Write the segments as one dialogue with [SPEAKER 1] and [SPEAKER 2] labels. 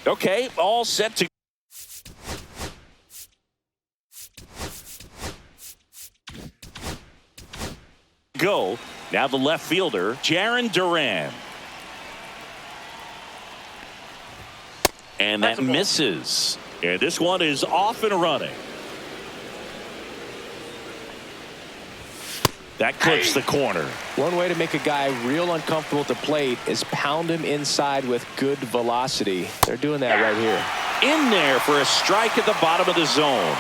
[SPEAKER 1] Okay, all set to go. Now the left fielder, Jaron Duran. And that misses. And this one is off and running. That clips the corner.
[SPEAKER 2] One way to make a guy real uncomfortable at the plate is pound him inside with good velocity. They're doing that right here.
[SPEAKER 1] In there for a strike at the bottom of the zone.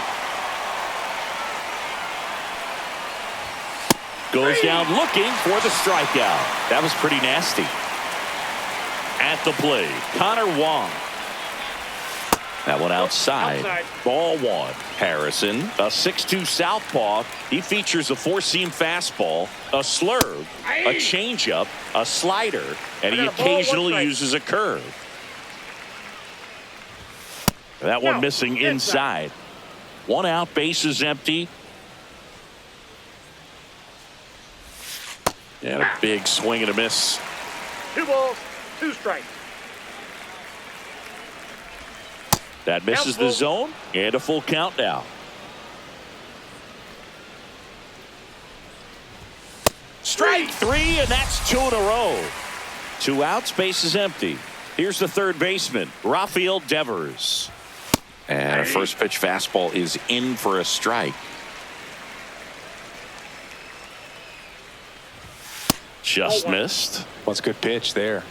[SPEAKER 1] Goes down looking for the strikeout. That was pretty nasty. At the plate, Connor Wong. That one outside. Ball one. Harrison, a 6'2 southpaw. He features a four-seam fastball, a slurve, a changeup, a slider, and he occasionally uses a curve. That one missing inside. One out, bases empty. And a big swing and a miss.
[SPEAKER 3] 2 balls, 2 strikes.
[SPEAKER 1] That misses the zone, and a full count now. Strike 3, and that's 2 in a row. 2 outs, bases empty. Here's the third baseman, Rafael Devers. And a first pitch fastball is in for a strike. Just missed.
[SPEAKER 2] What's a good pitch there.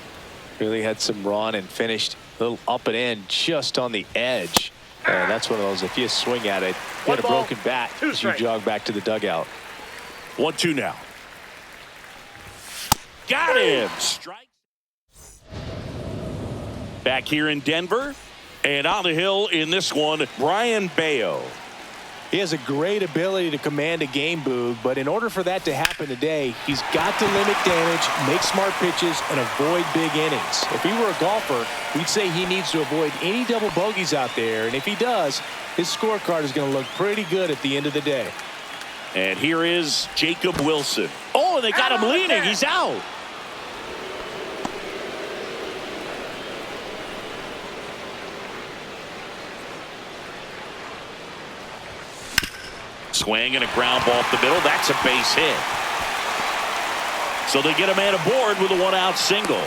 [SPEAKER 2] Really had some run and finished a little up and in just on the edge. And that's one of those, if you swing at it, you get a broken bat as you jog back to the dugout.
[SPEAKER 1] 1-2 now. Got him. Strike. Back here in Denver. And on the hill in this one, Brian Bayo.
[SPEAKER 2] He has a great ability to command a game, Boog, but in order for that to happen today, he's got to limit damage, make smart pitches, and avoid big innings. If he were a golfer, we'd say he needs to avoid any double bogeys out there, and if he does, his scorecard is going to look pretty good at the end of the day.
[SPEAKER 1] And here is Jacob Wilson. Oh, and they got him leaning. He's out. Swing and a ground ball up the middle. That's a base hit. So they get a man aboard with a 1-out single.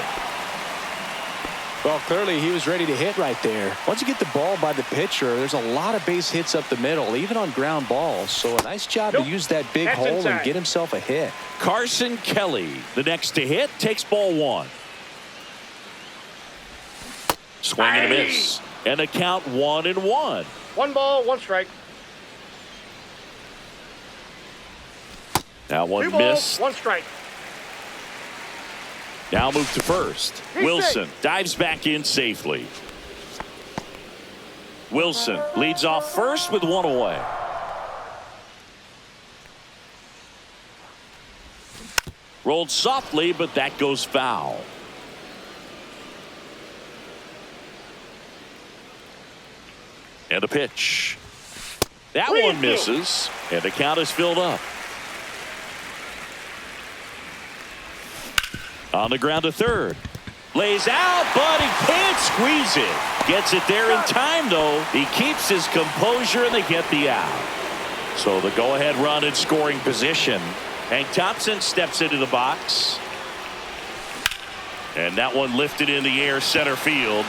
[SPEAKER 2] Well, clearly he was ready to hit right there. Once you get the ball by the pitcher, there's a lot of base hits up the middle, even on ground balls. So a nice job to use that big hole and get himself a hit.
[SPEAKER 1] Carson Kelly, the next to hit, takes ball 1. Swing and a miss. And a count 1-1.
[SPEAKER 3] 1 ball, 1 strike.
[SPEAKER 1] Now 1
[SPEAKER 3] 2 balls,
[SPEAKER 1] missed.
[SPEAKER 3] 1 strike.
[SPEAKER 1] Now move to first. Wilson dives back in safely. Wilson leads off first with 1 away. Rolled softly, but that goes foul. And the pitch. That one misses, and the count is filled up. On the ground to third. Lays out, but he can't squeeze it. Gets it there in time, though. He keeps his composure, and they get the out. So the go-ahead run in scoring position. Hank Thompson steps into the box. And that one lifted in the air center field.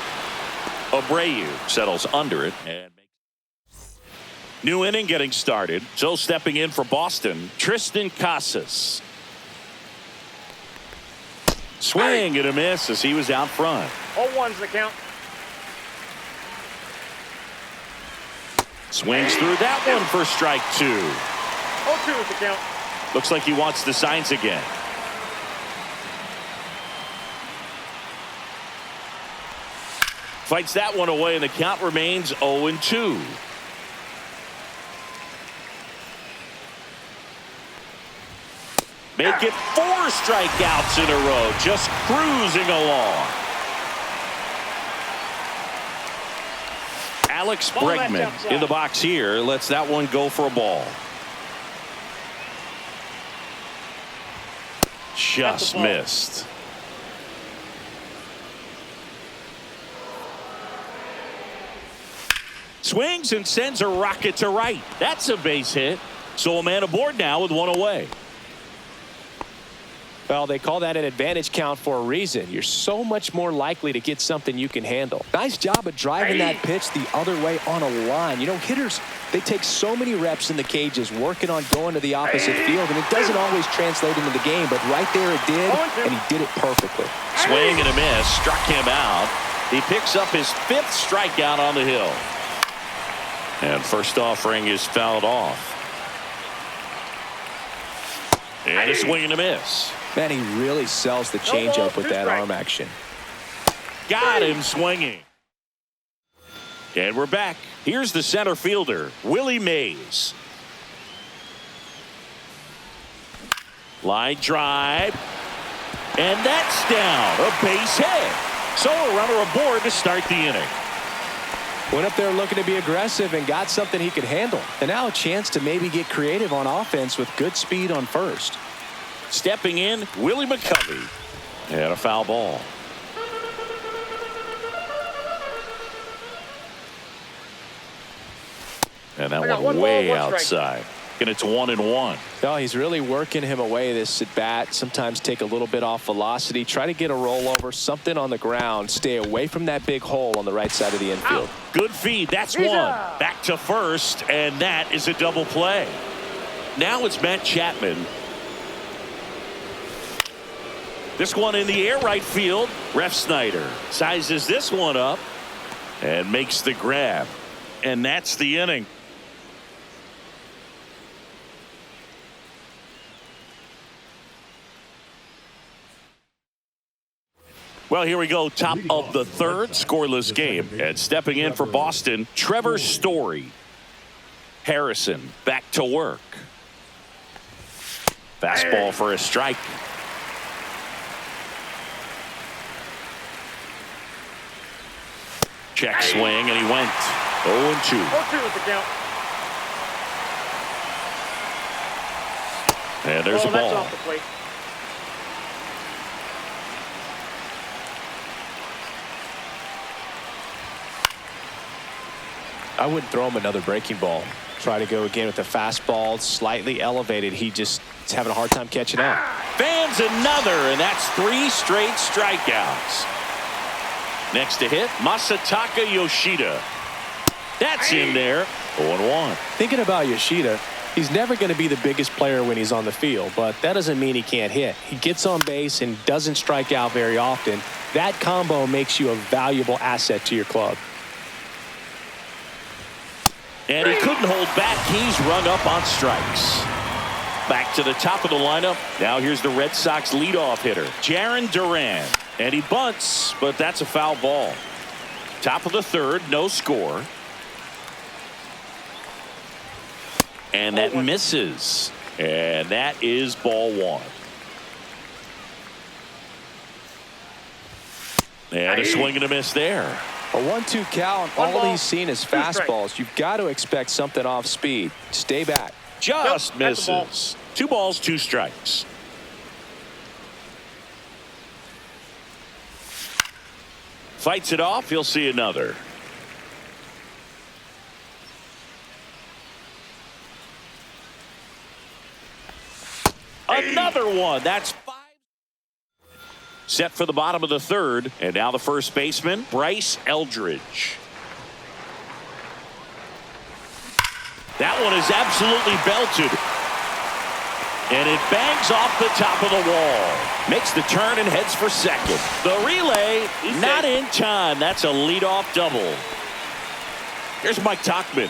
[SPEAKER 1] Abreu settles under it. And new inning getting started. So stepping in for Boston, Tristan Casas. Swing and a miss as he was out front.
[SPEAKER 3] 0-1's the count.
[SPEAKER 1] Swings through that one for strike 2.
[SPEAKER 3] 0-2 is the count.
[SPEAKER 1] Looks like he wants the signs again. Fights that one away, and the count remains 0-2. Make it 4 strikeouts in a row, just cruising along. Alex Bregman in the box here lets that one go for a ball. Just missed. Swings and sends a rocket to right. That's a base hit. So a man aboard now with one away.
[SPEAKER 2] Well, they call that an advantage count for a reason. You're so much more likely to get something you can handle. Nice job of driving that pitch the other way on a line. You know, hitters, they take so many reps in the cages working on going to the opposite field, and it doesn't always translate into the game, but right there it did, and he did it perfectly.
[SPEAKER 1] Swing and a miss, struck him out. He picks up his 5th strikeout on the hill. And first offering is fouled off. And a swing and a miss.
[SPEAKER 2] Man, he really sells the changeup with that arm action.
[SPEAKER 1] Got him swinging. And we're back. Here's the center fielder, Willie Mays. Line drive. And that's down. A base hit. So a runner aboard to start the inning.
[SPEAKER 2] Went up there looking to be aggressive and got something he could handle. And now a chance to maybe get creative on offense with good speed on first.
[SPEAKER 1] Stepping in, Willie McCovey. And a foul ball. And that one way outside. And it's 1-1.
[SPEAKER 2] Oh, he's really working him away this at bat. Sometimes take a little bit off velocity. Try to get a rollover, something on the ground. Stay away from that big hole on the right side of the infield.
[SPEAKER 1] Good feed. That's one. Back to first, and that is a double play. Now it's Matt Chapman. This one in the air right field. Ref Snyder sizes this one up and makes the grab. And that's the inning. Well, here we go. Top of the 3rd, scoreless game. And stepping in for Boston, Trevor Story. Harrison back to work. Fastball for a strike. Check swing, and he went 0-2.
[SPEAKER 3] 0-2 is the count.
[SPEAKER 1] And there's a ball.
[SPEAKER 3] That's off the plate.
[SPEAKER 2] I wouldn't throw him another breaking ball. Try to go again with the fastball, slightly elevated. He just is having a hard time catching up.
[SPEAKER 1] Fans another, and that's 3 straight strikeouts. Next to hit, Masataka Yoshida. That's in there. 0-1.
[SPEAKER 2] Thinking about Yoshida, he's never going to be the biggest player when he's on the field, but that doesn't mean he can't hit. He gets on base and doesn't strike out very often. That combo makes you a valuable asset to your club.
[SPEAKER 1] And he couldn't hold back. He's rung up on strikes. Back to the top of the lineup. Now here's the Red Sox leadoff hitter, Jarren Duran. And he bunts, but that's a foul ball. Top of the 3rd, no score. And that misses. And that is ball 1. And a swing and a miss there.
[SPEAKER 2] A 1-2 count. All he's seen is fastballs. You've got to expect something off speed. Stay back.
[SPEAKER 1] Just misses. 2 balls, 2 strikes. Fights it off. He'll see another. Another one. That's 5. Set for the bottom of the 3rd. And now the first baseman, Bryce Eldridge. That one is absolutely belted. And it bangs off the top of the wall. Makes the turn and heads for second. The relay, not in time. That's a leadoff double. Here's Mike Tauchman.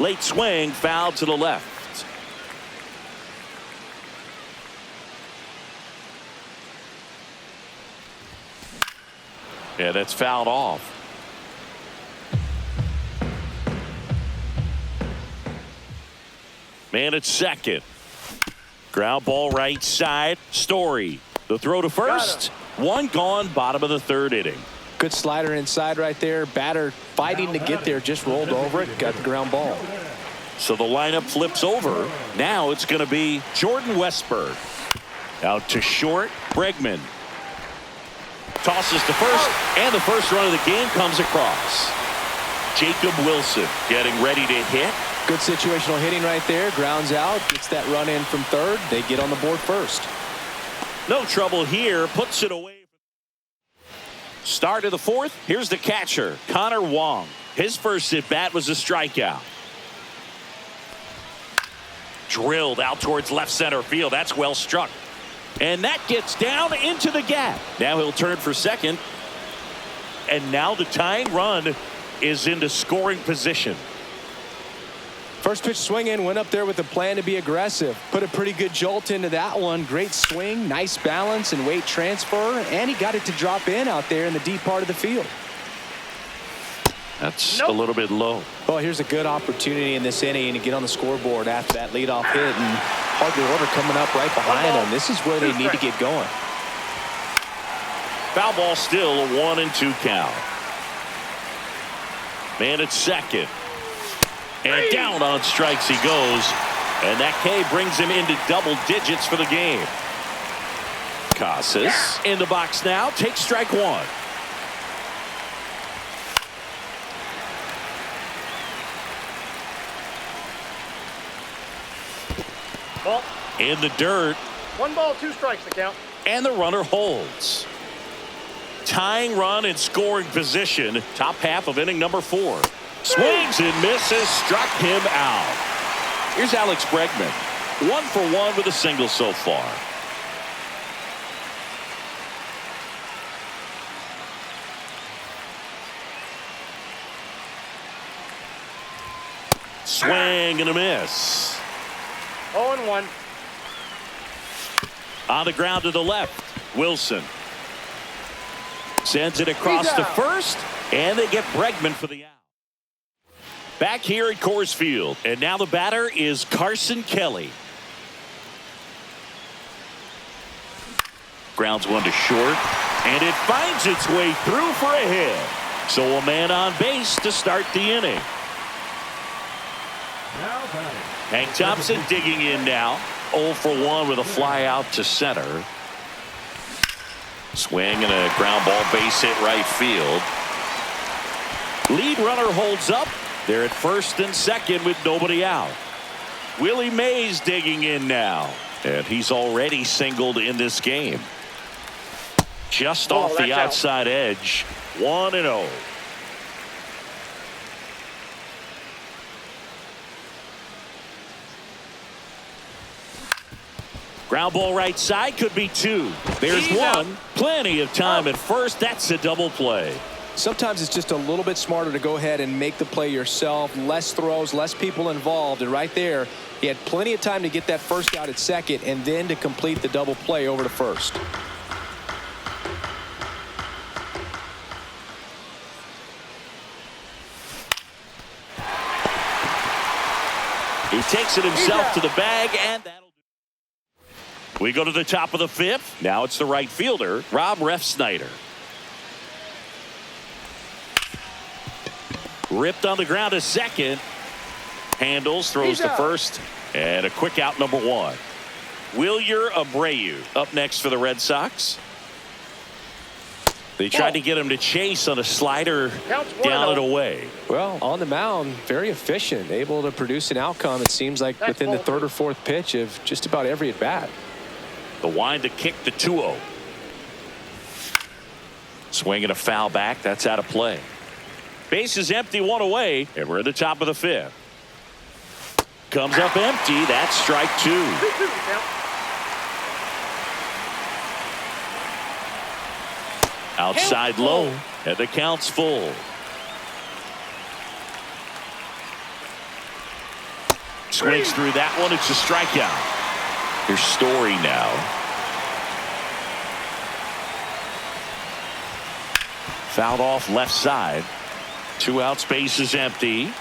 [SPEAKER 1] Late swing, foul to the left. Yeah, that's fouled off. Man at second. Ground ball right side. Story. The throw to first. One gone, bottom of the 3rd inning.
[SPEAKER 2] Good slider inside right there. Batter fighting to get there, just rolled over it, got the ground ball.
[SPEAKER 1] So the lineup flips over. Now it's going to be Jordan Westburg. Out to short, Bregman. Tosses to first, and the first run of the game comes across. Jacob Wilson getting ready to hit.
[SPEAKER 2] Good situational hitting right there. Grounds out, gets that run in from 3rd. They get on the board first.
[SPEAKER 1] No trouble here, puts it away. Start of the 4th. Here's the catcher, Connor Wong. His first at bat was a strikeout. Drilled out towards left center field. That's well struck. And that gets down into the gap. Now he'll turn for second. And now the tying run is into scoring position.
[SPEAKER 2] First pitch swing in, went up there with a plan to be aggressive. Put a pretty good jolt into that one. Great swing, nice balance and weight transfer. And he got it to drop in out there in the deep part of the field.
[SPEAKER 1] That's a little bit low.
[SPEAKER 2] Well, here's a good opportunity in this inning to get on the scoreboard after that leadoff hit. And hardly order coming up right behind them. This is where they need to get going.
[SPEAKER 1] Foul ball still, a 1-2 count. Man at second. And down on strikes he goes. And that K brings him into double digits for the game. Casas in the box now. Takes strike 1.
[SPEAKER 3] Ball.
[SPEAKER 1] In the dirt.
[SPEAKER 3] 1 ball, 2 strikes the count.
[SPEAKER 1] And the runner holds. Tying run in scoring position. Top half of inning number 4. Swings and misses, struck him out. Here's Alex Bregman. 1 for 1 with a single so far. Swing and a miss.
[SPEAKER 3] 0-1.
[SPEAKER 1] On the ground to the left. Wilson sends it across to first, and they get Bregman for the out. Back here at Coors Field, and now the batter is Carson Kelly. Grounds one to short, and it finds its way through for a hit. So a man on base to start the inning. Hank Thompson digging in now. 0 for 1 with a fly out to center. Swing and a ground ball base hit right field. Lead runner holds up. They're at first and second with nobody out. Willie Mays digging in now. And he's already singled in this game. Just off the outside edge. 1-0. Ground ball right side, could be 2. There's 1. Plenty of time at first. That's a double play.
[SPEAKER 2] Sometimes it's just a little bit smarter to go ahead and make the play yourself. Less throws, less people involved. And right there, he had plenty of time to get that first out at second and then to complete the double play over to first. He
[SPEAKER 1] takes it himself to the bag, and that'll do. We go to the top of the fifth. Now it's the right fielder, Rob Refsnyder. Ripped on the ground to second. Handles, throws to first, and a quick out, number one. Wilyer Abreu up next for the Red Sox. They tried to get him to chase on a slider down and away.
[SPEAKER 2] Well, on the mound, very efficient, able to produce an outcome, it seems like, within the third or fourth pitch of just about every at-bat.
[SPEAKER 1] The wind to kick the 2-0. Swinging a foul back. That's out of play. Base is empty, one away, and we're at the top of the fifth. Comes up empty. That's strike two. Outside low, and the count's full. Swings through that one. It's a strikeout. Here's Story now. Fouled off left side. 2 outs, base is empty.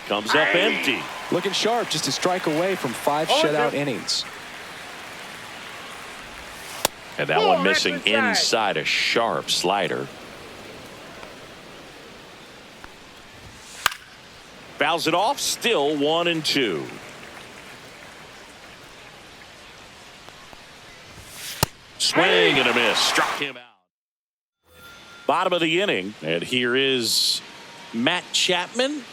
[SPEAKER 1] Comes up empty.
[SPEAKER 2] Looking sharp, just a strike away from 5 shutout innings.
[SPEAKER 1] And that one missing inside, a sharp slider. Fouls it off, still 1-2. Swing and a miss, struck him out. Bottom of the inning, and here is Matt Chapman.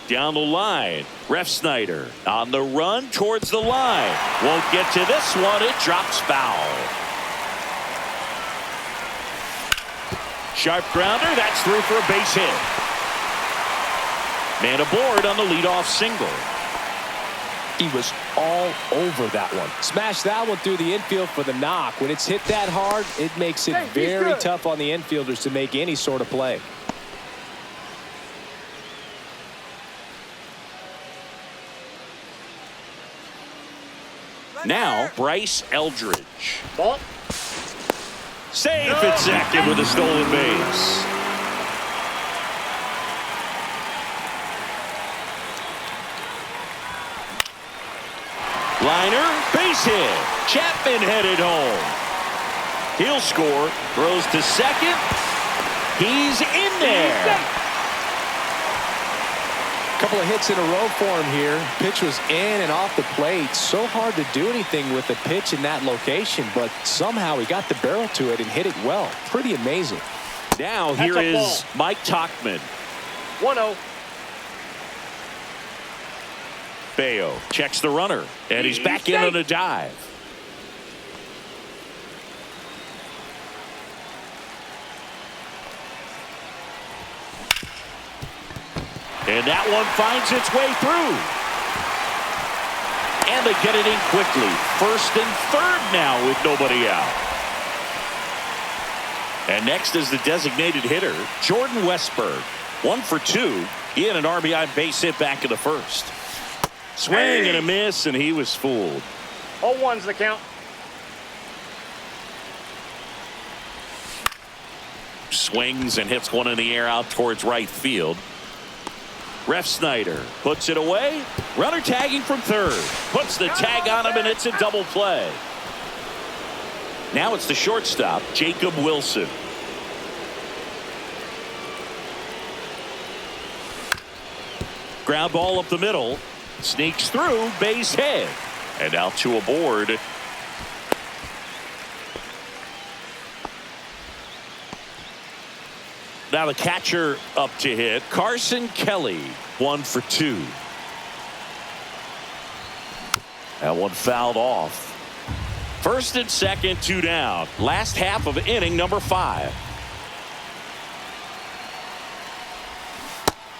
[SPEAKER 1] Down the line, Refsnyder on the run towards the line. Won't get to this one. It drops foul. Sharp grounder. That's through for a base hit. Man aboard on the leadoff single.
[SPEAKER 2] He was all over that one. Smashed that one through the infield for the knock. When it's hit that hard, it makes it very tough on the infielders to make any sort of play.
[SPEAKER 1] Now, Bryce Eldridge.
[SPEAKER 3] Ball.
[SPEAKER 1] Safe at second with a stolen base. Liner, base hit. Chapman headed home. He'll score. Throws to second. He's in there.
[SPEAKER 2] Couple of hits in a row for him here. Pitch was in and off the plate. So hard to do anything with the pitch in that location, but somehow he got the barrel to it and hit it well. Pretty amazing.
[SPEAKER 1] Now here is Mike Tauchman.
[SPEAKER 3] 1-0.
[SPEAKER 1] Bayo checks the runner, and he's back in on a dive. And that one finds its way through. And they get it in quickly. First and third now with nobody out. And next is the designated hitter, Jordan Westberg. 1 for 2. He had an RBI base hit back in the first. Swing and a miss, and he was fooled.
[SPEAKER 3] 0-1's the count.
[SPEAKER 1] Swings and hits one in the air out towards right field. Refsnyder puts it away. Runner tagging from third. Puts the tag on him, and it's a double play. Now it's the shortstop, Jacob Wilson. Ground ball up the middle. Sneaks through, base hit. And now 2 aboard. Now the catcher up to hit, Carson Kelly. 1 for 2. That one fouled off. First and second, 2 down. Last half of inning number 5.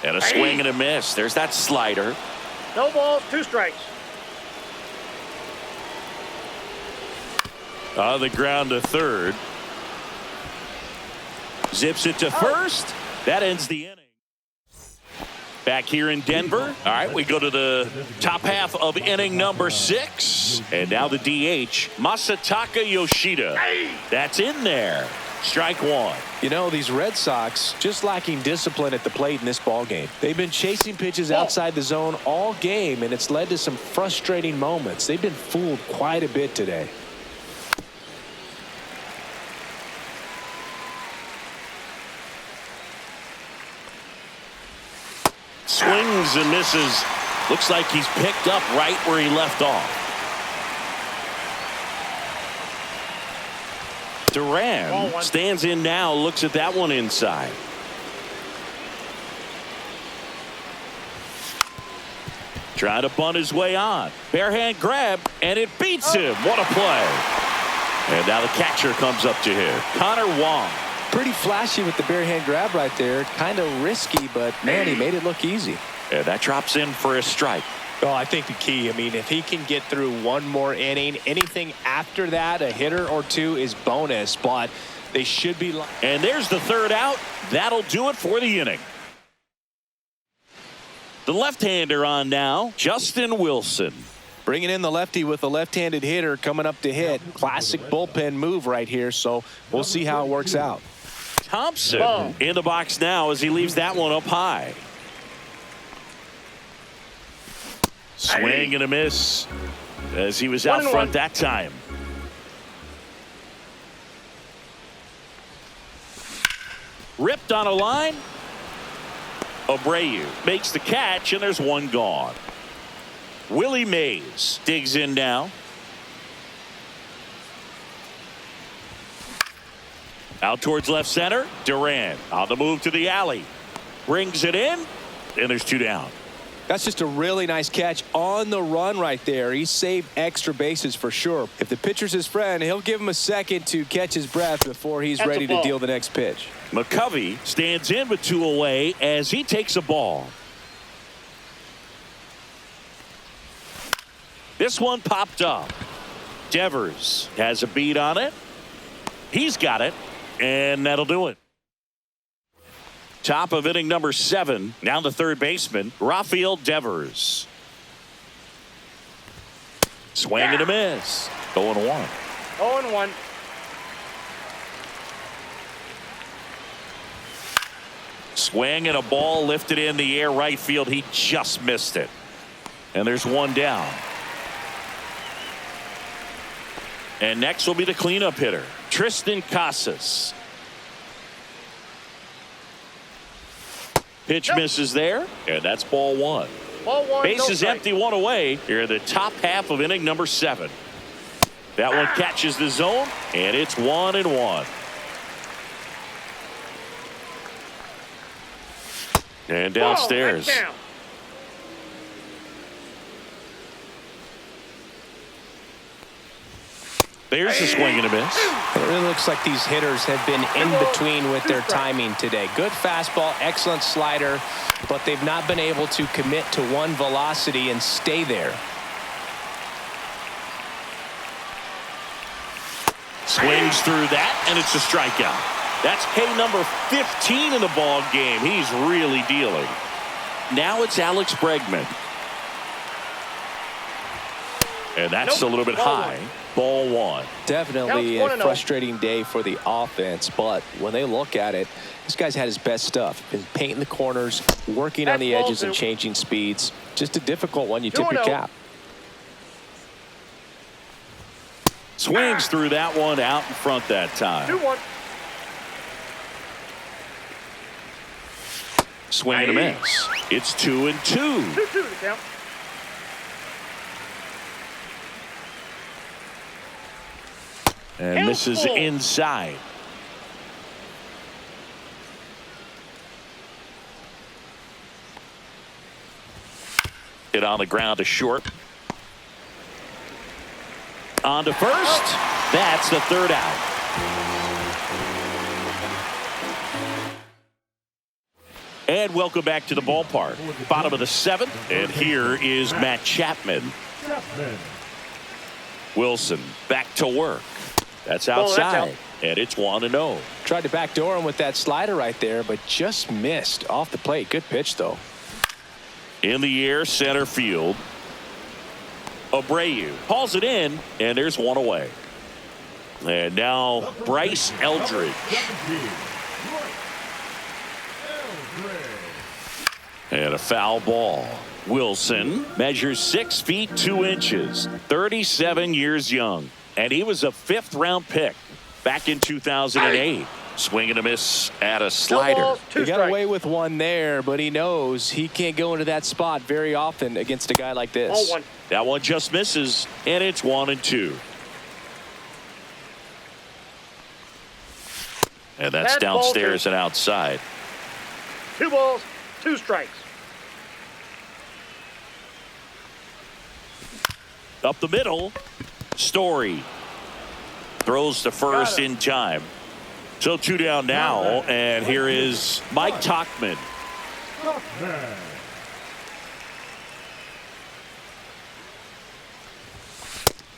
[SPEAKER 1] And a swing and a miss. There's that slider.
[SPEAKER 3] No balls, 2 strikes.
[SPEAKER 1] On the ground to third. Zips it to first. That ends the inning. Back here in Denver. All right, we go to the top half of inning number 6. And now the DH, Masataka Yoshida. That's in there. Strike one.
[SPEAKER 2] You know, these Red Sox just lacking discipline at the plate in this ball game. They've been chasing pitches outside the zone all game, and it's led to some frustrating moments. They've been fooled quite a bit today.
[SPEAKER 1] Swings and misses. Looks like he's picked up right where he left off. Duran stands in now, looks at that one inside. Trying to bunt his way on. Barehand grab, and it beats him. What a play. And now the catcher comes up to hit. Connor Wong.
[SPEAKER 2] Pretty flashy with the barehand grab right there. Kind of risky, but, man, he made it look easy.
[SPEAKER 1] And that drops in for a strike.
[SPEAKER 2] Well, I think the key, I mean, if he can get through one more inning, anything after that, a hitter or two is bonus, but they should be.
[SPEAKER 1] And there's the third out. That'll do it for the inning. The left-hander on now, Justin Wilson.
[SPEAKER 2] Bringing in the lefty with a left-handed hitter coming up to hit. Classic bullpen move right here, so we'll see how it works out.
[SPEAKER 1] Thompson in the box now as he leaves that one up high. Swing and a miss as he was out front that time. Ripped on a line. Abreu makes the catch, and there's one gone. Willie Mays digs in now. Out towards left center. Duran on the move to the alley. Brings it in, and there's two down.
[SPEAKER 2] That's just a really nice catch on the run right there. He saved extra bases for sure. If the pitcher's his friend, he'll give him a second to catch his breath before he's ready to deal the next pitch.
[SPEAKER 1] McCovey stands in with two away as he takes a ball. This one popped up. Devers has a beat on it. He's got it, and that'll do it. Top of inning number 7. Now the third baseman, Rafael Devers. Swing and a miss. 0-1.
[SPEAKER 3] 0-1.
[SPEAKER 1] Swing and a ball lifted in the air right field. He just missed it. And there's one down. And next will be the cleanup hitter, Tristan Casas. Pitch misses there, and that's ball one.
[SPEAKER 3] Ball one.
[SPEAKER 1] Bases empty, one away. Here in the top half of inning number 7. That one catches the zone, and it's 1-1. And downstairs.
[SPEAKER 3] Right down.
[SPEAKER 1] There's a swing and a miss.
[SPEAKER 2] It really looks like these hitters have been in between with their timing today. Good fastball, excellent slider, but they've not been able to commit to one velocity and stay there.
[SPEAKER 1] Swings through that, and it's a strikeout. That's K number 15 in the ball game. He's really dealing. Now it's Alex Bregman. And that's a little bit high. Ball one.
[SPEAKER 2] Definitely a frustrating day for the offense, but when they look at it, this guy's had his best stuff. Been painting the corners, working on the edges and changing speeds. Just a difficult one. You tip your cap.
[SPEAKER 1] Swings through that one out in front that time.
[SPEAKER 3] 2-1.
[SPEAKER 1] Swing and a miss. It's 2-2.
[SPEAKER 3] 2-2 to count.
[SPEAKER 1] And misses inside. Hit on the ground to short. On to first. That's the third out. And welcome back to the ballpark. Bottom of the 7th. And here is Matt Chapman. Wilson back to work. That's outside. And it's 1-0.
[SPEAKER 2] Tried to backdoor him with that slider right there, but just missed off the plate. Good pitch, though.
[SPEAKER 1] In the air, center field. Abreu hauls it in, and there's one away. And now Bryce Eldridge. And a foul ball. Wilson measures 6 feet 2 inches, 37 years young, and he was a 5th-round pick back in 2008. Swing and a miss at a slider.
[SPEAKER 2] He got away with one there, but he knows he can't go into that spot very often against a guy like this.
[SPEAKER 1] That one just misses, and it's 1-2. And that's downstairs and outside.
[SPEAKER 3] 2 balls, 2 strikes.
[SPEAKER 1] Up the middle, Story throws to first in time. So 2 down now, and here is Mike Tauchman.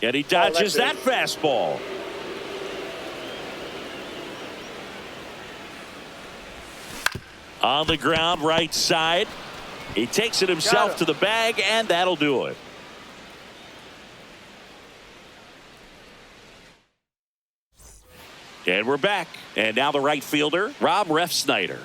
[SPEAKER 1] And he dodges that fastball. On the ground, right side. He takes it himself to the bag, and that'll do it. And we're back. And now the right fielder, Rob Refsnyder.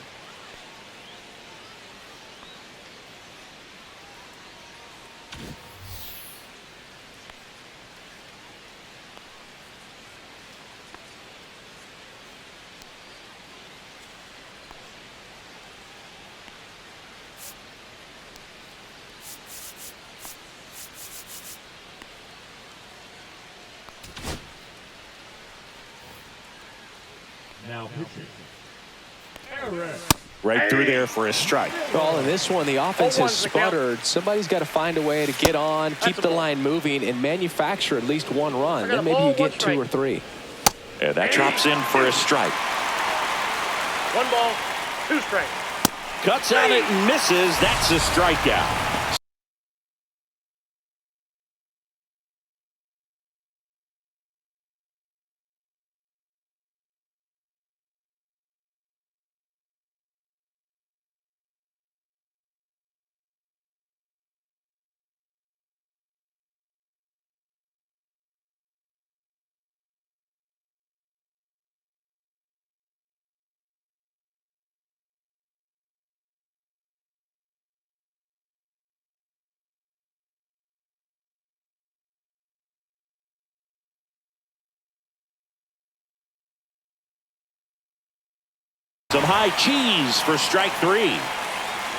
[SPEAKER 4] Now pitching.
[SPEAKER 1] Right through there for a strike.
[SPEAKER 2] Well, in this one, the offense has sputtered. Somebody's got to find a way to get on, keep the line moving, and manufacture at least 1 run. Then maybe you get 2 or 3.
[SPEAKER 1] And that drops in for a strike.
[SPEAKER 3] 1 ball, 2 strikes.
[SPEAKER 1] Cuts on it and misses. That's a strikeout. Some high cheese for strike 3.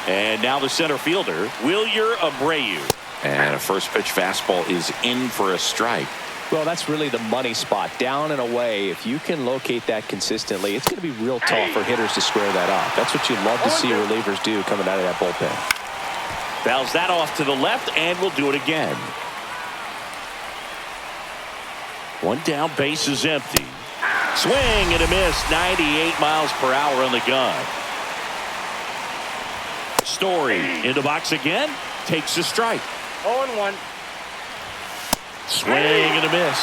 [SPEAKER 1] And now the center fielder, Wilyer Abreu. And a first pitch fastball is in for a strike.
[SPEAKER 2] Well, that's really the money spot, down and away. If you can locate that consistently, it's going to be real tough for hitters to square that up. That's what you'd love to see relievers do coming out of that bullpen.
[SPEAKER 1] Fouls that off to the left, and we'll do it again. 1 down, base is empty. Swing and a miss, 98 miles per hour on the gun. Story in the box again, takes a strike.
[SPEAKER 3] 0-1.
[SPEAKER 1] Swing and a miss.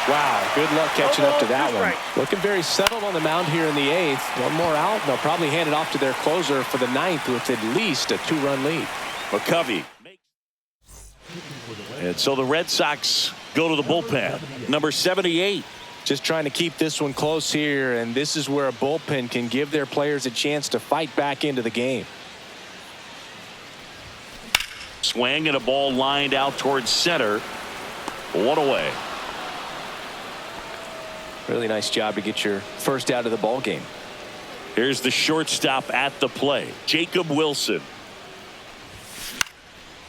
[SPEAKER 2] Wow, good luck catching up to that one. Looking very settled on the mound here in the 8th. 1 more out, and they'll probably hand it off to their closer for the 9th with at least a 2-run lead.
[SPEAKER 1] McCovey. And so the Red Sox go to the bullpen. Number 78.
[SPEAKER 2] Just trying to keep this one close here, and this is where a bullpen can give their players a chance to fight back into the game.
[SPEAKER 1] Swing and a ball lined out towards center. 1 away.
[SPEAKER 2] Really nice job to get your first out of the ball game.
[SPEAKER 1] Here's the shortstop at the play, Jacob Wilson.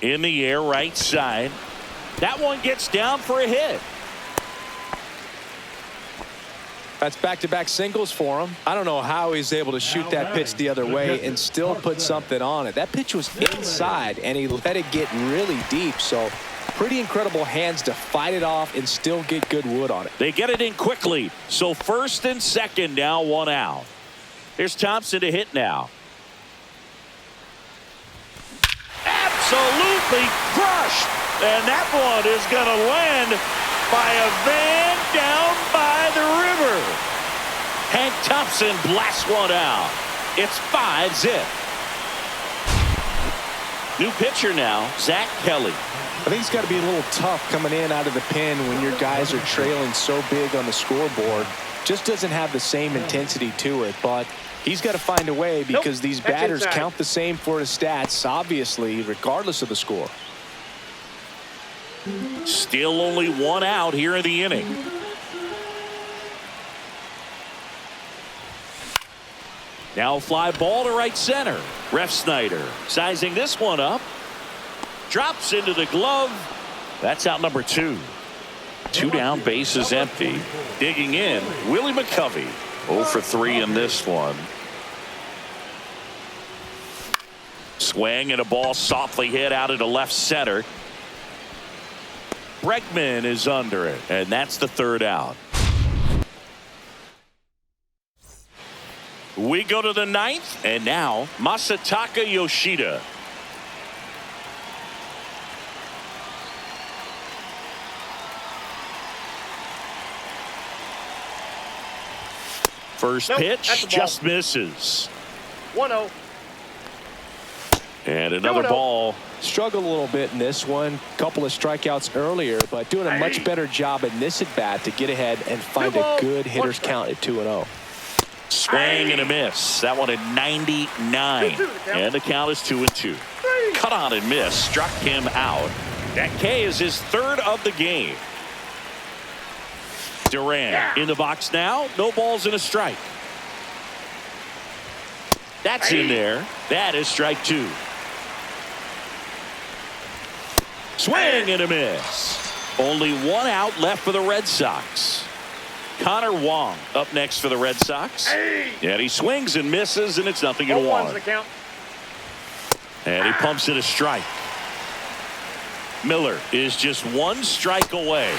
[SPEAKER 1] In the air, right side. That one gets down for a hit.
[SPEAKER 2] That's back-to-back singles for him. I don't know how he's able to shoot that pitch the other way and still put something on it. That pitch was inside, and he let it get really deep. So pretty incredible hands to fight it off and still get good wood on it.
[SPEAKER 1] They get it in quickly. So first and second now, 1 out. Here's Thompson to hit now. Absolutely crushed. And that one is going to land by a van down by the river. Hank Thompson blasts one out. It's 5-zip. New pitcher now, Zach Kelly.
[SPEAKER 2] I think it's got to be a little tough coming in out of the pen when your guys are trailing so big on the scoreboard. Just doesn't have the same intensity to it, but he's got to find a way because these batters count the same for his stats, obviously, regardless of the score.
[SPEAKER 1] Still only one out here in the inning. Now fly ball to right center. Ref Snyder sizing this one up. Drops into the glove. That's out number 2. 2 down, bases empty. Digging in, Willie McCovey. 0 for 3 in this one. Swing and a ball softly hit out into left center. Bregman is under it, and that's the 3rd out. We go to the 9th, and now Masataka Yoshida. First pitch just misses.
[SPEAKER 3] 1-0.
[SPEAKER 1] And another ball.
[SPEAKER 2] Struggled a little bit in this one. Couple of strikeouts earlier, but doing a much better job in this at bat to get ahead and find a good hitter's count at 2-0.
[SPEAKER 1] Swing and a miss. That one at 99. And the count is 2-2. Cut on and miss. Struck him out. That K is his 3rd of the game. Duran in the box now. No balls and a strike. That's in there. That is strike 2. Swing and a miss. Only 1 out left for the Red Sox. Connor Wong up next for the Red Sox. And he swings and misses, and it's 0-1. And he pumps it a strike. Miller is just 1 strike away.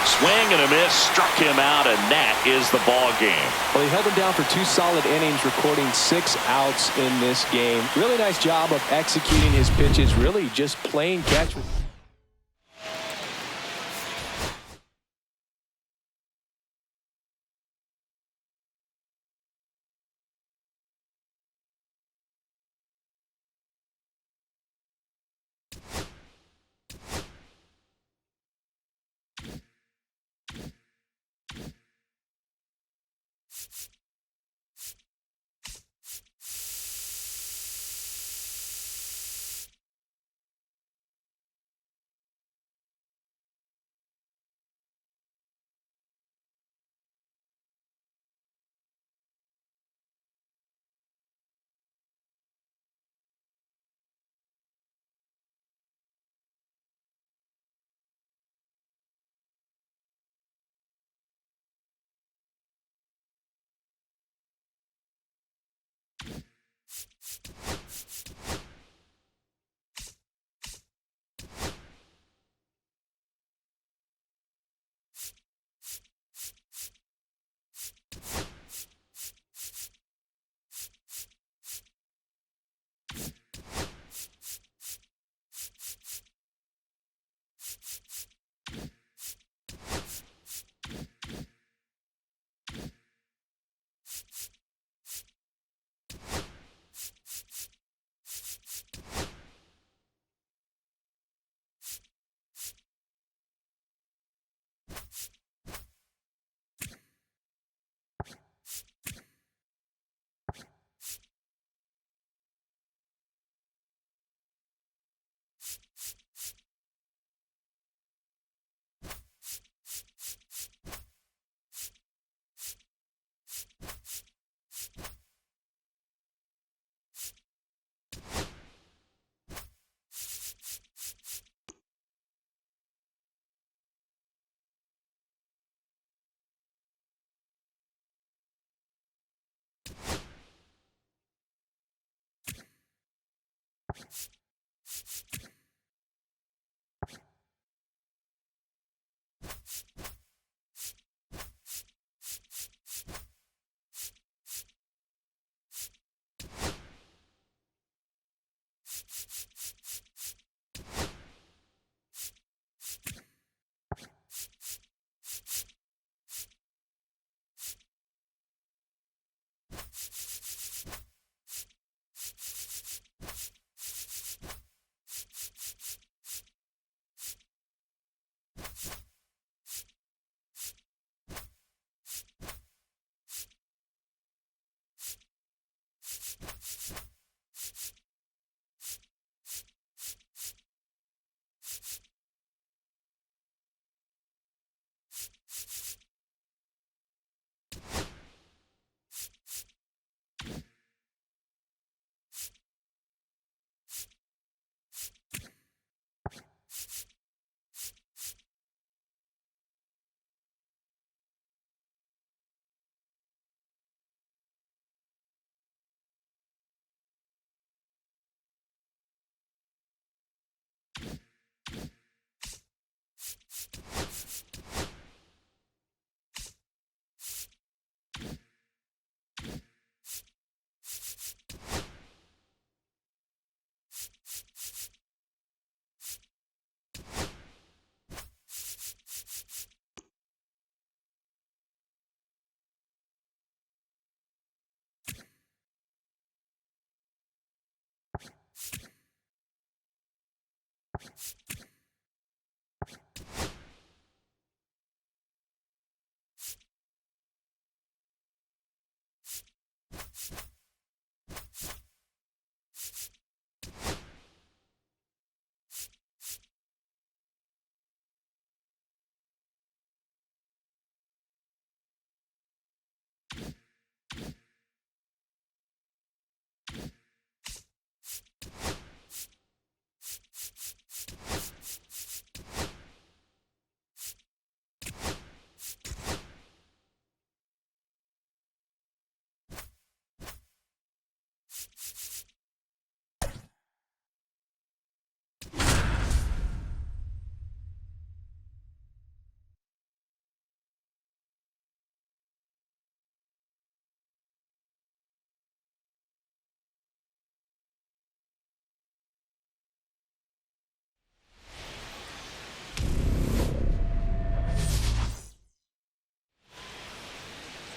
[SPEAKER 1] Swing and a miss, struck him out, and that is the ball game.
[SPEAKER 2] Well, he held him down for 2 solid innings, recording 6 outs in this game. Really nice job of executing his pitches, really just playing catch.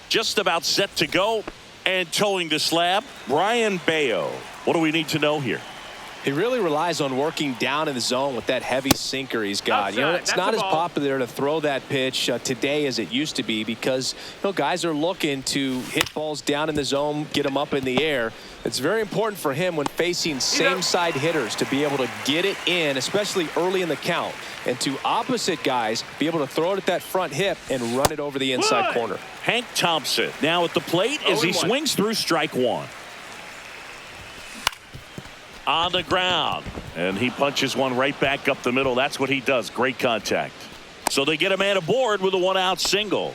[SPEAKER 1] Just about set to go and towing the slab, Brian Bayo. What do we need to know here?
[SPEAKER 2] He really relies on working down in the zone with that heavy sinker he's got.
[SPEAKER 3] Outside.
[SPEAKER 2] You know, it's
[SPEAKER 3] That's
[SPEAKER 2] not
[SPEAKER 3] a
[SPEAKER 2] as
[SPEAKER 3] ball.
[SPEAKER 2] popular to throw that pitch today as it used to be because, you know, guys are looking to hit balls down in the zone, get them up in the air. It's very important for him when facing same-side hitters to be able to get it in, especially early in the count, and to opposite guys be able to throw it at that front hip and run it over the inside corner.
[SPEAKER 1] Hank Thompson now at the plate as he
[SPEAKER 3] 0-1.
[SPEAKER 1] swings through strike one. On the ground, and he punches one right back up the middle. That's what he does. Great contact. So they get a man aboard with a one-out single.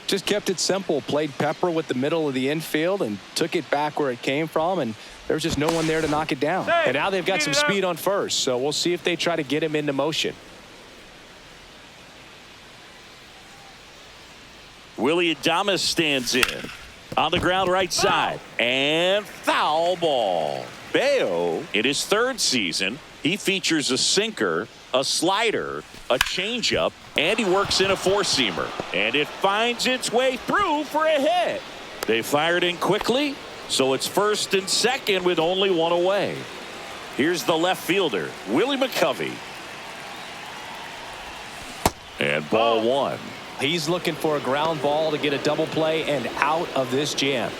[SPEAKER 2] Just kept it simple, played pepper with the middle of the infield and took it back where it came from, and there was just no one there to knock it down.
[SPEAKER 3] Hey,
[SPEAKER 2] and now they've got some
[SPEAKER 3] speed it up.
[SPEAKER 2] speed on first, so we'll see if they try to get him into motion.
[SPEAKER 1] Willie Adames stands in. On the ground right side. And foul ball. Bayo, in his third season, he features a sinker, a slider, a changeup, and he works in a four-seamer. And it finds its way through for a hit. They fired in quickly, so it's first and second with only one away. Here's the left fielder, Willie McCovey. And ball one.
[SPEAKER 2] He's looking for a ground ball to get a double play and out of this jam.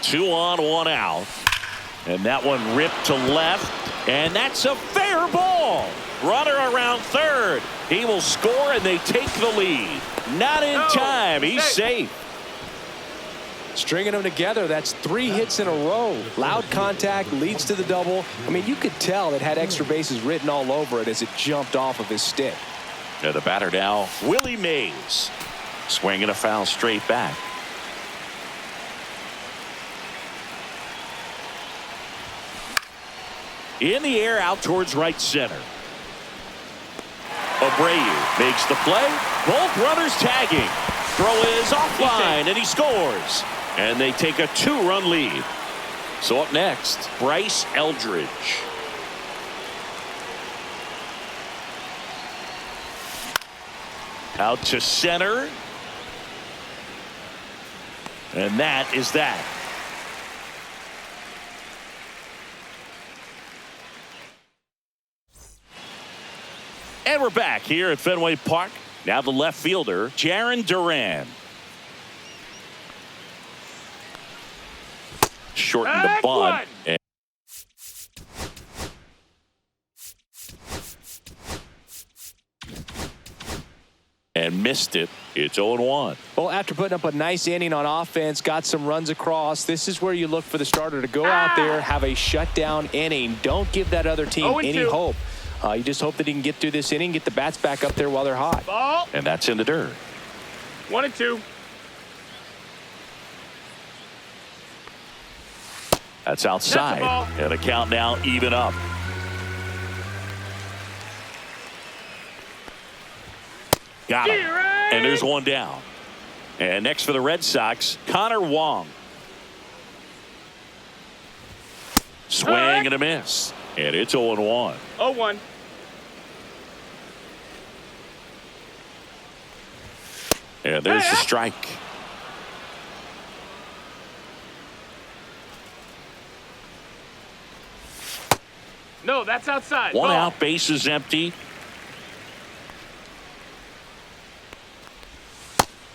[SPEAKER 1] Two on, one out. And that one ripped to left. And that's a fair ball. Runner around third. He will score and they take the lead. Not in time. He's safe.
[SPEAKER 2] Stringing them together, that's 3 hits in a row. Loud contact leads to the double. I mean, you could tell it had extra bases written all over it as it jumped off of his stick.
[SPEAKER 1] And the batter now, Willie Mays. Swinging a foul straight back. In the air out towards right center. Abreu makes the play. Both runners tagging. Throw is offline and he scores. And they take a 2-run lead. So up next, Bryce Eldridge. Out to center. And that is that. And we're back here at Fenway Park. Now the left fielder, Jarren Duran. Shortened the bunt. And missed it. It's 0-1.
[SPEAKER 2] Well, after putting up a nice inning on offense, got some runs across, this is where you look for the starter to go out there, have a shutdown inning. Don't give that other team any hope. You just hope that he can get through this inning, get the bats back up there while they're hot.
[SPEAKER 3] Ball.
[SPEAKER 1] And that's in the dirt.
[SPEAKER 3] 1-2.
[SPEAKER 1] That's outside.
[SPEAKER 3] That's a ball.
[SPEAKER 1] And the count now even up. Got him. And there's one down. And next for the Red Sox, Connor Wong. Swing and a miss. And it's 0-1.
[SPEAKER 3] 0-1.
[SPEAKER 1] And there's the strike.
[SPEAKER 3] No, that's outside.
[SPEAKER 1] One
[SPEAKER 3] Ball.
[SPEAKER 1] out, base is empty.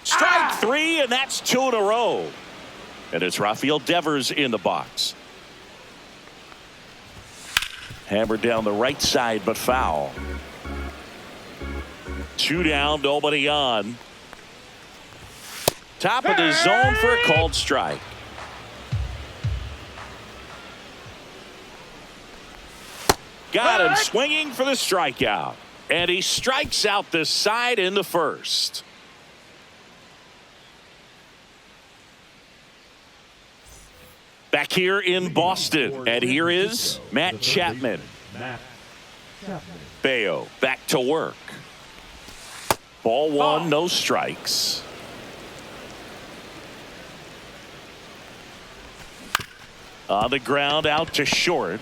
[SPEAKER 1] Strike three, and that's two in a row. And it's Rafael Devers in the box. Hammered down the right side, but foul. Two down, nobody on. Top of the zone for a called strike. Got him swinging for the strikeout. And he strikes out the side in the first. Back here in Boston. And here is Matt Chapman. Bayo back to work. Ball one, no strikes. On the ground, out to short.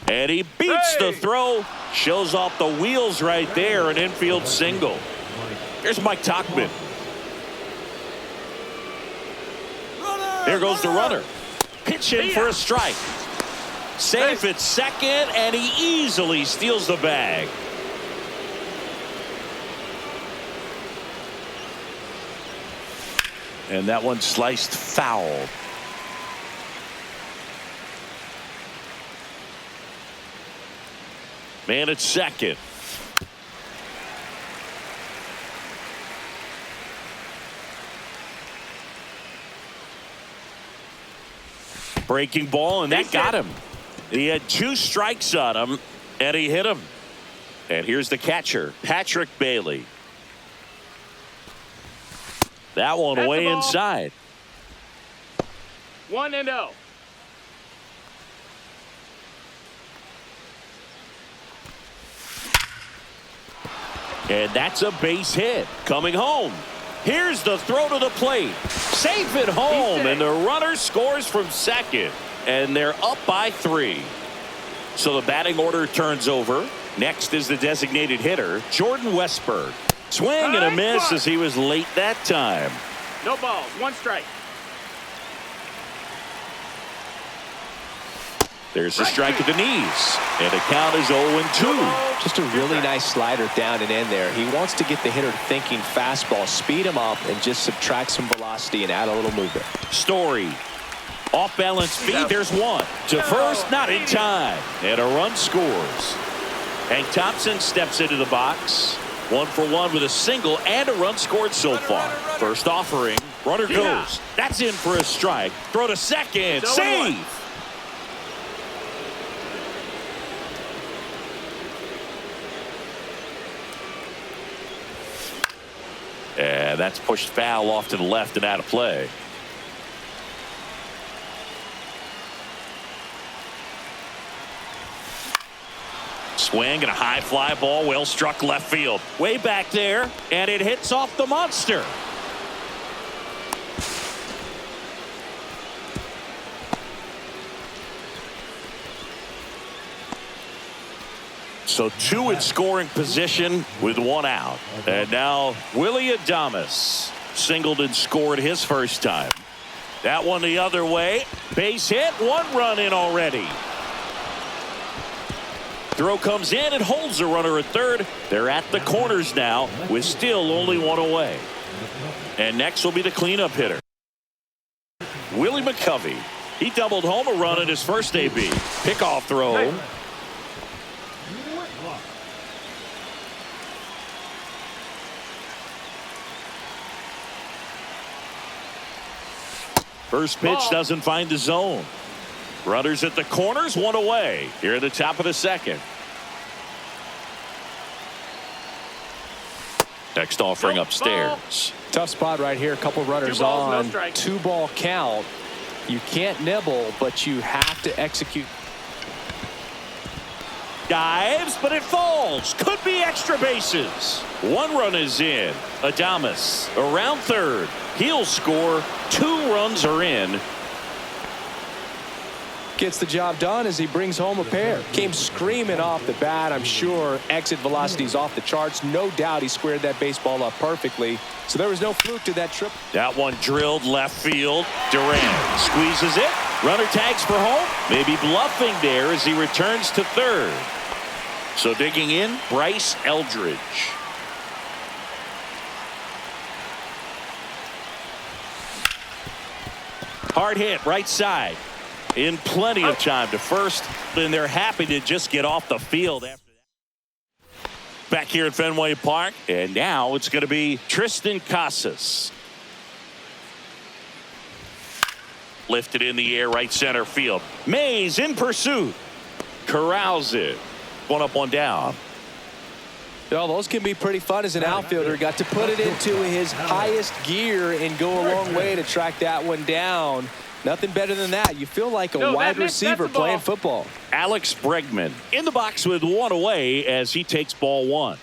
[SPEAKER 1] And he beats the throw. Shows off the wheels right there. An infield single. Here's Mike Tauchman. There goes the runner. Pitching for a strike. Safe at second, and he easily steals the bag. And that one sliced foul. Man at second. Breaking ball, and that got him. He had two strikes on him, and he hit him. And here's the catcher, Patrick Bailey. That one
[SPEAKER 3] That's
[SPEAKER 1] way inside.
[SPEAKER 3] 1-0.
[SPEAKER 1] And that's a base hit. Coming home. Here's the throw to the plate. Safe at home, and the runner scores from second. And they're up by 3. So the batting order turns over. Next is the designated hitter, Jordan Westburg. Swing and a miss as he was late that time.
[SPEAKER 3] No balls, 1 strike.
[SPEAKER 1] There's a strike at the knees. And the count is 0-2.
[SPEAKER 2] Just a really nice slider down and in there. He wants to get the hitter thinking fastball, speed him up, and just subtract some velocity and add a little movement.
[SPEAKER 1] Story. Off balance feed. There's one. To first, not in time. And a run scores. Hank Thompson steps into the box. 1 for 1 with a single and a run scored so far. First offering. Runner goes. That's in for a strike. Throw to second. Save. And that's pushed foul off to the left and out of play. Swing and a high fly ball, well struck left field. Way back there, and it hits off the monster. So 2 in scoring position with 1 out. And now Willie Adames singled and scored his first time. That one the other way. Base hit, 1 run in already. Throw comes in and holds the runner at third. They're at the corners now with still only 1 away. And next will be the cleanup hitter, Willie McCovey. He doubled home a run in his first AB. Pickoff throw. First pitch doesn't find the zone. Runners at the corners, 1 away. Here at the top of the second. Next offering upstairs.
[SPEAKER 2] Tough spot right here. A couple runners
[SPEAKER 3] 2 balls,
[SPEAKER 2] on.
[SPEAKER 3] no strike.
[SPEAKER 2] 2-ball count. You can't nibble, but you have to execute.
[SPEAKER 1] Dives, but it falls. Could be extra bases. 1 run is in. Adames around third. He'll score. 2 runs are in.
[SPEAKER 2] Gets the job done as he brings home a pair. Came screaming off the bat. I'm sure exit velocity's off the charts. No doubt he squared that baseball up perfectly. So there was no fluke to that trip.
[SPEAKER 1] That one drilled left field. Durant squeezes it. Runner tags for home. Maybe bluffing there as he returns to third. So digging in, Bryce Eldridge. Hard hit, right side. In plenty of time to first, and they're happy to just get off the field after that. Back here at Fenway Park, and now it's going to be Tristan Casas. Lifted in the air, right center field. Mays in pursuit. Corrals it. One up, one down.
[SPEAKER 2] You know, those can be pretty fun as an outfielder. Got to put it into his highest gear and go a long way to track that one down. Nothing better than that. You feel like a wide receiver playing football.
[SPEAKER 1] Alex Bregman in the box with one away as he takes ball one.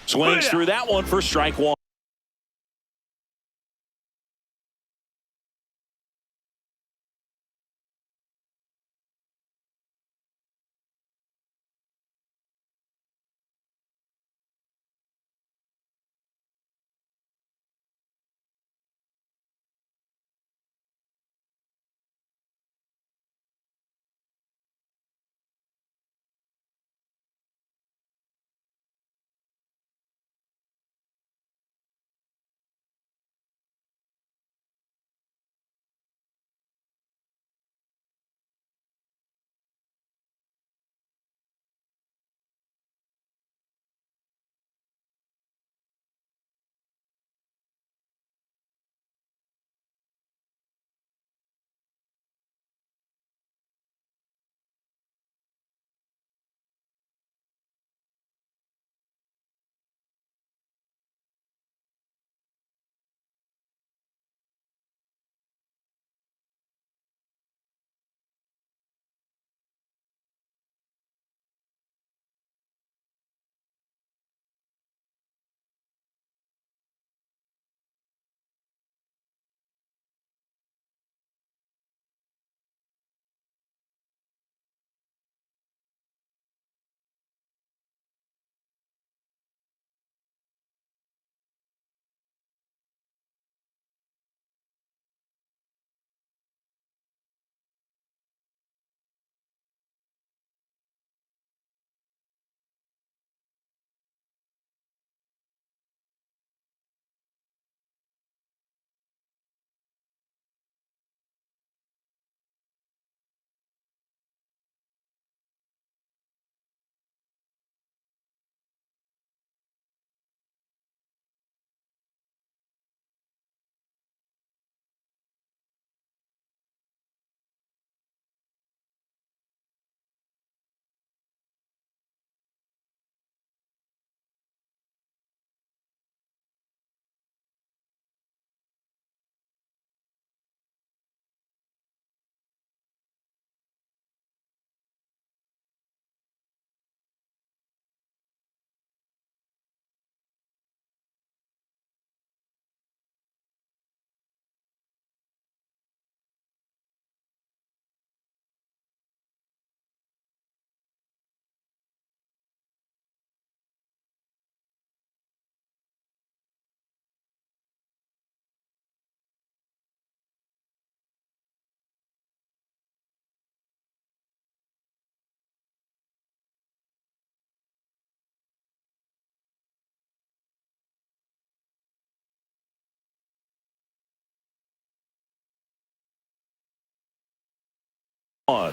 [SPEAKER 1] Swings through that one for strike one.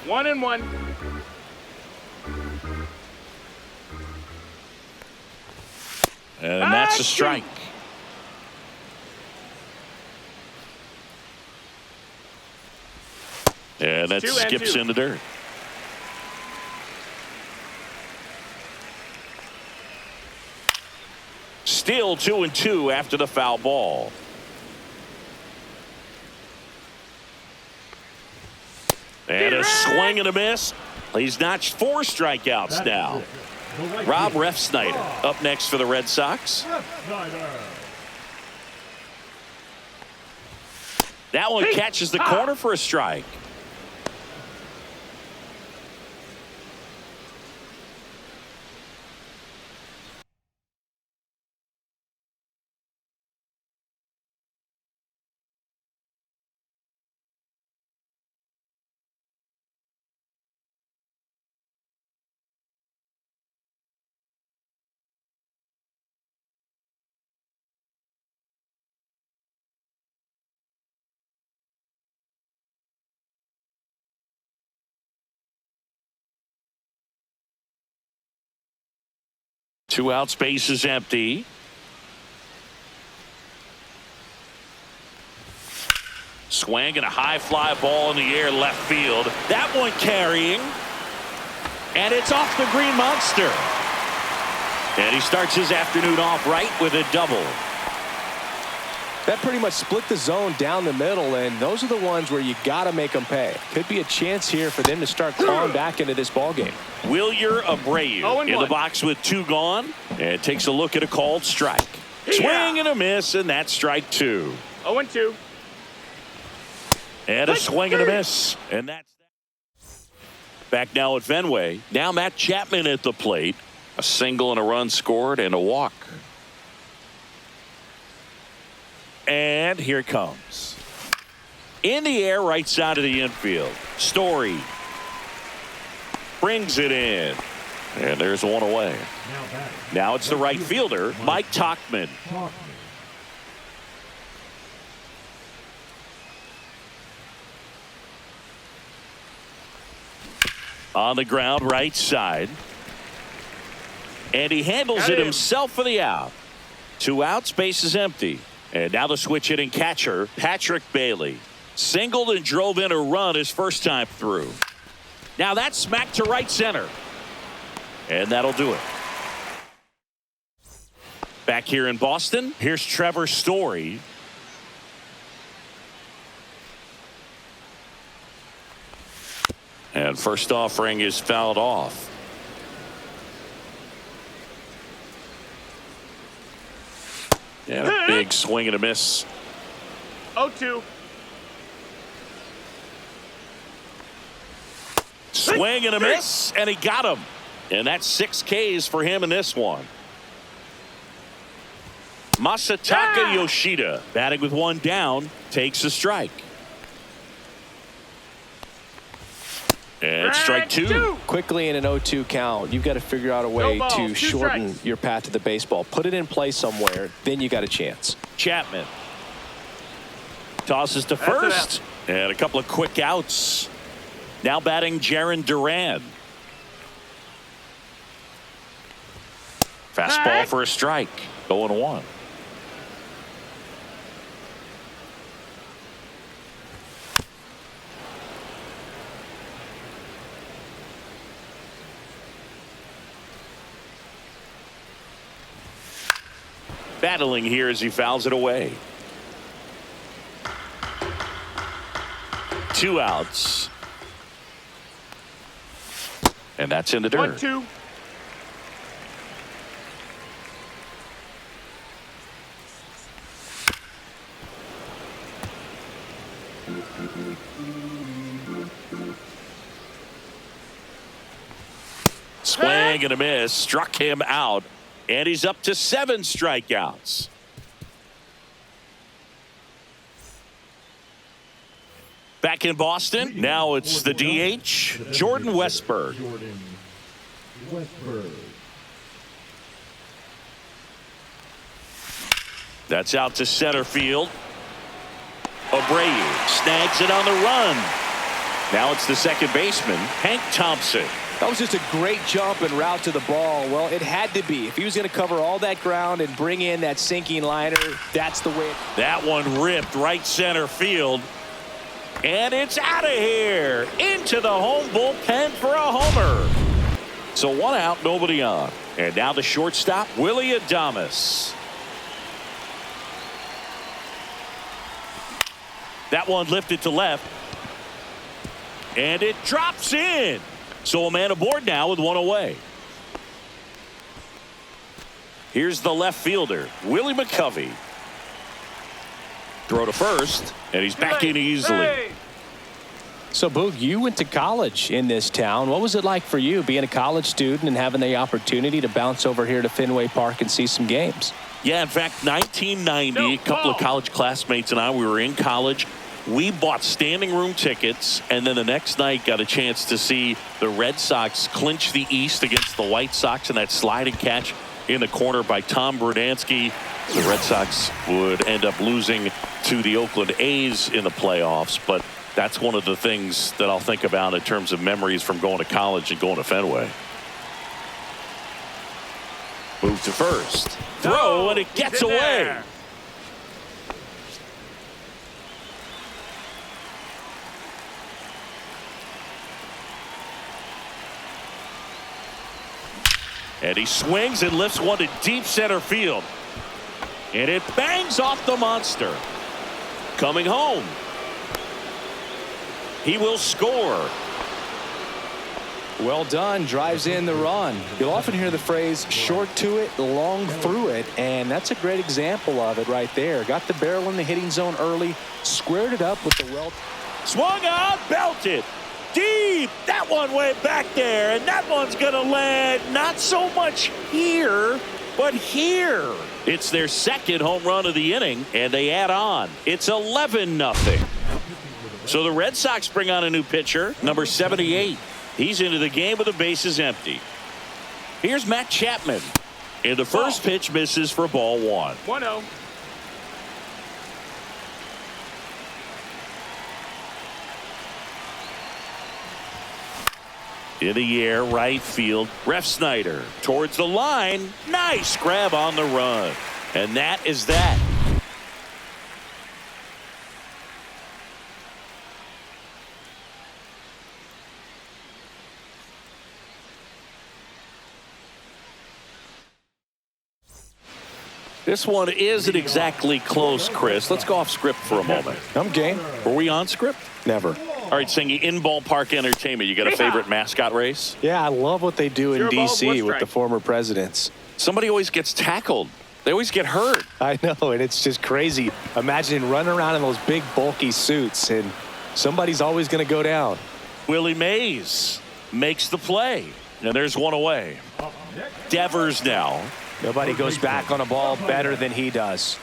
[SPEAKER 3] One and one.
[SPEAKER 1] And that's a strike. And that skips in the dirt. Still 2-2 after the foul ball. And a swing and a miss. He's notched 4 strikeouts now. Rob Refsnyder up next for the Red Sox. That one catches the corner for a strike. 2 outs, base is empty. Swing and a high fly ball in the air left field. That one carrying. And it's off the green monster. And he starts his afternoon off right with a double.
[SPEAKER 2] That pretty much split the zone down the middle, and those are the ones where you got to make them pay. Could be a chance here for them to start clawing back into this ball game.
[SPEAKER 1] Wilyer Abreu in the box with 2 gone, and takes a look at a called strike. Swing and a miss, and that's strike 2.
[SPEAKER 3] 0-2.
[SPEAKER 1] And a swing and a miss, and that's back now at Fenway. Now Matt Chapman at the plate. A single and a run scored and a walk. And here it comes. In the air, right side of the infield. Story brings it in. And there's one away. Now it's the right fielder, Mike Tauchman. On the ground, right side. And he handles it himself for the out. 2 outs, base is empty. And now the switch hitting catcher, Patrick Bailey. Singled and drove in a run his first time through. Now that's smacked to right center. And that'll do it. Back here in Boston, here's Trevor Story. And first offering is fouled off. And a big swing and a miss.
[SPEAKER 3] 0-2.
[SPEAKER 1] Swing and a miss, and he got him. And that's 6 Ks for him in this one. Masataka Yoshida, batting with 1 down, takes a strike. And strike 2.
[SPEAKER 2] Quickly in an 0-2 count, you've got to figure out a way to shorten your path to the baseball. Put it in play somewhere, then you got a chance.
[SPEAKER 1] Chapman tosses to first, and a couple of quick outs. Now batting Jarren Duran. Fastball for a strike. 0-1. Battling here as he fouls it away. 2 outs. And that's in the dirt.
[SPEAKER 3] 1-2.
[SPEAKER 1] Swing and a miss. Struck him out. And he's up to 7 strikeouts. Back in Boston, now it's the DH, Jordan Westburg. That's out to center field. Abreu snags it on the run. Now it's the second baseman, Hank Thompson.
[SPEAKER 2] That was just a great jump and route to the ball. Well, it had to be. If he was going to cover all that ground and bring in that sinking liner, that's the way.
[SPEAKER 1] That one ripped right center field. And it's out of here. Into the home bullpen for a homer. So 1 out, nobody on. And now the shortstop, Willie Adames. That one lifted to left. And it drops in. So a man aboard now with 1 away. Here's the left fielder, Willie McCovey. Throw to first, and he's back in easily.
[SPEAKER 2] So, Boog, you went to college in this town. What was it like for you being a college student and having the opportunity to bounce over here to Fenway Park and see some games?
[SPEAKER 1] Yeah, in fact, 1990, a couple of college classmates and I, we were in college. We bought standing room tickets, and then the next night got a chance to see the Red Sox clinch the East against the White Sox in that sliding catch in the corner by Tom Brudansky. The Red Sox would end up losing to the Oakland A's in the playoffs, but that's one of the things that I'll think about in terms of memories from going to college and going to Fenway. Move to first. Throw, and it gets away.
[SPEAKER 3] There.
[SPEAKER 1] And he swings and lifts one to deep center field. And it bangs off the monster. Coming home. He will score.
[SPEAKER 2] Well done. Drives in the run. You'll often hear the phrase short to it, long through it, and that's a great example of it right there. Got the barrel in the hitting zone early, squared it up with the well.
[SPEAKER 1] Swung on, belted. Deep. That one went back there, and that one's going to land not so much here, but here. It's their second home run of the inning, and they add on. It's 11-0. So the Red Sox bring on a new pitcher, number 78. He's into the game with the bases empty. Here's Matt Chapman. And the first pitch misses for ball one.
[SPEAKER 3] 1-0.
[SPEAKER 1] In the air, right field. Ref Snyder towards the line. Nice grab on the run. And that is that. This one isn't exactly close, Chris. Let's go off script for a moment.
[SPEAKER 2] I'm game.
[SPEAKER 1] Were we on script?
[SPEAKER 2] Never.
[SPEAKER 1] All right, Singy, in ballpark entertainment, you got a favorite mascot race?
[SPEAKER 2] Yeah, I love what they do in
[SPEAKER 3] Zero balls,
[SPEAKER 2] D.C.
[SPEAKER 3] one
[SPEAKER 2] with
[SPEAKER 3] strike.
[SPEAKER 2] the former presidents.
[SPEAKER 1] Somebody always gets tackled. They always get hurt.
[SPEAKER 2] I know, and it's just crazy. Imagine running around in those big, bulky suits, and somebody's always going to go down.
[SPEAKER 1] Willie Mays makes the play. And there's one away. Devers now.
[SPEAKER 2] Nobody goes back on a ball better than he does.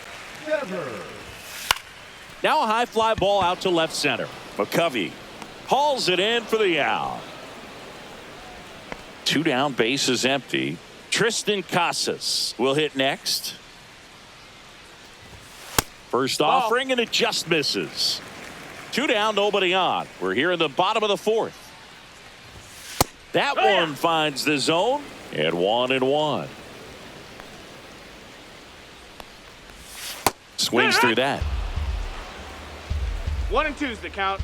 [SPEAKER 1] Now a high fly ball out to left center. McCovey hauls it in for the out. 2 down, bases empty. Tristan Casas will hit next. First offering, and it just misses. 2 down, nobody on. We're here in the bottom of the 4th. That one finds the zone, and 1-1. Swings through that.
[SPEAKER 3] 1 and 2's the count.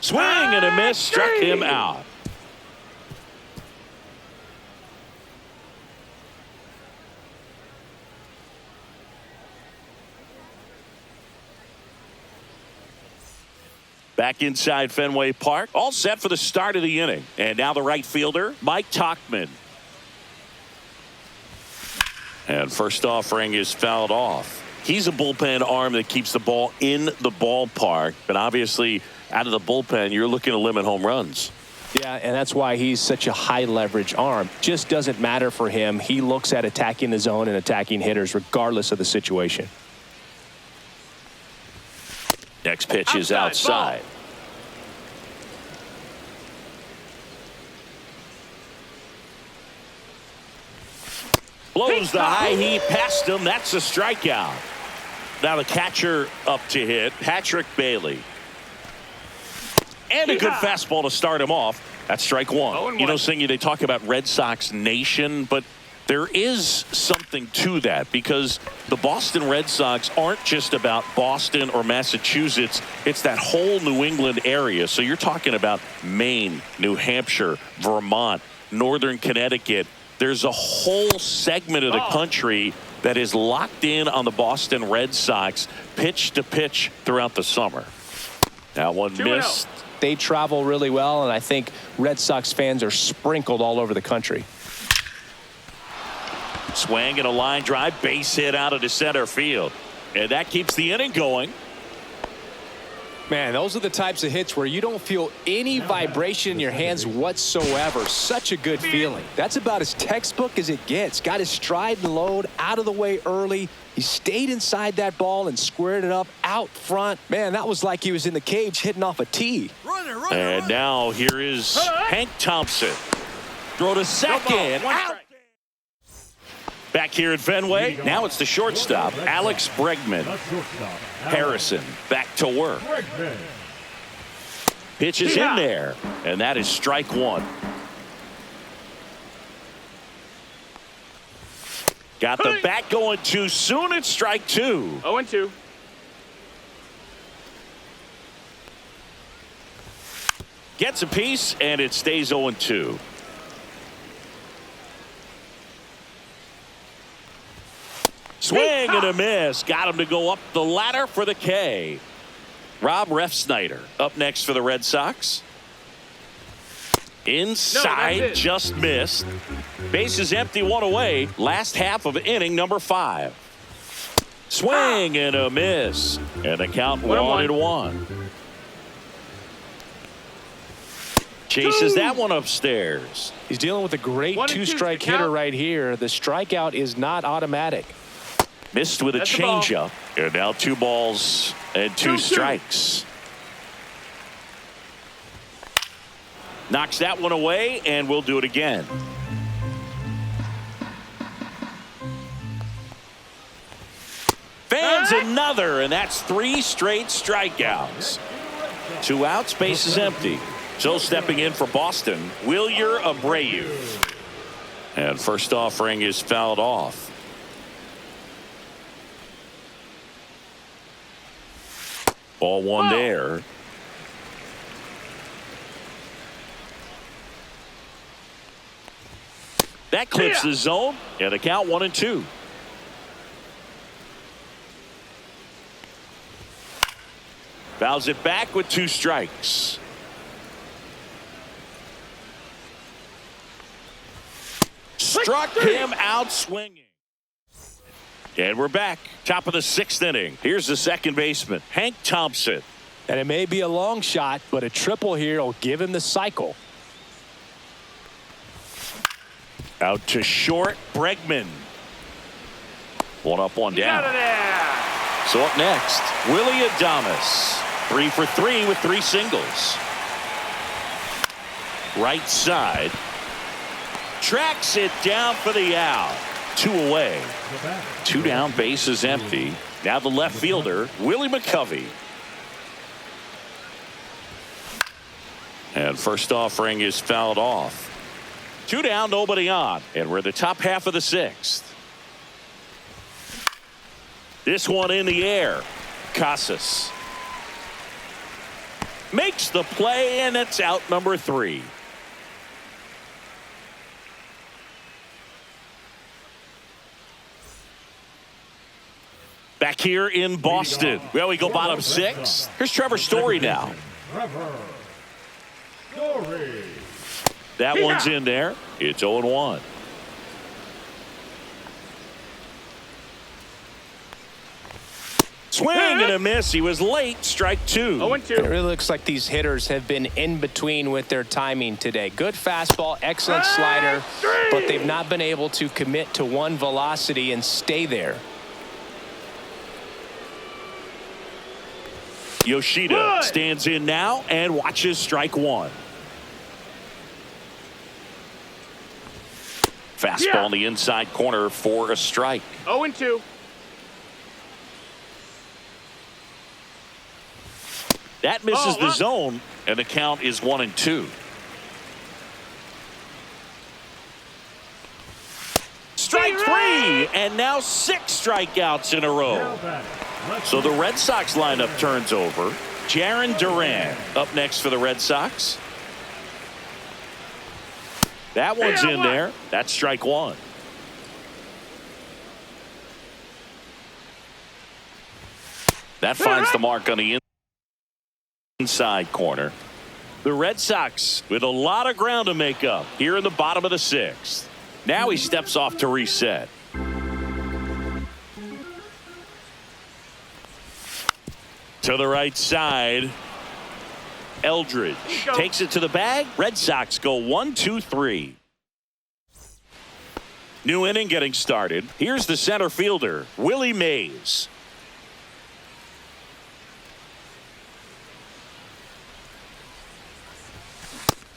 [SPEAKER 1] Swing and a miss, struck him out. Back inside Fenway Park, all set for the start of the inning. And now the right fielder, Mike Tauchman. And first offering is fouled off. He's a bullpen arm that keeps the ball in the ballpark. But obviously, out of the bullpen, you're looking to limit home runs.
[SPEAKER 2] Yeah, and that's why he's such a high leverage arm. Just doesn't matter for him. He looks at attacking the zone and attacking hitters regardless of the situation.
[SPEAKER 1] Next pitch is outside. Blows the high heat past him. That's a strikeout. Now the catcher up to hit, Patrick Bailey. And a good fastball to start him off. That's strike one. You know, Singy, they talk about Red Sox Nation, but there is something to that because the Boston Red Sox aren't just about Boston or Massachusetts. It's that whole New England area. So you're talking about Maine, New Hampshire, Vermont, Northern Connecticut. There's a whole segment of the country that is locked in on the Boston Red Sox pitch to pitch throughout the summer. That one missed.
[SPEAKER 2] They travel really well, and I think Red Sox fans are sprinkled all over the country.
[SPEAKER 1] Swing and a line drive, base hit out into center field. And that keeps the inning going.
[SPEAKER 2] Man, those are the types of hits where you don't feel any vibration in your hands whatsoever. Such a good feeling. That's about as textbook as it gets. Got his stride and load out of the way early. He stayed inside that ball and squared it up out front. Man, that was like he was in the cage hitting off a tee.
[SPEAKER 1] And now here is Hank Thompson. Throw to second. Out. Back here at Fenway, now it's the shortstop, Alex Bregman. Harrison back to work. Pitch is in there, and that is strike one. Got the bat going too soon. It's strike two.
[SPEAKER 3] 0-2.
[SPEAKER 1] Gets a piece, and it stays 0-2. Swing and a miss. Got him to go up the ladder for the K. Rob Refsnyder up next for the Red Sox. Inside, just missed. Base is empty, one away. Last half of inning number 5. Swing and a miss. And the count 1-1. Chases that one upstairs.
[SPEAKER 2] He's dealing with a great two-strike hitter right here. The strikeout is not automatic.
[SPEAKER 1] Missed with a changeup. And now 2 balls and 2 strikes. Knocks that one away, and we'll do it again. Fans another, and that's 3 straight strikeouts. 2 outs, base is empty. So stepping in for Boston, Wilyer Abreu. And first offering is fouled off. Ball 1 there. That clips the zone, and the count 1-2. Fouls it back with 2 strikes. Struck him out swinging. And we're back. Top of the 6th inning. Here's the second baseman, Hank Thompson.
[SPEAKER 2] And it may be a long shot, but a triple here will give him the cycle.
[SPEAKER 1] Out to short, Bregman. 1 up, 1 down. So up next, Willie Adames. 3 for 3 with 3 singles. Right side. Tracks it down for the out. 2 away. 2 down, base is empty. Now the left fielder, Willie McCovey. And first offering is fouled off. 2 down, nobody on. And we're in the top half of the 6th. This one in the air. Casas makes the play, and it's out number 3. Back here in Boston. Well, we go bottom 6. Here's Trevor Story now. That one's in there. It's 0-1. Swing and a miss. He was late. Strike 2.
[SPEAKER 3] 0-2.
[SPEAKER 2] It really looks like these hitters have been in between with their timing today. Good fastball, excellent slider, but they've not been able to commit to one velocity and stay there.
[SPEAKER 1] Yoshida stands in now and watches strike 1. Fastball in the inside corner for a strike.
[SPEAKER 3] 0-2.
[SPEAKER 1] That misses the zone, and the count is 1-2. Strike 3, and now 6 strikeouts in a row. So the Red Sox lineup turns over. Jarren Duran up next for the Red Sox. That one's in there. That's strike 1. That finds the mark on the inside corner. The Red Sox with a lot of ground to make up here in the bottom of the 6th. Now he steps off to reset. To the right side. Eldridge takes it to the bag. Red Sox go 1-2-3. New inning getting started. Here's the center fielder, Willie Mays.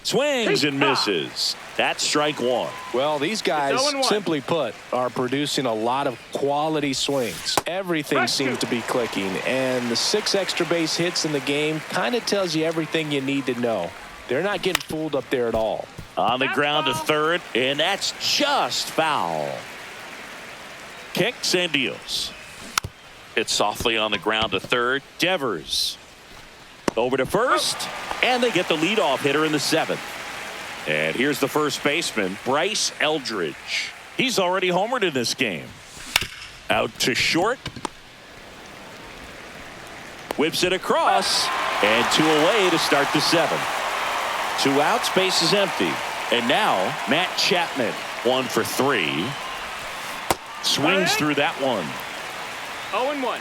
[SPEAKER 1] Swings and misses. That's strike 1.
[SPEAKER 2] Well, these guys, simply put, are producing a lot of quality swings. Everything seems to be clicking, and the 6 extra base hits in the game kind of tells you everything you need to know. They're not getting fooled up there at all.
[SPEAKER 1] On the ground to third, and that's just foul. Kicks and deals. It's softly on the ground to third. Devers over to first, and they get the leadoff hitter in the 7th. And here's the first baseman, Bryce Eldridge. He's already homered in this game. Out to short. Whips it across, and 2 away to start the 7th. 2 outs, base is empty. And now Matt Chapman, 1 for 3. Swings through that one.
[SPEAKER 3] 0-1.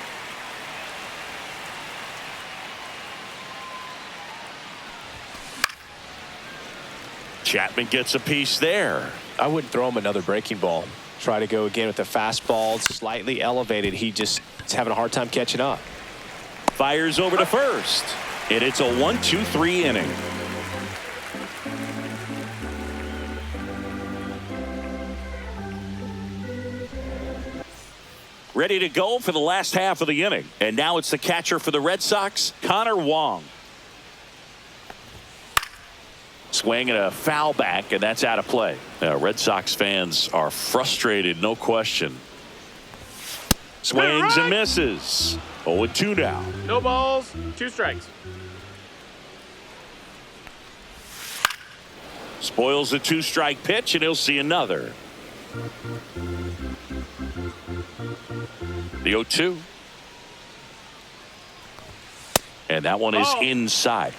[SPEAKER 1] Chapman gets a piece there.
[SPEAKER 2] I wouldn't throw him another breaking ball. Try to go again with the fastball, slightly elevated. He just is having a hard time catching up.
[SPEAKER 1] Fires over to first, and it's a 1-2-3 inning. Ready to go for the last half of the inning. And now it's the catcher for the Red Sox, Connor Wong. Swing and a foul back, and that's out of play. Now, Red Sox fans are frustrated, no question. Swings and misses. 0-2 now.
[SPEAKER 3] No balls, 2 strikes.
[SPEAKER 1] Spoils the 2-strike pitch, and he'll see another. The 0-2. And that one is inside.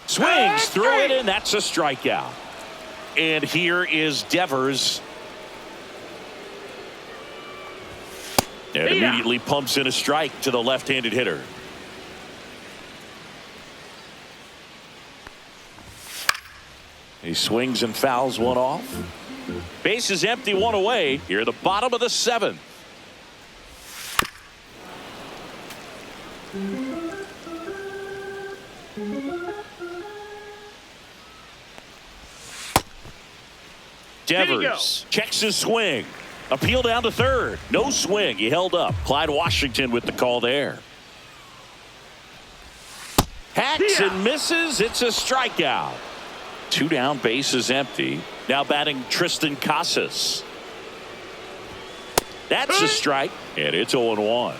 [SPEAKER 1] Swings through it, and that's a strikeout. And here is Devers. And immediately pumps in a strike to the left-handed hitter. He swings and fouls one off. Base is empty, 1 away. Here at the bottom of the 7th. Devers checks his swing. Appeal down to third. No swing. He held up. Clyde Washington with the call there. Hacks and misses. It's a strikeout. 2 down, base is empty. Now batting Tristan Casas. That's a strike, and it's 0-1.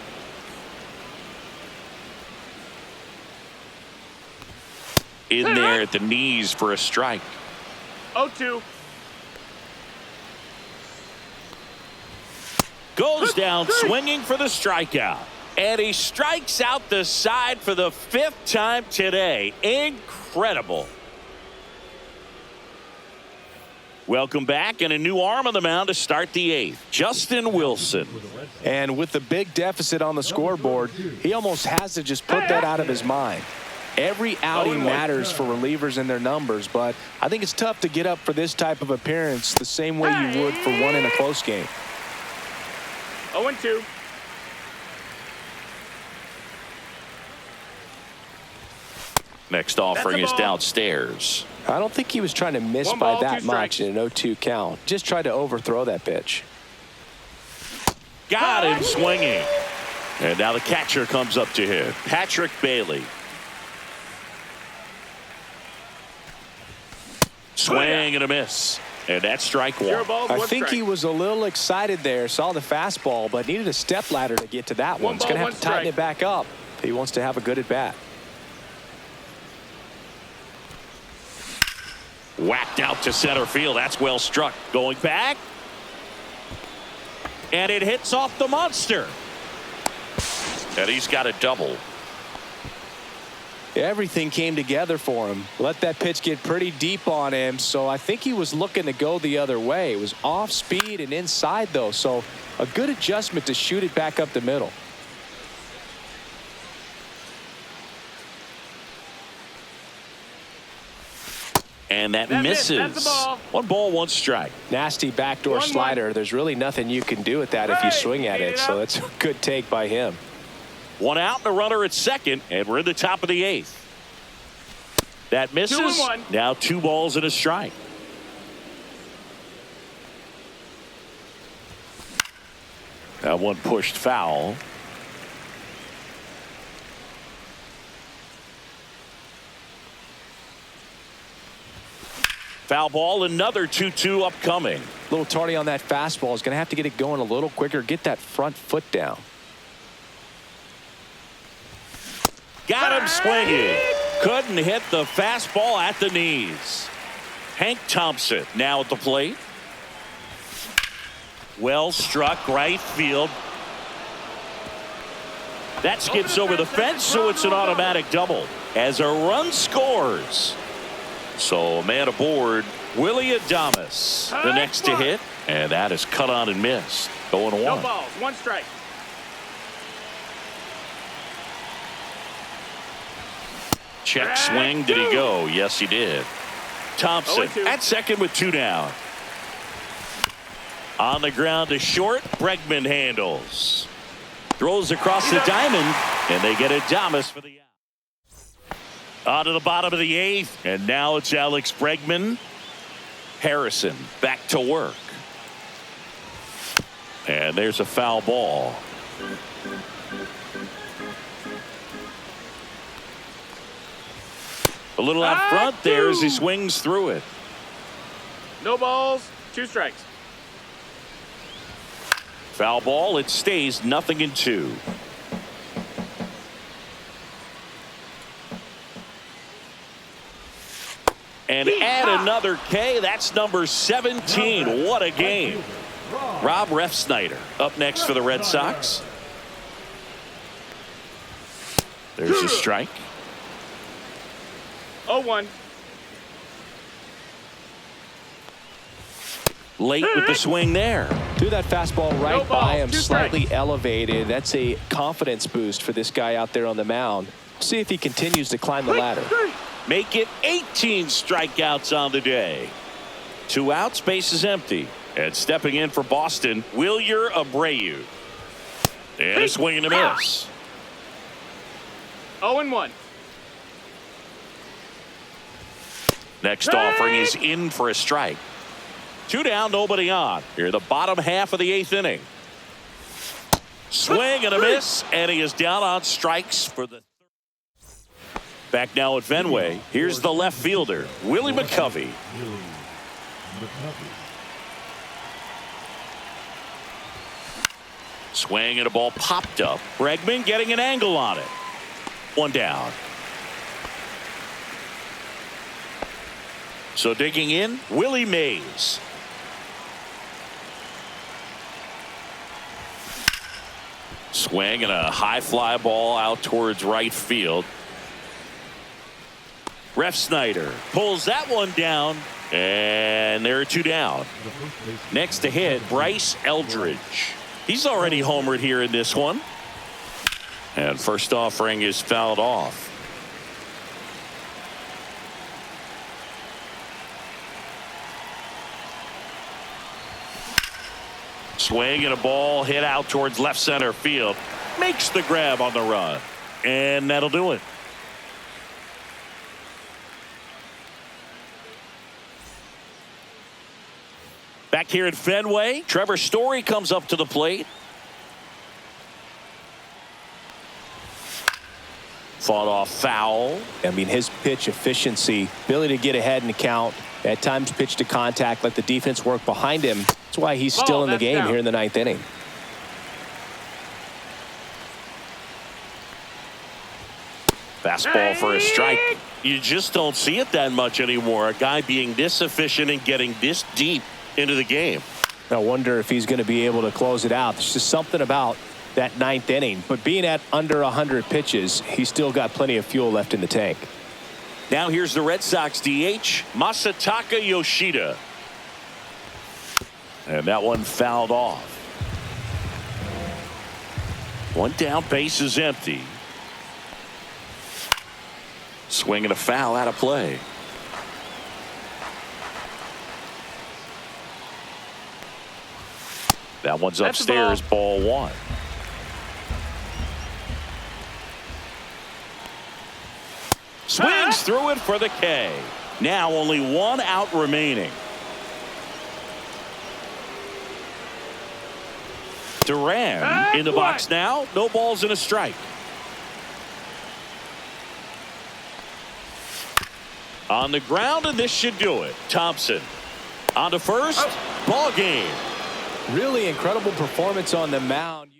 [SPEAKER 1] In there at the knees for a strike.
[SPEAKER 3] 0-2.
[SPEAKER 1] Goes down swinging for the strikeout. And he strikes out the side for the 5th time today. Incredible. Welcome back, and a new arm on the mound to start the 8th. Justin Wilson.
[SPEAKER 2] And with the big deficit on the scoreboard, he almost has to just put that out of his mind. Every outing matters for relievers and their numbers, but I think it's tough to get up for this type of appearance the same way you would for one in a close game.
[SPEAKER 3] 0-2.
[SPEAKER 1] Next offering is downstairs.
[SPEAKER 2] I don't think he was trying to miss by that much in an 0-2 count. Just tried to overthrow that pitch.
[SPEAKER 1] Got him swinging. And now the catcher comes up to him, Patrick Bailey. Swing and a miss. And that's strike 1.
[SPEAKER 2] I think he was a little excited there, saw the fastball, but needed a step ladder to get to that one. He's going to have to tighten it back up if he wants to have a good at bat.
[SPEAKER 1] Whacked out to center field. That's well struck. Going back. And it hits off the monster. And he's got a double.
[SPEAKER 2] Everything came together for him. Let that pitch get pretty deep on him, so I think he was looking to go the other way. It was off speed and inside, though, so a good adjustment to shoot it back up the middle.
[SPEAKER 1] And that misses.
[SPEAKER 3] That's the ball.
[SPEAKER 1] 1 ball, 1 strike.
[SPEAKER 2] Nasty backdoor slider. There's really nothing you can do with that if you swing at it, so that's a good take by him.
[SPEAKER 1] 1 out and a runner at second, and we're in the top of the 8th. That misses.
[SPEAKER 3] 2-1.
[SPEAKER 1] Now 2 balls and a strike. That one pushed foul. Foul ball, another 2-2 upcoming.
[SPEAKER 2] A little tardy on that fastball. Is going to have to get it going a little quicker. Get that front foot down.
[SPEAKER 1] Got him swinging. Couldn't hit the fastball at the knees. Hank Thompson now at the plate. Well struck right field. That skips over the fence, so it's an automatic double as a run scores. So a man aboard, Willie Adames, the next to hit, and that is cut on and missed. 0-1.
[SPEAKER 3] No balls, 1 strike.
[SPEAKER 1] Check swing. Did he go? Yes, he did. Thompson
[SPEAKER 3] 0-2.
[SPEAKER 1] at second with 2 down. On the ground to short. Bregman handles. Throws across the diamond, and they get Adames for the out. On to the bottom of the 8th, and now it's Alex Bregman. Harrison back to work. And there's a foul ball. A little out front there as he swings through it.
[SPEAKER 3] No balls, 2 strikes.
[SPEAKER 1] Foul ball. It stays 0-2. And add another K. That's number 17. What a game. Rob Refsnyder up next for the Red Sox. There's a strike.
[SPEAKER 3] 0-1.
[SPEAKER 1] Late with the swing there.
[SPEAKER 2] Threw that fastball right
[SPEAKER 3] No ball,
[SPEAKER 2] by him,
[SPEAKER 3] 2
[SPEAKER 2] slightly
[SPEAKER 3] strikes.
[SPEAKER 2] elevated. That's a confidence boost for this guy out there on the mound. See if he continues to climb the ladder.
[SPEAKER 1] Make it 18 strikeouts on the day. 2 outs, base is empty. And stepping in for Boston, Wilyer Abreu. And a swing and a miss.
[SPEAKER 3] 0-1.
[SPEAKER 1] Next offering is in for a strike. 2 down, nobody on. Here, the bottom half of the 8th inning. Swing and a miss, and he is down on strikes for the. Back now at Fenway. Here's the left fielder, Willie McCovey. Swing and a ball popped up. Bregman getting an angle on it. 1 down. So digging in, Willie Mays. Swing and a high fly ball out towards right field. Refsnyder pulls that one down, and there are 2 down. Next to hit, Bryce Eldridge. He's already homered here in this one. And first offering is fouled off. Swing and a ball hit out towards left center field. Makes the grab on the run. And that'll do it. Back here at Fenway, Trevor Story comes up to the plate. Fought off foul.
[SPEAKER 2] I mean, his pitch efficiency, ability to get ahead in the count, at times pitch to contact, let the defense work behind him. That's why he's still in the game here in the 9th inning.
[SPEAKER 1] Fastball for a strike. You just don't see it that much anymore. A guy being this efficient and getting this deep into the game.
[SPEAKER 2] I wonder if he's going to be able to close it out. There's just something about that 9th inning. But being at under 100 pitches, he's still got plenty of fuel left in the tank.
[SPEAKER 1] Now here's the Red Sox DH, Masataka Yoshida. And that one fouled off. 1 down, base is empty. Swing and a foul out of play. That one's upstairs, ball 1. Swings through it for the K. Now only 1 out remaining. Duran in the box now. No balls and a strike. On the ground, and this should do it. Thompson on to first. Ball game.
[SPEAKER 2] Really incredible performance on the mound.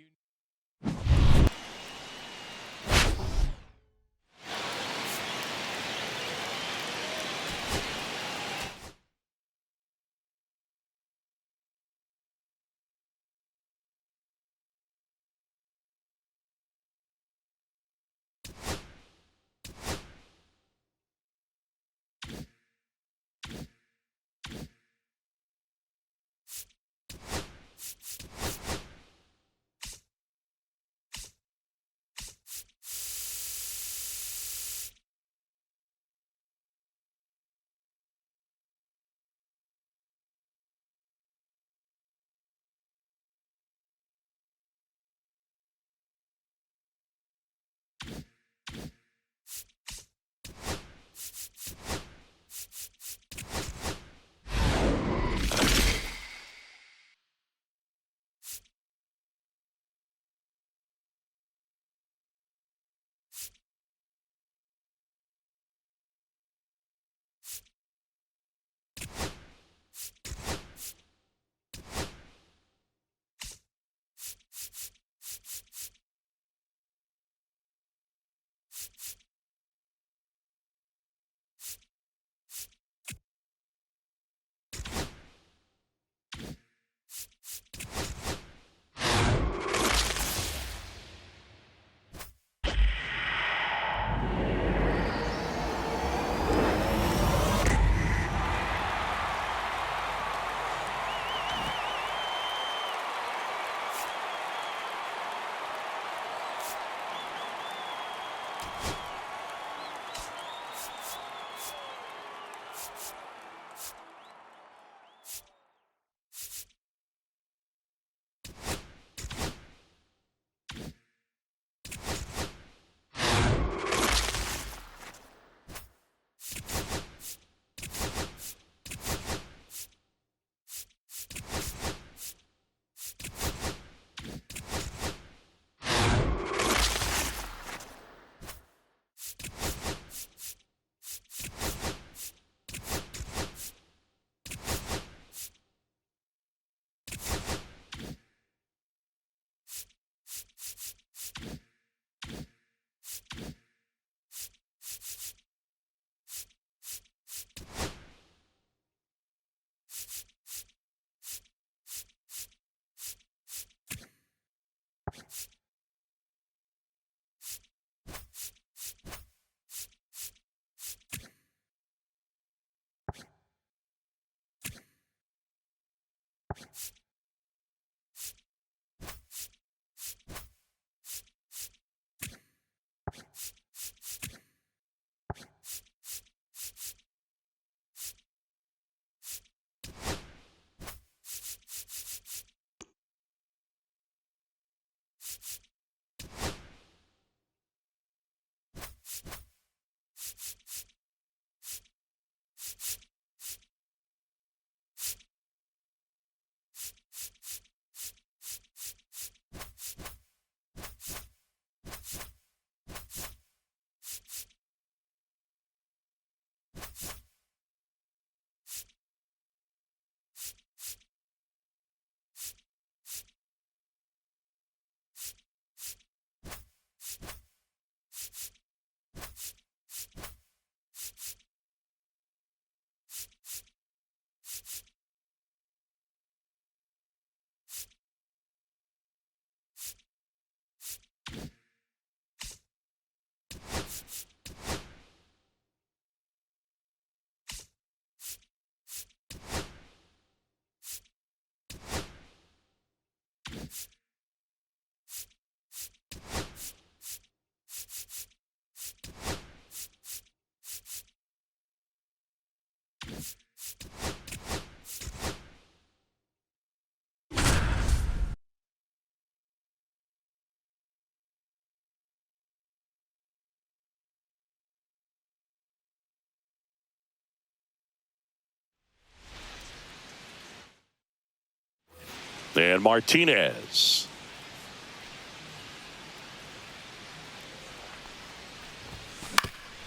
[SPEAKER 1] And Martinez.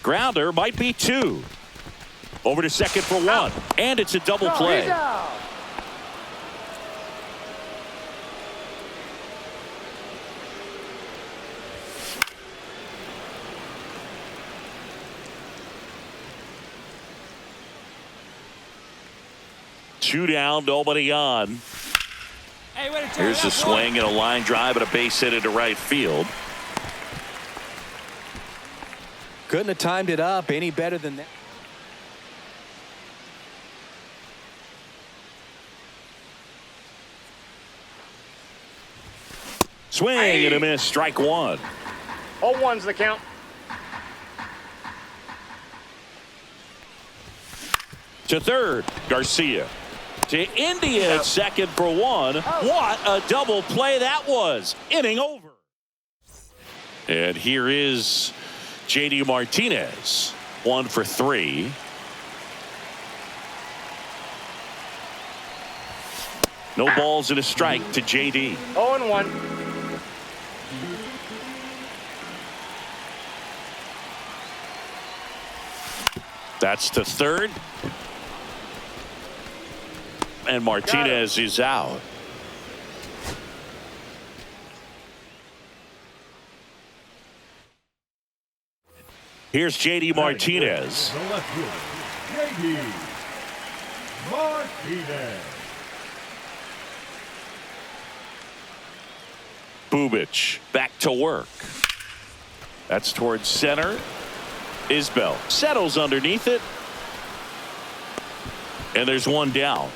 [SPEAKER 1] Grounder might be two. Over to second for one. And it's a double play. Two down, nobody on. Here's a swing and a line drive and a base hit into right field.
[SPEAKER 2] Couldn't have timed it up any better than that.
[SPEAKER 1] Swing and a miss, strike one.
[SPEAKER 3] All one's the count.
[SPEAKER 1] To third, Garcia. To India at second for one. What a double play that was. Inning over. And here is J.D. Martinez. 1 for 3. No balls and a strike to J.D.
[SPEAKER 3] 0-1.
[SPEAKER 1] That's to third. And Martinez is out. Here's J.D. Martinez.
[SPEAKER 4] The left fielder, J.D. Martinez.
[SPEAKER 1] Bubich back to work. That's towards center. Isbell settles underneath it. And there's one down.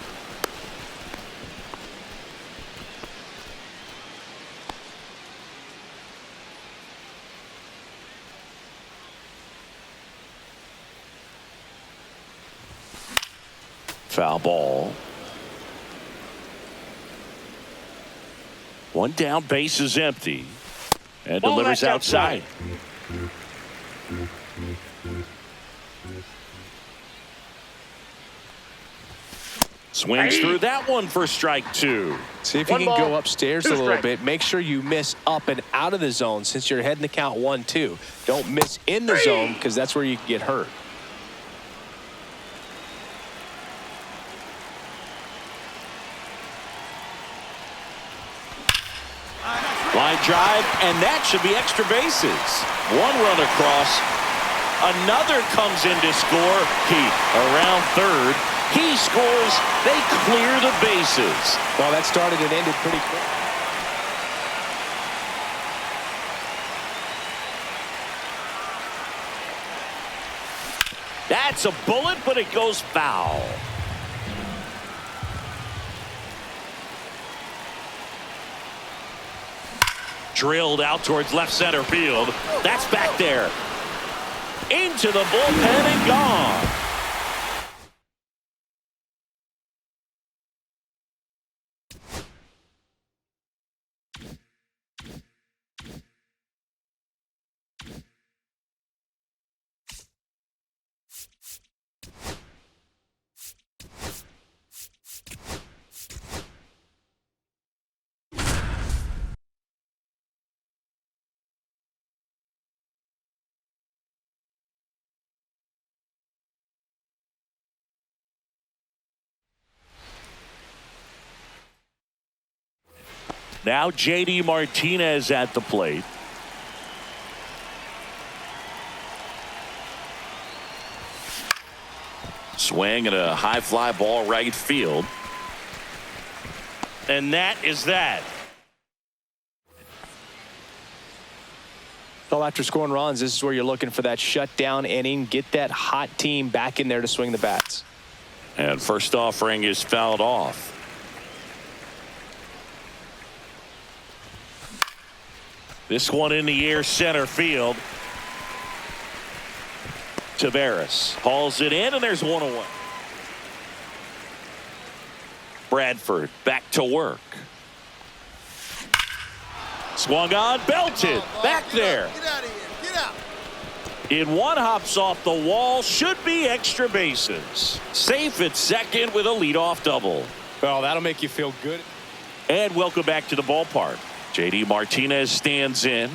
[SPEAKER 1] Foul ball. One down, base is empty. And
[SPEAKER 3] Ball
[SPEAKER 1] delivers outside. Swings through that one for strike two.
[SPEAKER 2] See if you can go upstairs a little bit. Make sure you miss up and out of the zone since you're heading to count 1-2. Don't miss in the zone because that's where you can get hurt.
[SPEAKER 1] Line drive, and that should be extra bases. One run across. Another comes in to score. Keith around third. He scores. They clear the bases.
[SPEAKER 2] Well, that started and ended pretty quick.
[SPEAKER 1] That's a bullet, but it goes foul. Drilled out towards left center field. That's back there. Into the bullpen and gone. Now J.D. Martinez at the plate. Swing and a high fly ball right field. And that is that.
[SPEAKER 2] Well, after scoring runs, this is where you're looking for that shutdown inning. Get that hot team back in there to swing the bats.
[SPEAKER 1] And first offering is fouled off. This one in the air, center field. Taveras hauls it in, and there's one away. Bradford back to work. Swung on, belted, back there.
[SPEAKER 5] Get out of here, get out.
[SPEAKER 1] In one, hops off the wall, should be extra bases. Safe at second with a leadoff double.
[SPEAKER 2] Well, that'll make you feel good.
[SPEAKER 1] And welcome back to the ballpark. J.D. Martinez stands in.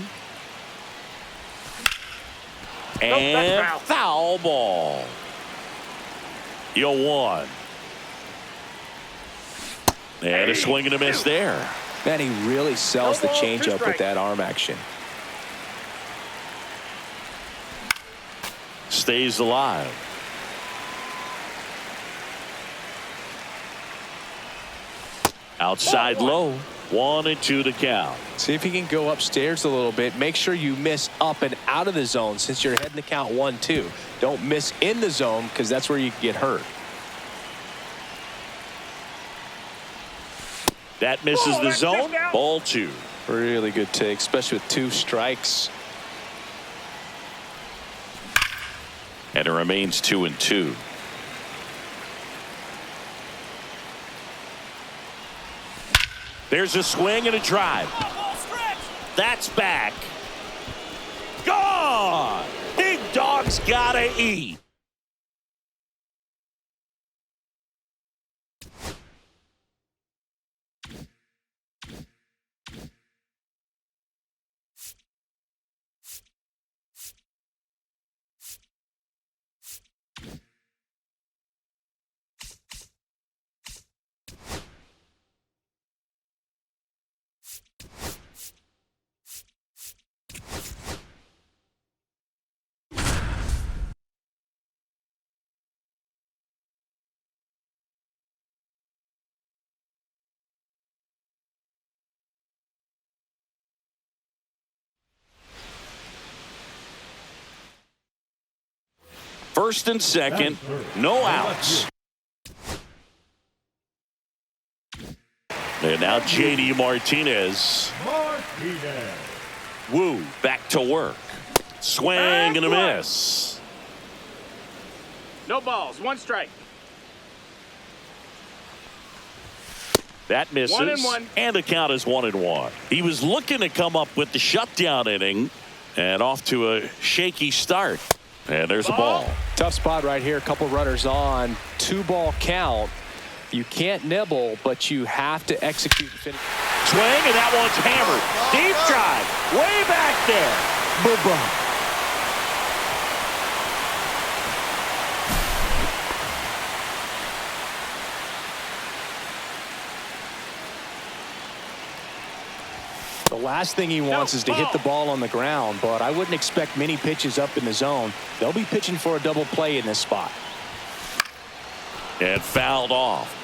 [SPEAKER 1] And foul ball. 0-1. And a swing and a miss there.
[SPEAKER 2] Man, he really sells the
[SPEAKER 3] No ball, 2
[SPEAKER 2] changeup with
[SPEAKER 3] strikes.
[SPEAKER 2] that arm action.
[SPEAKER 1] Stays alive. Outside low. 1-2 to count.
[SPEAKER 2] See if he can go upstairs a little bit. Make sure you miss up and out of the zone since you're heading to count 1-2. Don't miss in the zone because that's where you can get hurt.
[SPEAKER 1] That misses the zone. Ball 2.
[SPEAKER 2] Really good take, especially with 2 strikes.
[SPEAKER 1] And it remains 2-2. There's a swing and a drive. That's back. Gone. Big dog's gotta eat. First and second, no outs. And now J.D. Martinez. Woo, back to work. Swing and a miss.
[SPEAKER 3] No balls, 1 strike.
[SPEAKER 1] That misses.
[SPEAKER 3] 1-1.
[SPEAKER 1] And the count is 1-1. He was looking to come up with the shutdown inning and off to a shaky start. And there's a ball.
[SPEAKER 2] Tough spot right here. A couple runners on. 2-ball count. You can't nibble, but you have to execute.
[SPEAKER 1] Swing, and that one's hammered. Deep drive. Way back there.
[SPEAKER 2] Boom. The last thing he wants is to hit the ball on the ground, but I wouldn't expect many pitches up in the zone. They'll be pitching for a double play in this spot.
[SPEAKER 1] And fouled off.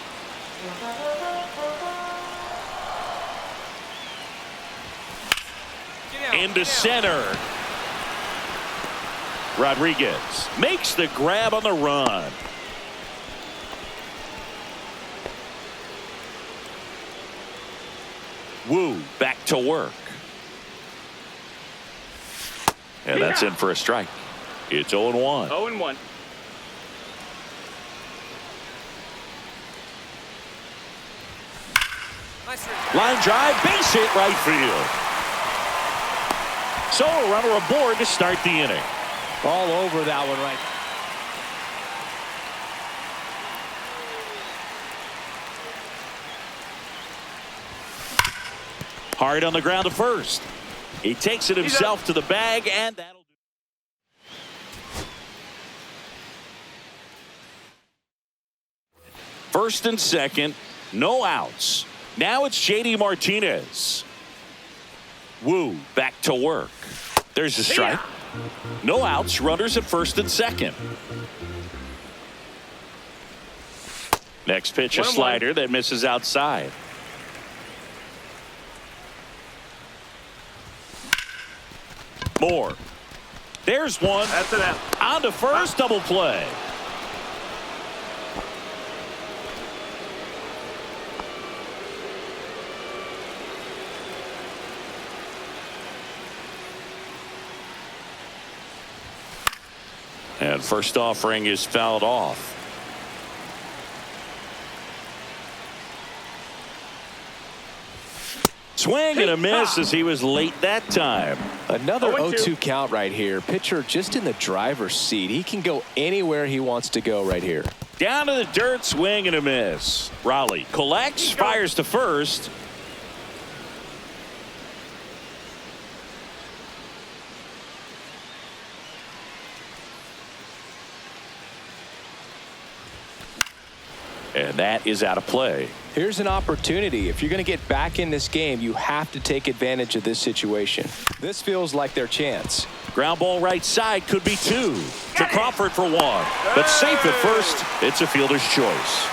[SPEAKER 1] Into center. Rodriguez makes the grab on the run. Woo, back to work. And that's in for a strike. It's 0-1.
[SPEAKER 3] 0-1.
[SPEAKER 1] Line drive, base hit right field. So a runner aboard to start the inning.
[SPEAKER 2] All over that one right.
[SPEAKER 1] Hard on the ground to first. He takes it himself to the bag, and that'll do. First and second, no outs. Now it's J.D. Martinez. Woo, back to work. There's a strike. No outs, runners at first and second. Next pitch, a slider that misses outside. Moore. There's one.
[SPEAKER 3] That's an out.
[SPEAKER 1] On to first, double play. And first offering is fouled off. Swing and a miss as he was late that time.
[SPEAKER 2] Another
[SPEAKER 3] 0-2.
[SPEAKER 2] 0-2 count right here. Pitcher just in the driver's seat. He can go anywhere he wants to go right here.
[SPEAKER 1] Down to the dirt, swing and a miss. Raleigh collects, fires to first. And that is out of play.
[SPEAKER 2] Here's an opportunity. If you're going to get back in this game, you have to take advantage of this situation. This feels like their chance.
[SPEAKER 1] Ground ball right side, could be two. To Crawford for one. But safe at first. It's a fielder's choice.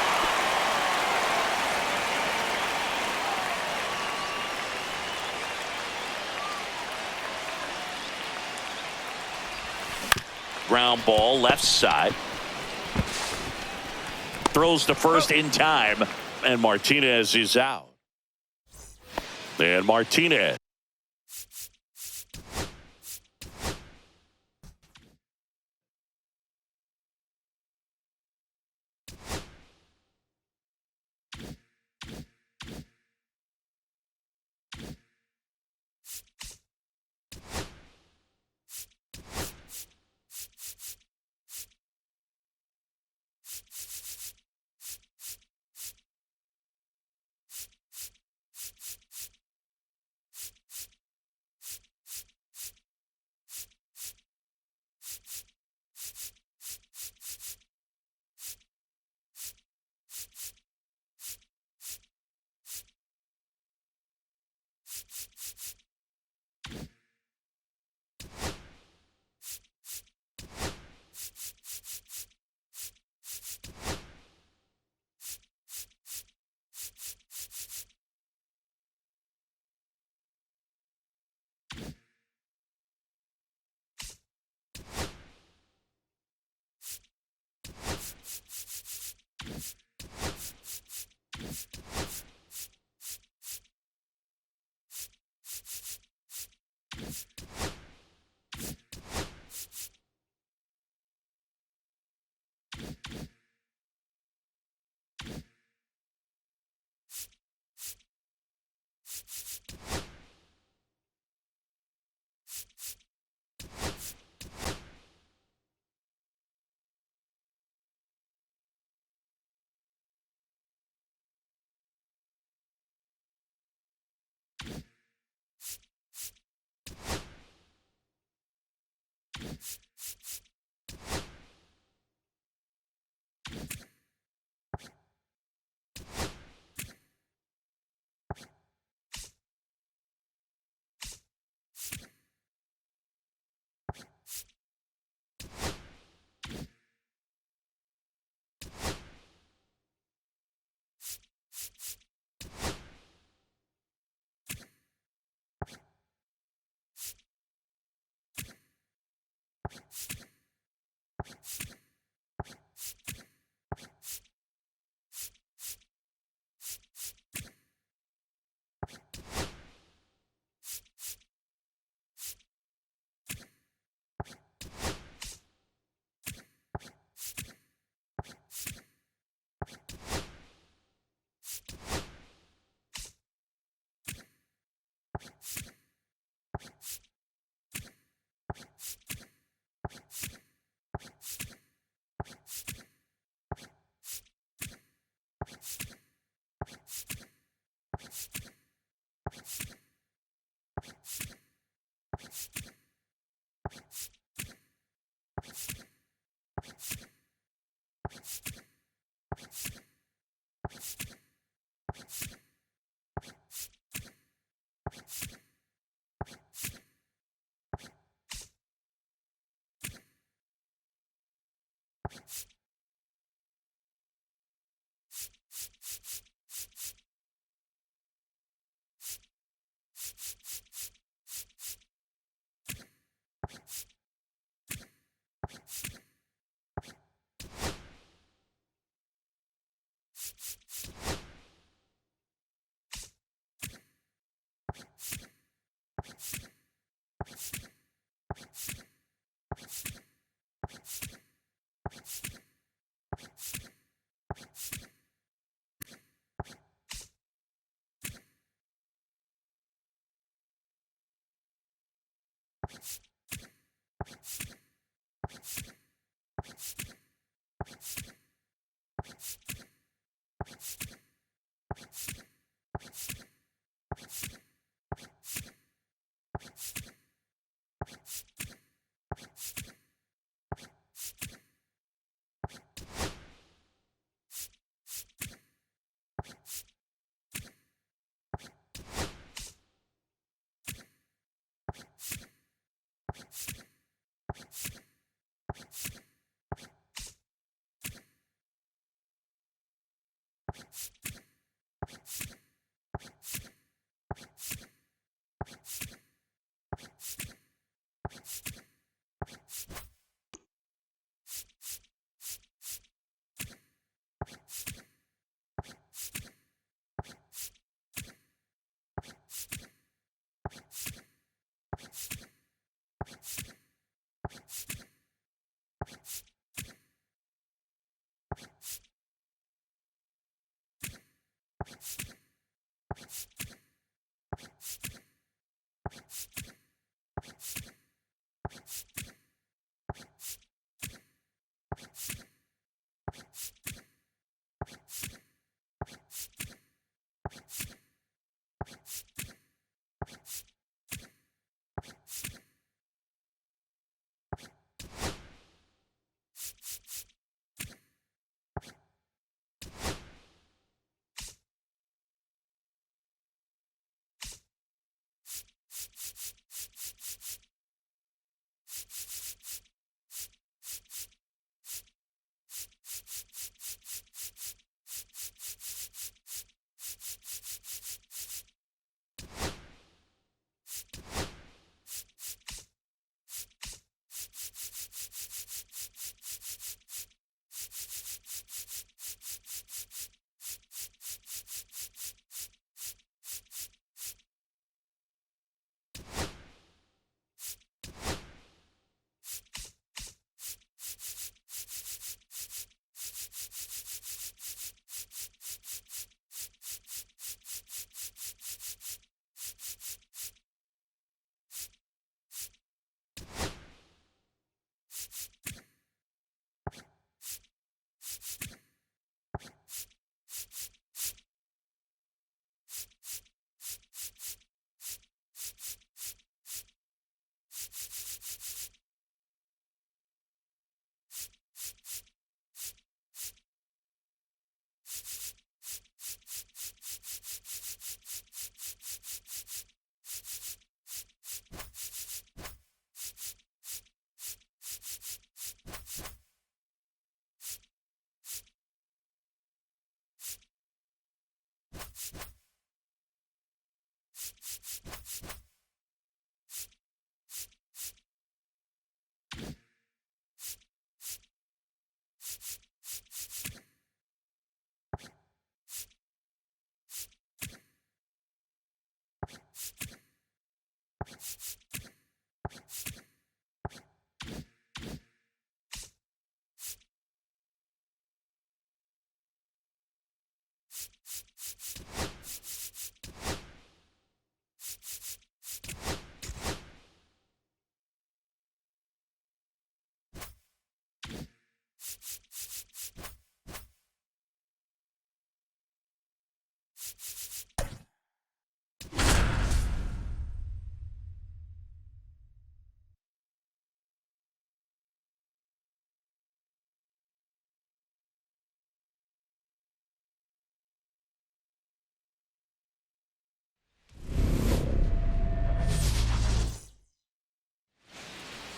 [SPEAKER 1] Ground ball left side. Throws to first in time. And Martinez is out. And Martinez.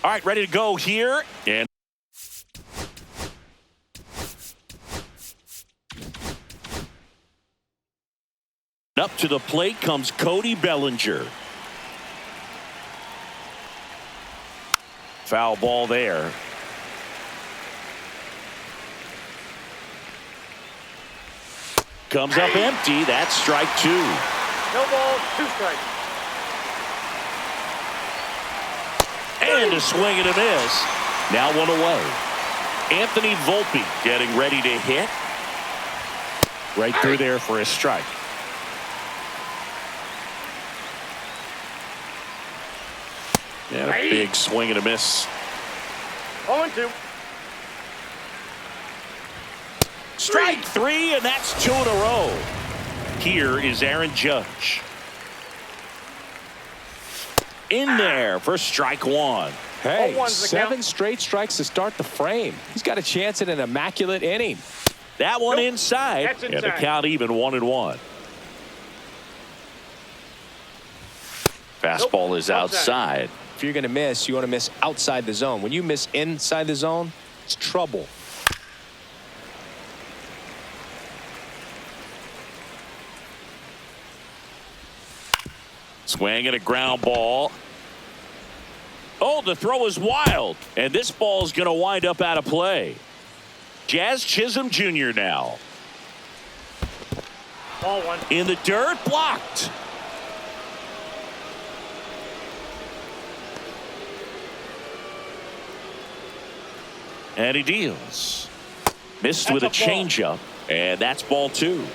[SPEAKER 1] All right, ready to go here. And up to the plate comes Cody Bellinger. Foul ball there. Comes up empty. That's strike two.
[SPEAKER 3] No ball, 2 strikes.
[SPEAKER 1] And a swing and a miss. Now 1 away. Anthony Volpe getting ready to hit. Right through there for a strike. And a big swing and a miss.
[SPEAKER 3] 0-2.
[SPEAKER 1] Strike 3, and that's 2 in a row. Here is Aaron Judge. In there for strike 1.
[SPEAKER 2] Hey,
[SPEAKER 3] 0-1's
[SPEAKER 2] 7 straight strikes to start the frame. He's got a chance at an immaculate inning.
[SPEAKER 1] That one inside.
[SPEAKER 3] That's
[SPEAKER 1] And the
[SPEAKER 3] inside.
[SPEAKER 1] count even 1-1. Fastball is outside.
[SPEAKER 2] If you're going to miss, you want to miss outside the zone. When you miss inside the zone, it's trouble.
[SPEAKER 1] Swing and a ground ball. Oh, the throw is wild. And this ball is going to wind up out of play. Jazz Chisholm Jr. now.
[SPEAKER 3] Ball one.
[SPEAKER 1] In the dirt, blocked. And he deals. Missed with a changeup. And that's ball two.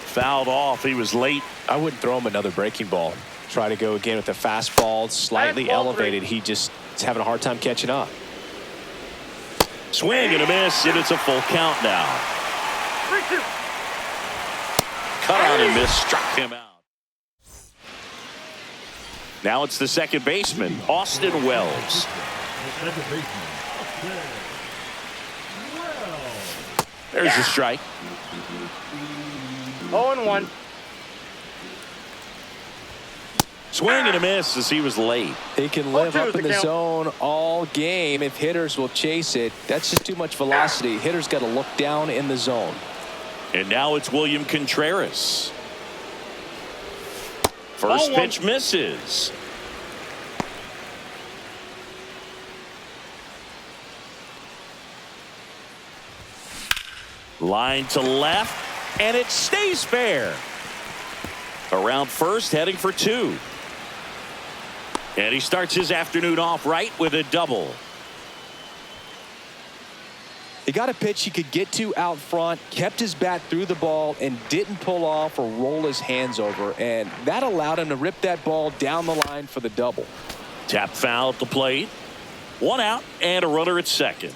[SPEAKER 1] Fouled off. He was late.
[SPEAKER 2] I wouldn't throw him another breaking ball. Try to go again with the fastball, slightly elevated. He just is having a hard time catching up.
[SPEAKER 1] Swing and a miss, and it's a full count now.
[SPEAKER 3] 3-2.
[SPEAKER 1] Cut on and miss, struck him out. Now it's the second baseman, Austin Wells.
[SPEAKER 4] Second baseman, Austin Wells.
[SPEAKER 1] There's a strike.
[SPEAKER 3] 0-1.
[SPEAKER 1] Swing and a miss as he was late.
[SPEAKER 2] He can live up in the zone all game if hitters will chase it. That's just too much velocity. Hitters got to look down in the zone.
[SPEAKER 1] And now it's William Contreras. First pitch misses. Line to left, and it stays fair. Around first, heading for two. And he starts his afternoon off right with a double.
[SPEAKER 2] He got a pitch he could get to out front, kept his bat through the ball, and didn't pull off or roll his hands over. And that allowed him to rip that ball down the line for the double.
[SPEAKER 1] Tap foul at the plate. One out and a runner at second.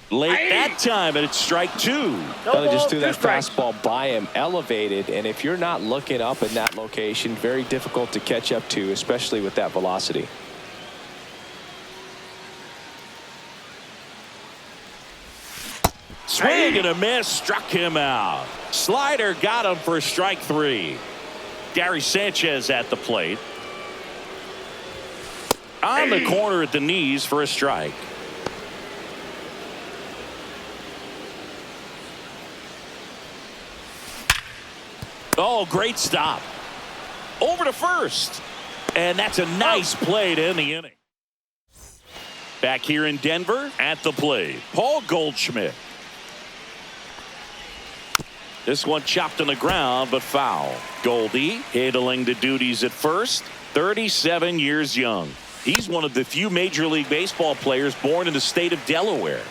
[SPEAKER 1] Late that time, and it's strike two.
[SPEAKER 2] They just threw that fastball by him, elevated, and if you're not looking up in that location, very difficult to catch up to, especially with that velocity.
[SPEAKER 1] Swing and a miss, struck him out. Slider got him for strike three. Gary Sanchez at the plate. On the corner at the knees for a strike. Oh, great stop. Over to first. And that's a nice play to end the inning. Back here in Denver at the plate, Paul Goldschmidt. This one chopped on the ground, but foul. Goldie handling the duties at first, 37 years young. He's one of the few Major League Baseball players born in the state of Delaware.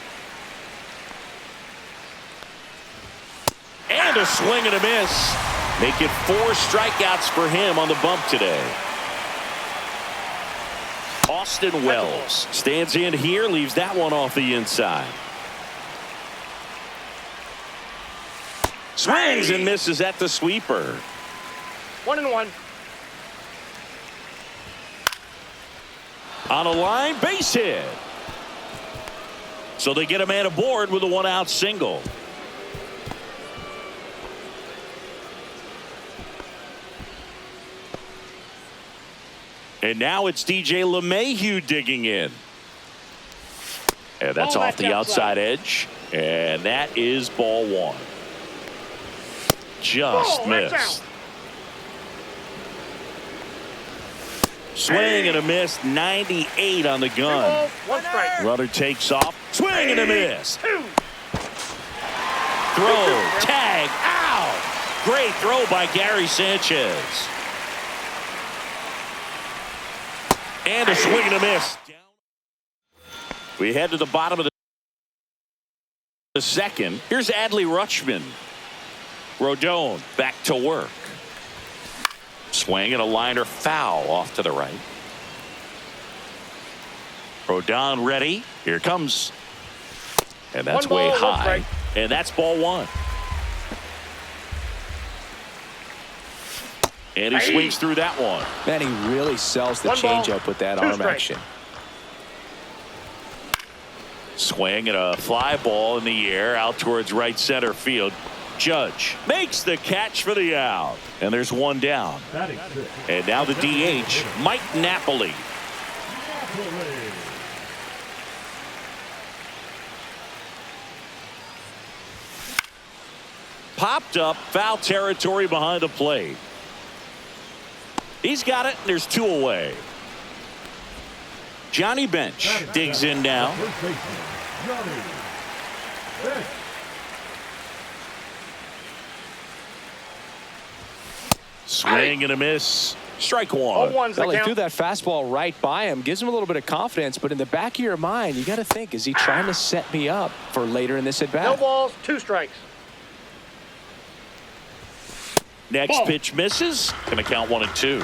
[SPEAKER 1] And a swing and a miss. Make it 4 strikeouts for him on the bump today. Austin Wells stands in here, leaves that one off the inside. Swings and misses at the sweeper.
[SPEAKER 3] 1-1.
[SPEAKER 1] On a line, base hit. So they get a man aboard with a 1-out single. And now it's DJ LeMahieu digging in. And that's off the outside edge. And that is ball one. Just missed. Swing and a miss. 98 on the gun.
[SPEAKER 3] 1 strike.
[SPEAKER 1] Runner takes off. Swing and a miss.
[SPEAKER 3] 2.
[SPEAKER 1] Throw. Tag. Out. Great throw by Gary Sanchez. And a swing and a miss. We head to the bottom of the second. Here's Adley Rutschman. Rodon back to work. Swing and a liner foul off to the right. Rodon ready. Here comes. And that's way high. And that's ball one. And he swings through that one.
[SPEAKER 2] Man, he really sells the changeup with that arm action.
[SPEAKER 1] Swing and a fly ball in the air out towards right center field. Judge makes the catch for the out. And there's one down. And now the DH, Mike Napoli. Popped up, foul territory behind the plate. He's got it, and there's 2 away. Johnny Bench digs in now.
[SPEAKER 4] First baseman, Johnny Bench.
[SPEAKER 1] Swing and a miss. Strike one.
[SPEAKER 2] Well, he threw that fastball right by him. Gives him a little bit of confidence, but in the back of your mind, you got to think, is he trying to set me up for later in this at-bat?
[SPEAKER 3] No balls, 2 strikes.
[SPEAKER 1] Next pitch misses. Going to count 1 and 2.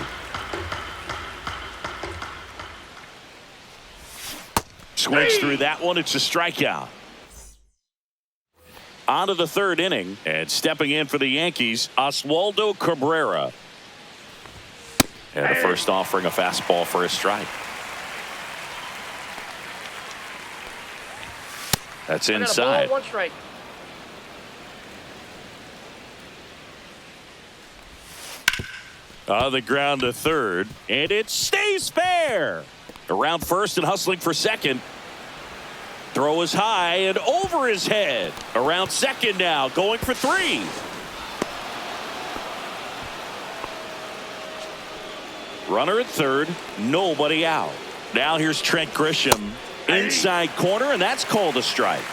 [SPEAKER 1] Swings through that one. It's a strikeout. On to the 3rd inning, and stepping in for the Yankees, Oswaldo Cabrera. And the first offering, a fastball for a strike. That's inside.
[SPEAKER 3] 1 strike.
[SPEAKER 1] On the ground to 3rd, and it stays fair. Around first and hustling for second. Throw is high and over his head. Around second now, going for 3. Runner at 3rd, nobody out. Now here's Trent Grisham. Inside corner, and that's called a strike.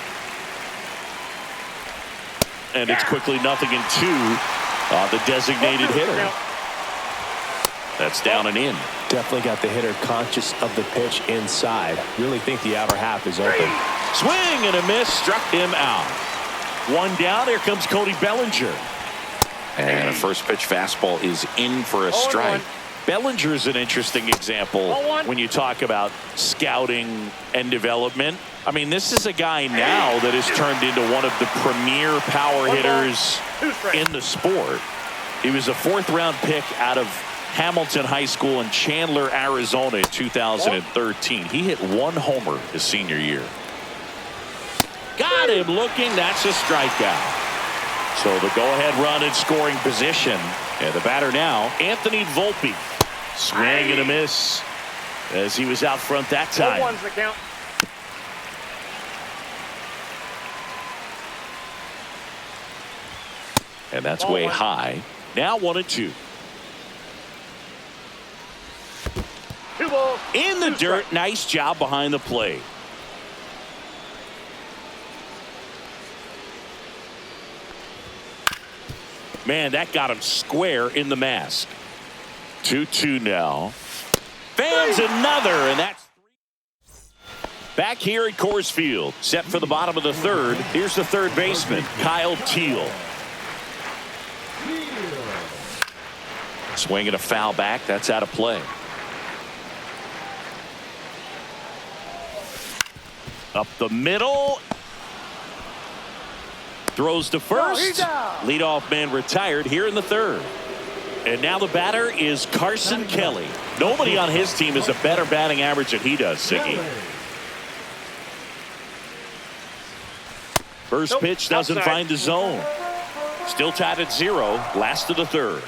[SPEAKER 1] And it's quickly 0-2 on the designated hitter. That's down and in.
[SPEAKER 2] Definitely got the hitter conscious of the pitch inside. Really think the outer half is open.
[SPEAKER 1] Swing and a miss, struck him out. 1 down, here comes Cody Bellinger. And a first pitch fastball is in for a strike. Bellinger is an interesting example when you talk about scouting and development. I mean, this is a guy now that has turned into one of the premier power hitters in the sport. He was a 4th-round pick out of Hamilton High School in Chandler, Arizona in 2013. He hit 1 homer his senior year. Got him looking. That's a strikeout. So the go-ahead run in scoring position. And the batter now, Anthony Volpe. Swing and a miss as he was out front that time.
[SPEAKER 3] 1's the count.
[SPEAKER 1] And that's way high. Now 1 and 2.
[SPEAKER 3] 2 balls.
[SPEAKER 1] In the dirt. Nice job behind the plate. Man, that got him square in the mask. 2-2 now. Fans another, and that's 3. Back here at Coors Field, set for the bottom of the 3rd. Here's the 3rd baseman, Kyle Teal. Swinging a foul back. That's out of play. Up the middle. Throws to first. Leadoff man retired here in the 3rd. And now the batter is Carson Kelly. Nobody on his team has a better batting average than he does, Siggy. First pitch doesn't find the zone. Still tied at 0. Last of the 3rd.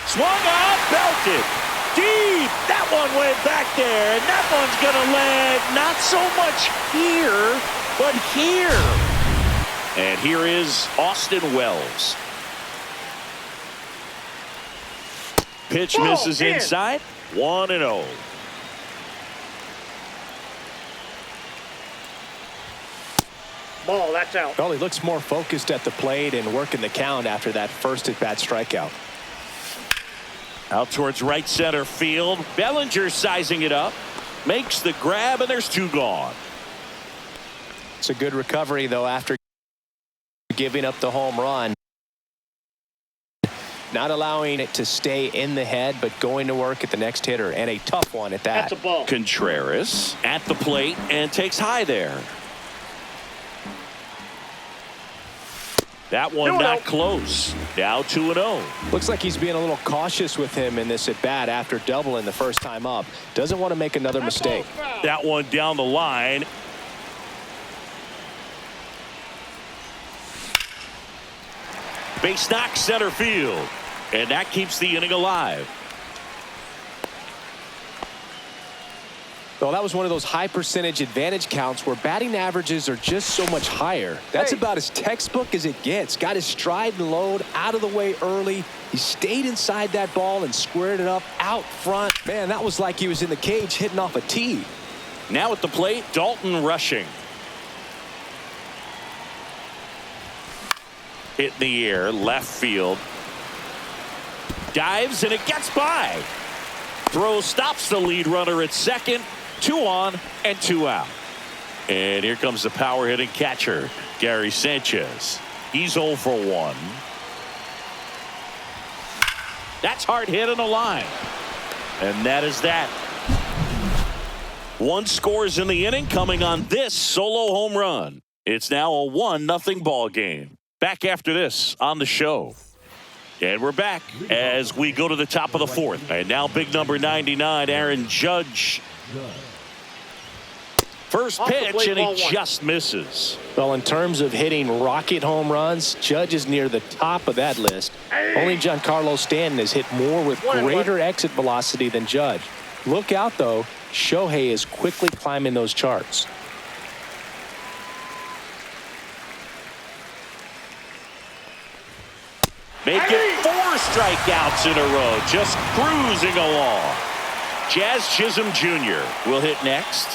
[SPEAKER 1] Swung on, belted. Deep. That one went back there. And that one's going to land not so much here, but here. And here is Austin Wells. Pitch misses inside. 1-0.
[SPEAKER 3] Ball, that's out.
[SPEAKER 2] Well, he looks more focused at the plate and working the count after that first at-bat strikeout.
[SPEAKER 1] Out towards right center field. Bellinger sizing it up. Makes the grab, and there's 2 gone.
[SPEAKER 2] It's a good recovery, though, after giving up the home run. Not allowing it to stay in the head, but going to work at the next hitter, and a tough one at that.
[SPEAKER 3] That's a ball.
[SPEAKER 1] Contreras at the plate and takes high there. That one not close. Now 2-0.
[SPEAKER 2] Looks like he's being a little cautious with him in this at bat after doubling the first time up. Doesn't want to make another mistake.
[SPEAKER 1] That one down the line. Base knock center field. And that keeps the inning alive.
[SPEAKER 2] Well, that was one of those high percentage advantage counts where batting averages are just so much higher. That's about as textbook as it gets. Got his stride and load out of the way early. He stayed inside that ball and squared it up out front. Man, that was like he was in the cage hitting off a tee.
[SPEAKER 1] Now at the plate, Dalton Rushing. Hit in the air, left field. Dives, and it gets by. Throw stops the lead runner at second. 2 on and 2 out. And here comes the power hitting catcher, Gary Sanchez. He's 0 for 1. That's hard hit on the line. And that is that. 1 scores in the inning coming on this solo home run. It's now a 1-0 ball game. Back after this on the show. And we're back as we go to the top of the 4th. And now big number 99, Aaron Judge. First pitch, and he just misses.
[SPEAKER 2] Well, in terms of hitting rocket home runs, Judge is near the top of that list. Only Giancarlo Stanton has hit more with greater exit velocity than Judge. Look out, though. Shohei is quickly climbing those charts.
[SPEAKER 1] Make it 4 strikeouts in a row, just cruising along. Jazz Chisholm Jr. will hit next.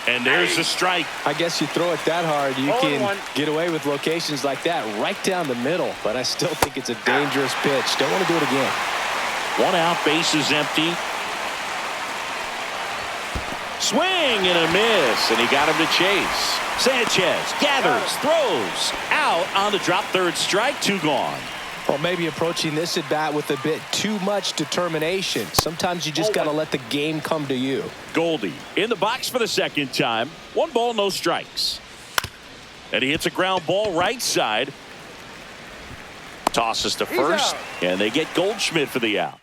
[SPEAKER 1] And there's a strike.
[SPEAKER 2] I guess you throw it that hard, you can get away with locations like that right down the middle. But I still think it's a dangerous pitch. Don't want to do it again.
[SPEAKER 1] 1 out, bases empty. Swing and a miss, and he got him to chase. Sanchez gathers, throws, out on the drop, 3rd strike, 2 gone.
[SPEAKER 2] Well, maybe approaching this at bat with a bit too much determination. Sometimes you just got to let the game come to you.
[SPEAKER 1] Goldie in the box for the 2nd time. 1 ball, no strikes. And he hits a ground ball right side. Tosses to first, and they get Goldschmidt for the out.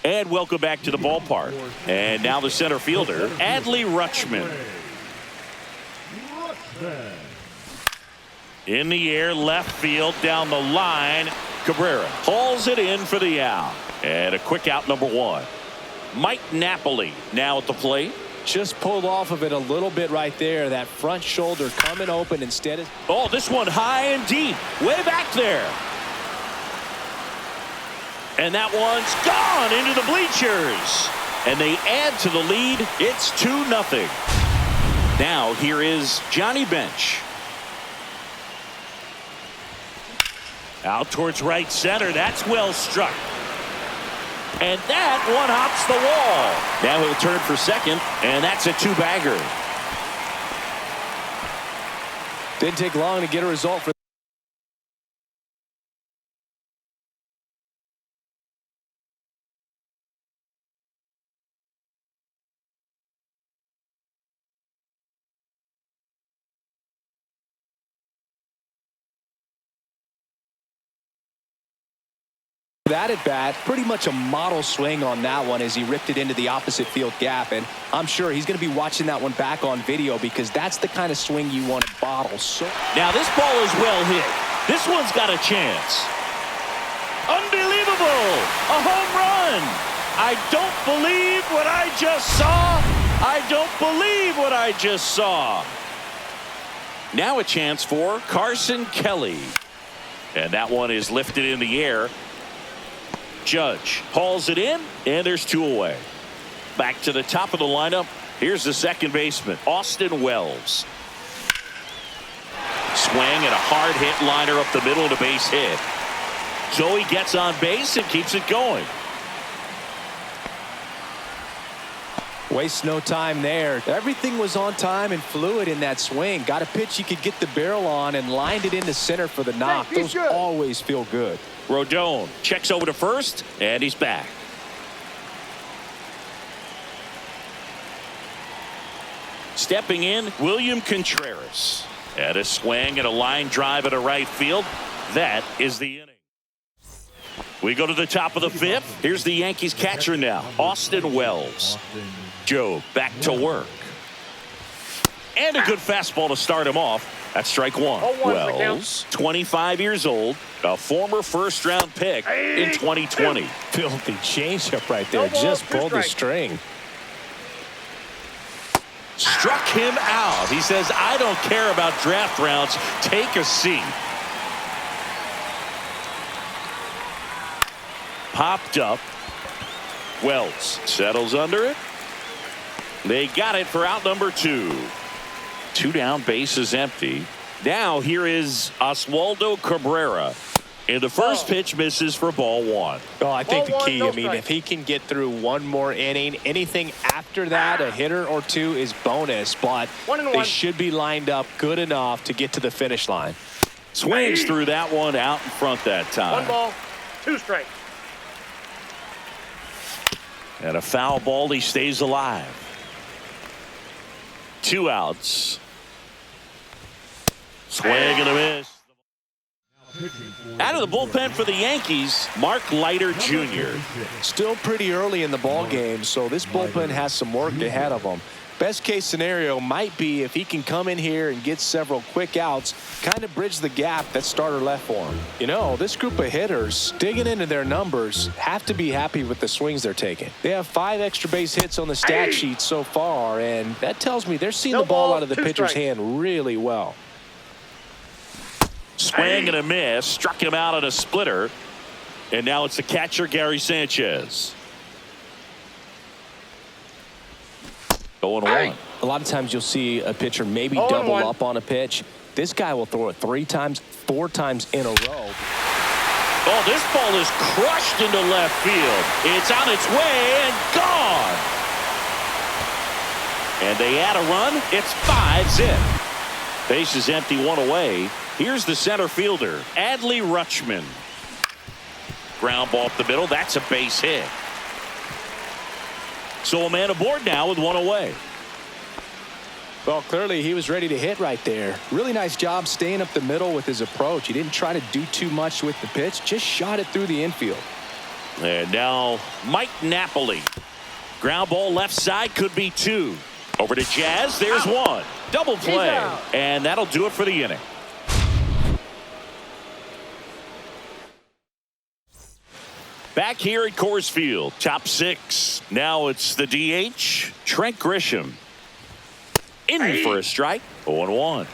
[SPEAKER 1] And welcome back to the ballpark. And now the center fielder, Adley Rutschman. In the air, left field, down the line. Cabrera hauls it in for the out. And a quick out, number 1. Mike Napoli now at the plate.
[SPEAKER 2] Just pulled off of it a little bit right there. That front shoulder coming open instead of...
[SPEAKER 1] Oh, this one high and deep. Way back there. And that one's gone into the bleachers. And they add to the lead. It's 2-0. Now here is Johnny Bench. Out towards right center. That's well struck. And that one hops the wall. Now he'll turn for second, and that's a 2-bagger.
[SPEAKER 2] Didn't take long to get a result for that at bat. Pretty much a model swing on that one as he ripped it into the opposite field gap, and I'm sure he's going to be watching that one back on video because that's the kind of swing you want to bottle. So
[SPEAKER 1] now this ball is well hit. This one's got a chance. Unbelievable! A home run! I don't believe what I just saw. I don't believe what I just saw. Now a chance for Carson Kelly, and that one is lifted in the air. Judge hauls it in, and there's 2 away. Back to the top of the lineup. Here's the second baseman, Austin Wells. Swing and a hard hit liner up the middle and a base hit. So he gets on base and keeps it going.
[SPEAKER 2] Waste no time there. Everything was on time and fluid in that swing. Got a pitch you could get the barrel on and lined it into center for the knock. Those always feel good.
[SPEAKER 1] Rodon checks over to first, and he's back. Stepping in, William Contreras. And a swing and a line drive at a right field. That is the inning. We go to the top of the 5th. Here's the Yankees catcher now, Austin Wells. Joe back to work. And a good fastball to start him off. That's strike 1. Wells, 25 years old, a former first-round pick in 2020.
[SPEAKER 2] Filthy changeup right there. Just pulled the string.
[SPEAKER 1] struck him out. He says, I don't care about draft rounds. Take a seat. Popped up. Wells settles under it. They got it for out number 2. 2 down, bases empty. Now here is Oswaldo Cabrera. And the first pitch misses for ball 1.
[SPEAKER 2] Oh, I think the
[SPEAKER 3] Ball
[SPEAKER 2] key,
[SPEAKER 3] one,
[SPEAKER 2] I mean,
[SPEAKER 3] no
[SPEAKER 2] if he can get through one more inning, anything after that, a hitter or 2 is bonus, but
[SPEAKER 3] 1-1.
[SPEAKER 2] they should be lined up good enough to get to the finish line.
[SPEAKER 1] Swings through that one out in front that time.
[SPEAKER 3] 1 ball, 2 strikes.
[SPEAKER 1] And a foul ball, he stays alive. 2 outs. Swing and a miss. Out of the bullpen for the Yankees, Mark Leiter Jr.
[SPEAKER 2] Still pretty early in the ball game, so this bullpen has some work ahead of them. Best case scenario might be if he can come in here and get several quick outs, kind of bridge the gap that starter left for him. You know, this group of hitters, digging into their numbers, have to be happy with the swings they're taking. They have 5 extra base hits on the stat sheet so far, and that tells me they're seeing the ball out of the pitcher's hand really well.
[SPEAKER 1] Swing and a miss, struck him out on a splitter, and now it's the catcher Gary Sanchez. 0-1.
[SPEAKER 2] A lot of times you'll see a pitcher maybe
[SPEAKER 3] 0-1.
[SPEAKER 2] double up on a pitch. This guy will throw it 3 times, 4 times in a row.
[SPEAKER 1] Oh, this ball is crushed into left field. It's on its way and gone. And they add a run. It's 5 zip. Base is empty, 1 away. Here's the center fielder, Adley Rutschman. Ground ball up the middle. That's a base hit. So a man aboard now with 1 away.
[SPEAKER 2] Well, clearly he was ready to hit right there. Really nice job staying up the middle with his approach. He didn't try to do too much with the pitch, just shot it through the infield.
[SPEAKER 1] And now Mike Napoli. Ground ball left side, could be 2. Over to Jazz. There's 1. Double play. And that'll do it for the inning. Back here at Coors Field, top 6. Now it's the DH, Trent Grisham. In for a strike, 0-1.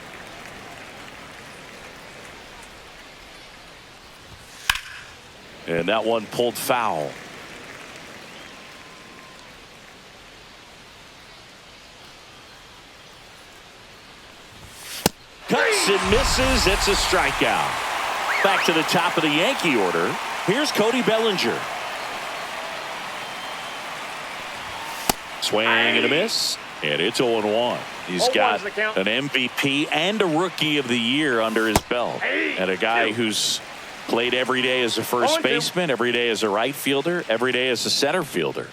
[SPEAKER 1] And that one pulled foul. Cuts and misses. It's a strikeout. Back to the top of the Yankee order. Here's Cody Bellinger. Swing and a miss. And it's 0-1. He's got an MVP and a Rookie of the Year under his belt. And a guy who's played every day as a first baseman, every day as a right fielder, every day as a center fielder.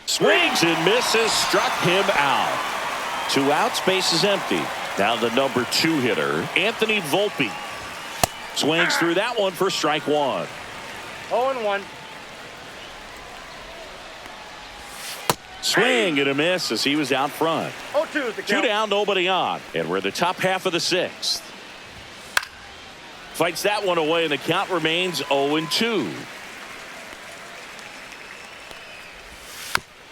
[SPEAKER 1] Swings and misses. Struck him out. 2 outs. Base is empty. Now the number 2 hitter, Anthony Volpe. Swings through that one for strike 1.
[SPEAKER 3] 0-1.
[SPEAKER 1] Swing and a miss as he was out front.
[SPEAKER 3] 0-2 is the
[SPEAKER 1] 2
[SPEAKER 3] count.
[SPEAKER 1] down, nobody on. And we're the top half of the 6th. Fights that one away, and the count remains 0-2.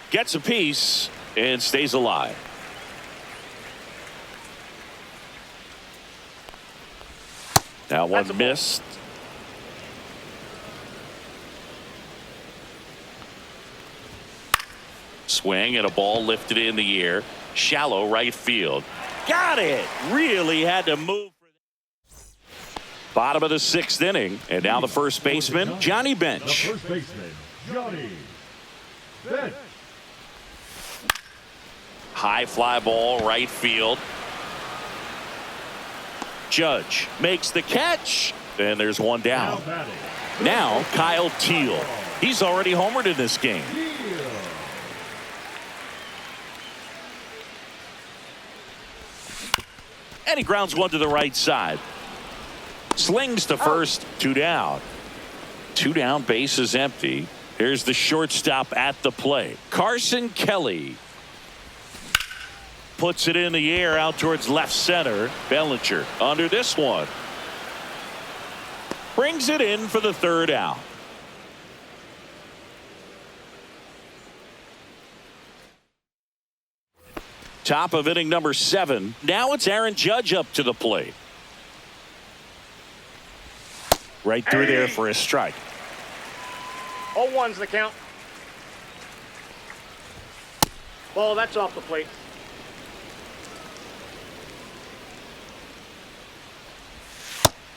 [SPEAKER 1] Gets a piece and stays alive. That one missed. Swing and a ball lifted in the air. Shallow right field. Got it. Really had to move. Bottom of the 6th inning. And now the first baseman, Johnny Bench.
[SPEAKER 4] The first baseman, Johnny Bench.
[SPEAKER 1] High fly ball right field. Judge makes the catch. And there's one down. Now Kyle Teal. He's already homered in this game. And he grounds one to the right side. Slings to first. 2 down. 2 down, base is empty. Here's the shortstop at the plate, Carson Kelly. Puts it in the air out towards left center. Bellinger under this one. Brings it in for the 3rd out. Top of inning number 7. Now it's Aaron Judge up to the plate. Right through there for a strike.
[SPEAKER 3] 0-1's the count. Ball, that's off the plate.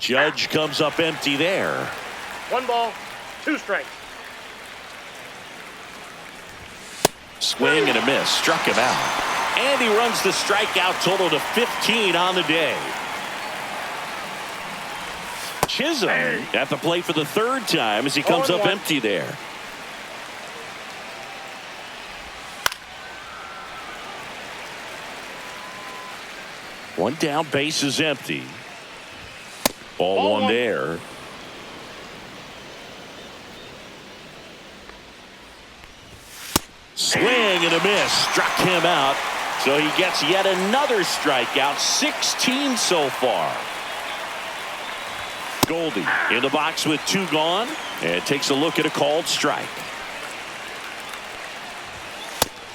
[SPEAKER 1] Judge comes up empty there.
[SPEAKER 3] 1 ball, 2 strikes.
[SPEAKER 1] Swing and a miss. Struck him out. And he runs the strikeout total to 15 on the day. Chisholm at the plate for the 3rd time as he comes up empty there. One down, base is empty. Ball 1 there. Swing and a miss. Struck him out. So he gets yet another strikeout. 16 so far. Goldie in the box with 2 gone. And takes a look at a called strike.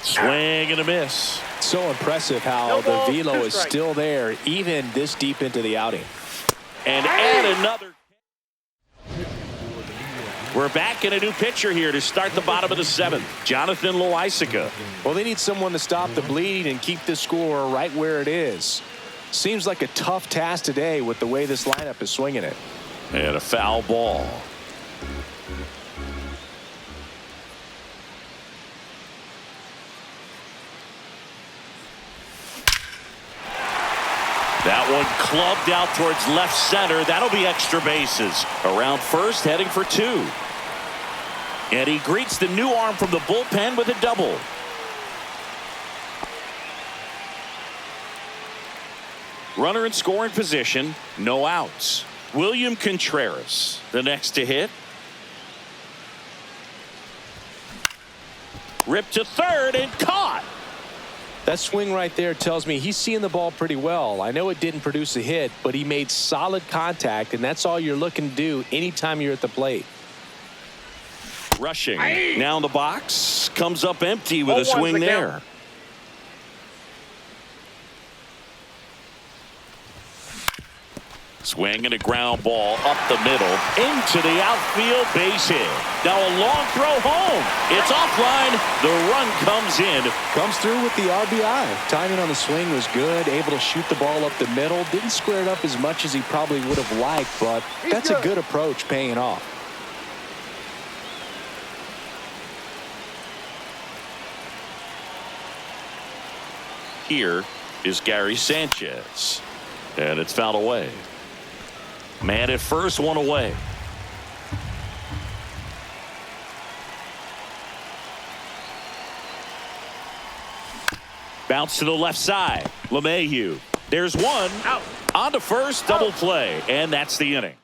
[SPEAKER 1] Swing and a miss.
[SPEAKER 2] So impressive how the velo is still there even this deep into the outing.
[SPEAKER 1] And add another. We're back in a new pitcher here to start the bottom of the 7th. Jonathan Loaisiga.
[SPEAKER 2] Well, they need someone to stop the bleed and keep the score right where it is. Seems like a tough task today with the way this lineup is swinging it.
[SPEAKER 1] And a foul ball. That one clubbed out towards left center. That'll be extra bases. Around first, heading for 2. And he greets the new arm from the bullpen with a double. Runner in scoring position, no outs. William Contreras, the next to hit. Ripped to third and caught.
[SPEAKER 2] That swing right there tells me he's seeing the ball pretty well. I know it didn't produce a hit, but he made solid contact, and that's all you're looking to do anytime you're at the plate.
[SPEAKER 1] Rushing now in the box, comes up empty with a swing there. Swing and a ground ball up the middle into the outfield, base hit. Now a long throw home. It's offline. The run comes in.
[SPEAKER 2] Comes through with the RBI. Timing on the swing was good. Able to shoot the ball up the middle. Didn't square it up as much as he probably would have liked, but that's a good approach, paying off.
[SPEAKER 1] Here is Gary Sanchez. And it's fouled away. Man at first, 1 away. Bounce to the left side. LeMahieu. There's one.
[SPEAKER 3] Out.
[SPEAKER 1] On to first, double play. And that's the inning.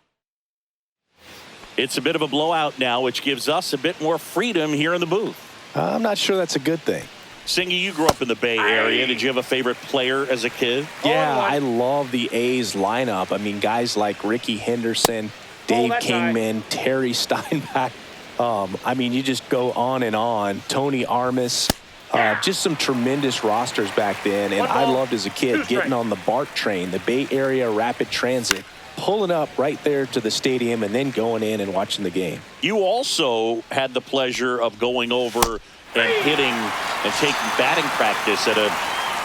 [SPEAKER 1] It's a bit of a blowout now, which gives us a bit more freedom here in the booth.
[SPEAKER 2] I'm not sure that's a good thing.
[SPEAKER 1] Singy, you grew up in the Bay Area. Did you have a favorite player as a kid?
[SPEAKER 2] Yeah, I love the A's lineup. I mean, guys like Ricky Henderson, Dave Kingman, Terry Steinbach. I mean, you just go on and on. Tony Armas. Just some tremendous rosters back then. And I loved as a kid getting on the BART train, the Bay Area Rapid Transit, pulling up right there to the stadium and then going in and watching the game.
[SPEAKER 1] You also had the pleasure of going over and hitting and taking batting practice at a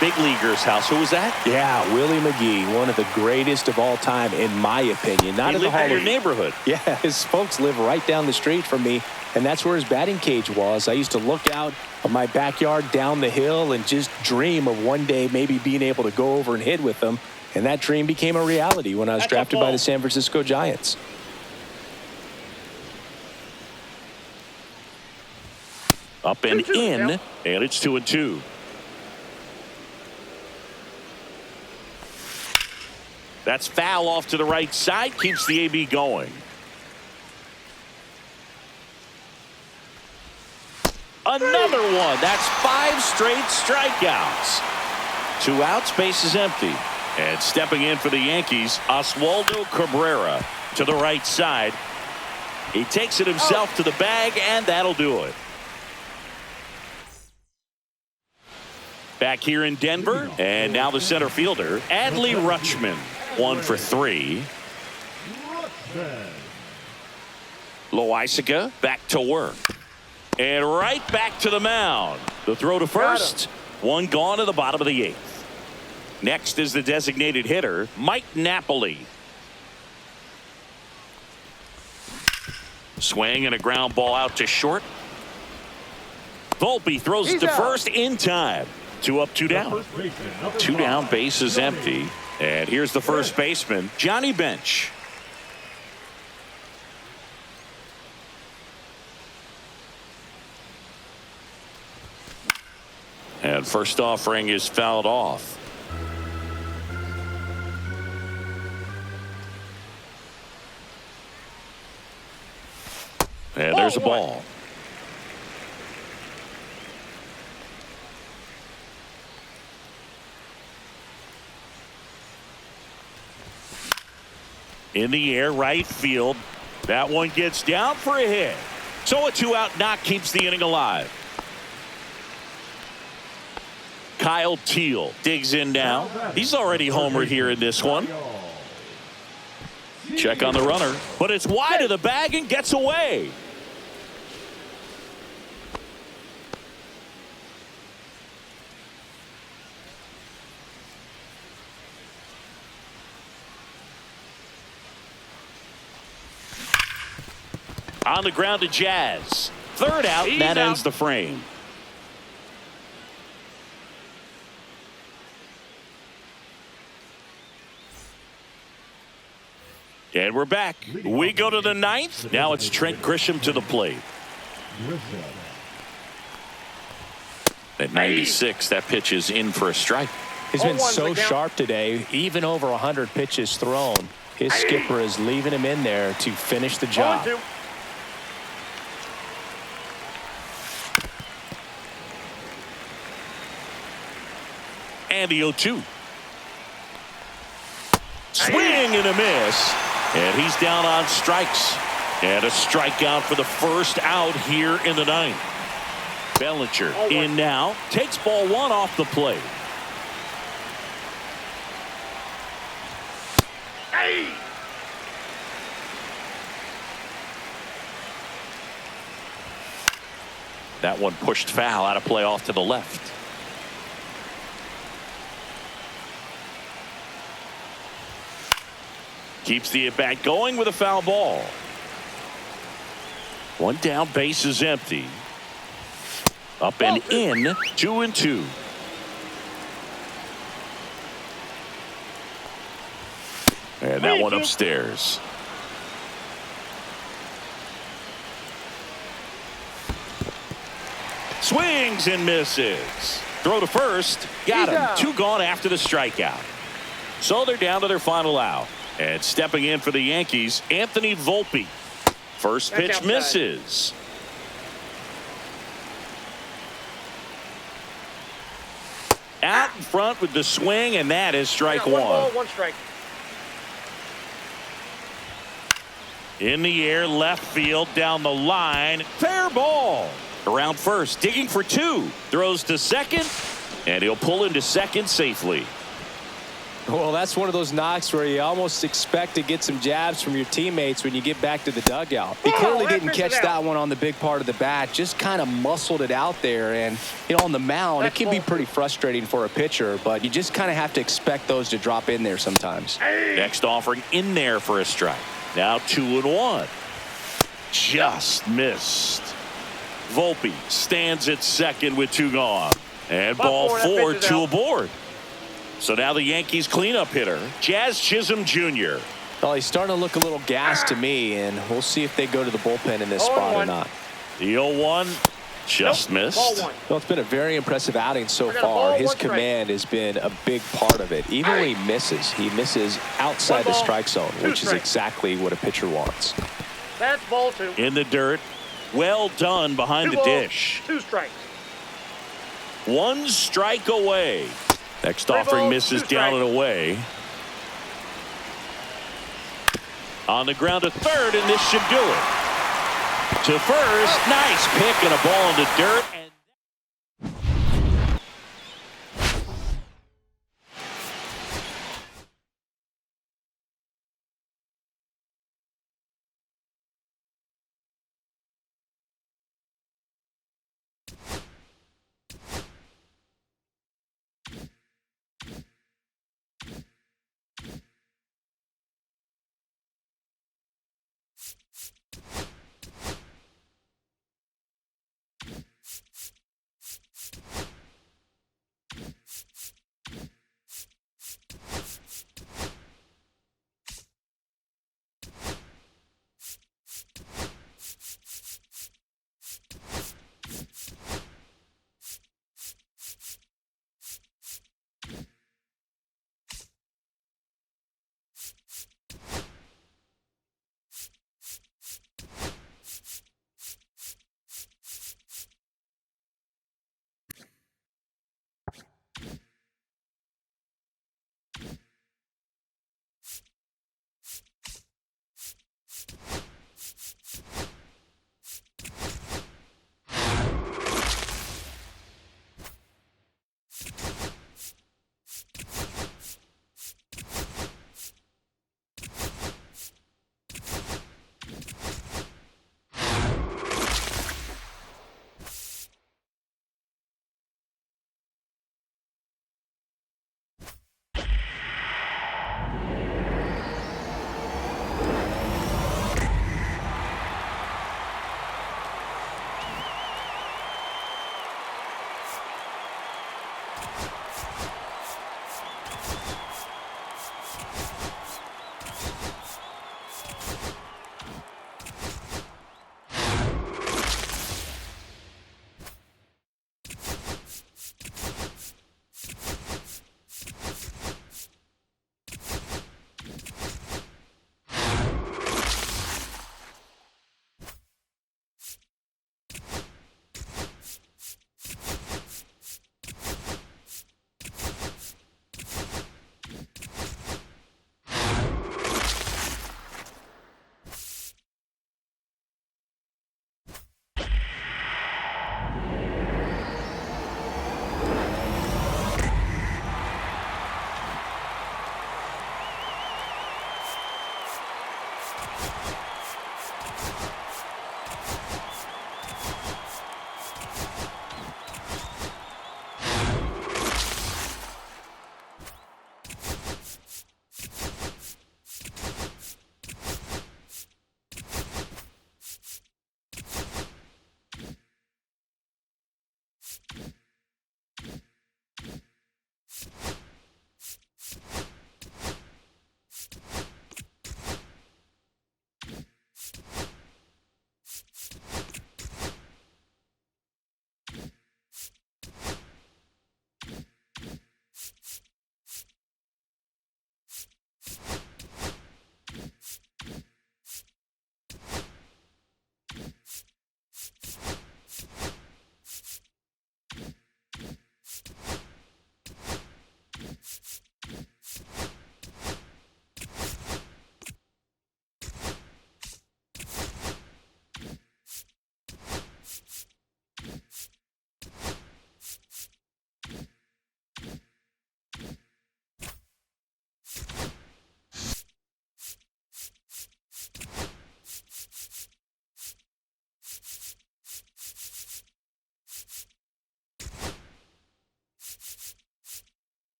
[SPEAKER 1] big leaguer's house. Who was that?
[SPEAKER 2] Yeah, Willie McGee, one of the greatest of all time, in my opinion. Not in the Hall of
[SPEAKER 1] your neighborhood.
[SPEAKER 2] Yeah, his folks live right down the street from me, and that's where his batting cage was. I used to look out of my backyard down the hill and just dream of one day maybe being able to go over and hit with them. And that dream became a reality when I was drafted by the San Francisco Giants.
[SPEAKER 1] Up and in, and it's 2-2. That's foul off to the right side, keeps the AB going. Another one. That's 5 straight strikeouts. 2 outs, base is empty. And stepping in for the Yankees, Oswaldo Cabrera to the right side. He takes it himself to the bag, and that'll do it. Back here in Denver, and now the center fielder, Adley Rutschman, 1 for 3. Loaisiga back to work. And right back to the mound. The throw to first. One gone to the bottom of the 8th. Next is the designated hitter, Mike Napoli. Swing and a ground ball out to short. Volpe throws it to first in time. 2 up, 2 down. 2 down, base is empty. And here's the first baseman, Johnny Bench. And first offering is fouled off. And there's a ball. In the air, right field. That one gets down for a hit. So a 2-out knock keeps the inning alive. Kyle Teal digs in now. He's already homered here in this one. Check on the runner, but it's wide of the bag and gets away. On the ground to Jazz. 3rd out, and that ends the frame. And we're back. We go to the 9th. Now it's Trent Grisham to the plate. At 96, that pitch is in for a strike.
[SPEAKER 2] He's been so sharp today, even over 100 pitches thrown. His skipper is leaving him in there to finish the job.
[SPEAKER 1] And the 0-2. Swing and a miss. And he's down on strikes. And a strikeout for the first out here in the 9th. Bellinger in now. Takes ball 1 off the plate.
[SPEAKER 3] Hey!
[SPEAKER 1] That one pushed foul out of play off to the left. Keeps the at-bat going with a foul ball. 1 down, base is empty. Up and in, 2-2. And that one upstairs. Swings and misses. Throw to first. Got him. 2 gone after the strikeout. So they're down to their final out. And stepping in for the Yankees, Anthony Volpe. First pitch misses. Out in front with the swing, and that is strike 1.
[SPEAKER 3] 1 ball, 1 strike.
[SPEAKER 1] In the air, left field, down the line. Fair ball. Around first, digging for 2. Throws to second, and he'll pull into second safely.
[SPEAKER 2] Well, that's one of those knocks where you almost expect to get some jabs from your teammates when you get back to the dugout. He clearly didn't catch that one on the big part of the bat, just kind of muscled it out there. And, you know, on the mound, it can be pretty frustrating for a pitcher, but you just kind of have to expect those to drop in there sometimes.
[SPEAKER 1] Next offering in there for a strike. Now 2-1. Just missed. Volpe stands at second with 2 gone. And ball 4, 2 aboard. So now the Yankees cleanup hitter, Jazz Chisholm Jr.
[SPEAKER 2] Well, he's starting to look a little gassed to me, and we'll see if they go to the bullpen in this spot or not.
[SPEAKER 1] The 0-1 just missed.
[SPEAKER 2] Well, it's been a very impressive outing so far. His command has been a big part of it. Even when he misses outside the strike zone, which is exactly what a pitcher wants.
[SPEAKER 3] That's ball 2.
[SPEAKER 1] In the dirt. Well done behind the dish.
[SPEAKER 3] 2 strikes.
[SPEAKER 1] 1 strike away. Next offering misses down and away. On the ground to third, and this should do it. To first, nice pick and a ball in the dirt.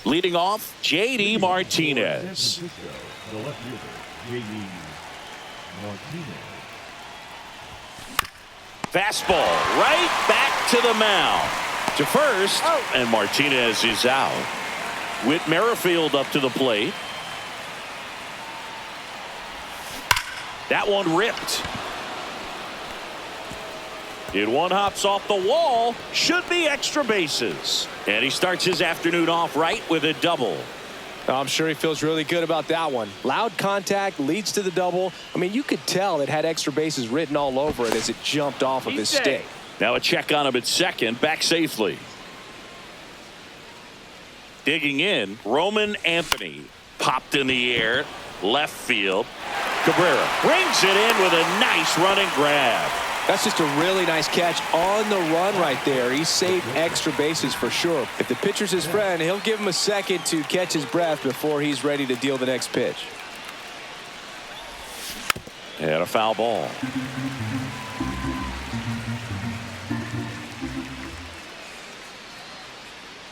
[SPEAKER 1] Leading off, J.D. Martinez.
[SPEAKER 4] The left fielder, J.D. Martinez.
[SPEAKER 1] Fastball right back to the mound. To first, and Martinez is out. Whit Merrifield up to the plate. That one ripped. It one hops off the wall. Should be extra bases. And he starts his afternoon off right with a double.
[SPEAKER 2] I'm sure he feels really good about that one. Loud contact leads to the double. I mean, you could tell it had extra bases written all over it as it jumped off of his stick.
[SPEAKER 1] Now a check on him at second, back safely. Digging in, Roman Anthony popped in the air, left field. Cabrera brings it in with a nice running grab.
[SPEAKER 2] That's just a really nice catch on the run right there. He saved extra bases for sure. If the pitcher's his friend, he'll give him a second to catch his breath before he's ready to deal the next pitch.
[SPEAKER 1] And a foul ball.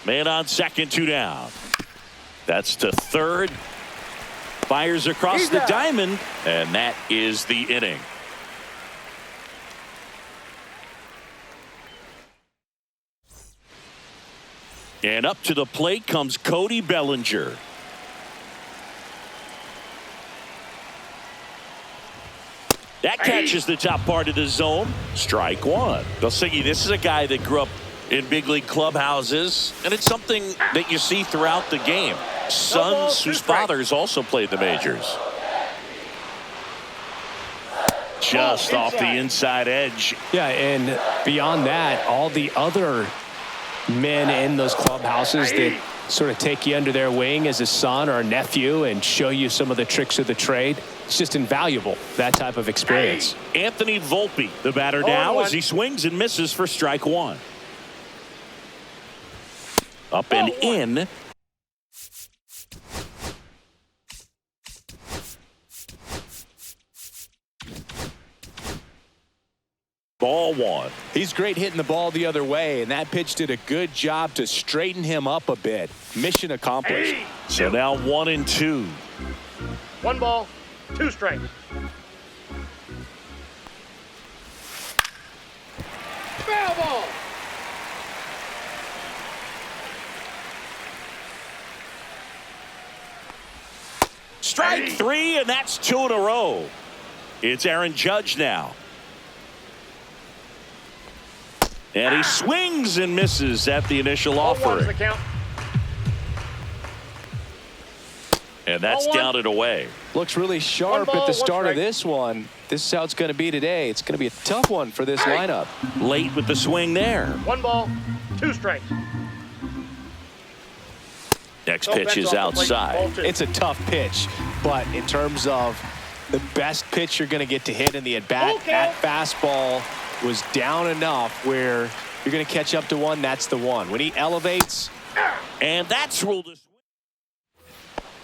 [SPEAKER 1] Man on second, 2 down. That's to third. Fires across the diamond, and that is the inning. And up to the plate comes Cody Bellinger. That catches the top part of the zone. Strike one. Belsingi, this is a guy that grew up in big league clubhouses, and it's something that you see throughout the game. Sons whose fathers also played the majors. Just off the inside edge.
[SPEAKER 2] Yeah, and beyond that, all the other men in those clubhouses that sort of take you under their wing as a son or a nephew and show you some of the tricks of the trade. It's just invaluable, that type of experience.
[SPEAKER 1] Anthony Volpe, the batter now, as he swings and misses for strike one. Up and in. Ball one.
[SPEAKER 2] He's great hitting the ball the other way, and that pitch did a good job to straighten him up a bit. Mission accomplished.
[SPEAKER 1] So now 1-2.
[SPEAKER 3] 1 ball, 2 strikes. Foul ball.
[SPEAKER 1] Strike 3, and that's 2 in a row. It's Aaron Judge now. And he swings and misses at the initial offering.
[SPEAKER 3] The count.
[SPEAKER 1] And that's down and away.
[SPEAKER 2] Looks really sharp at the start of this one. This is how it's going to be today. It's going to be a tough one for this lineup.
[SPEAKER 1] Late with the swing there.
[SPEAKER 3] 1 ball, 2 strikes.
[SPEAKER 1] Next pitch is outside.
[SPEAKER 2] It's a tough pitch, but in terms of the best pitch you're going to get to hit in the at-bat, that fastball was down enough where you're going to catch up to one. That's the one. When he elevates.
[SPEAKER 1] And that's ruled as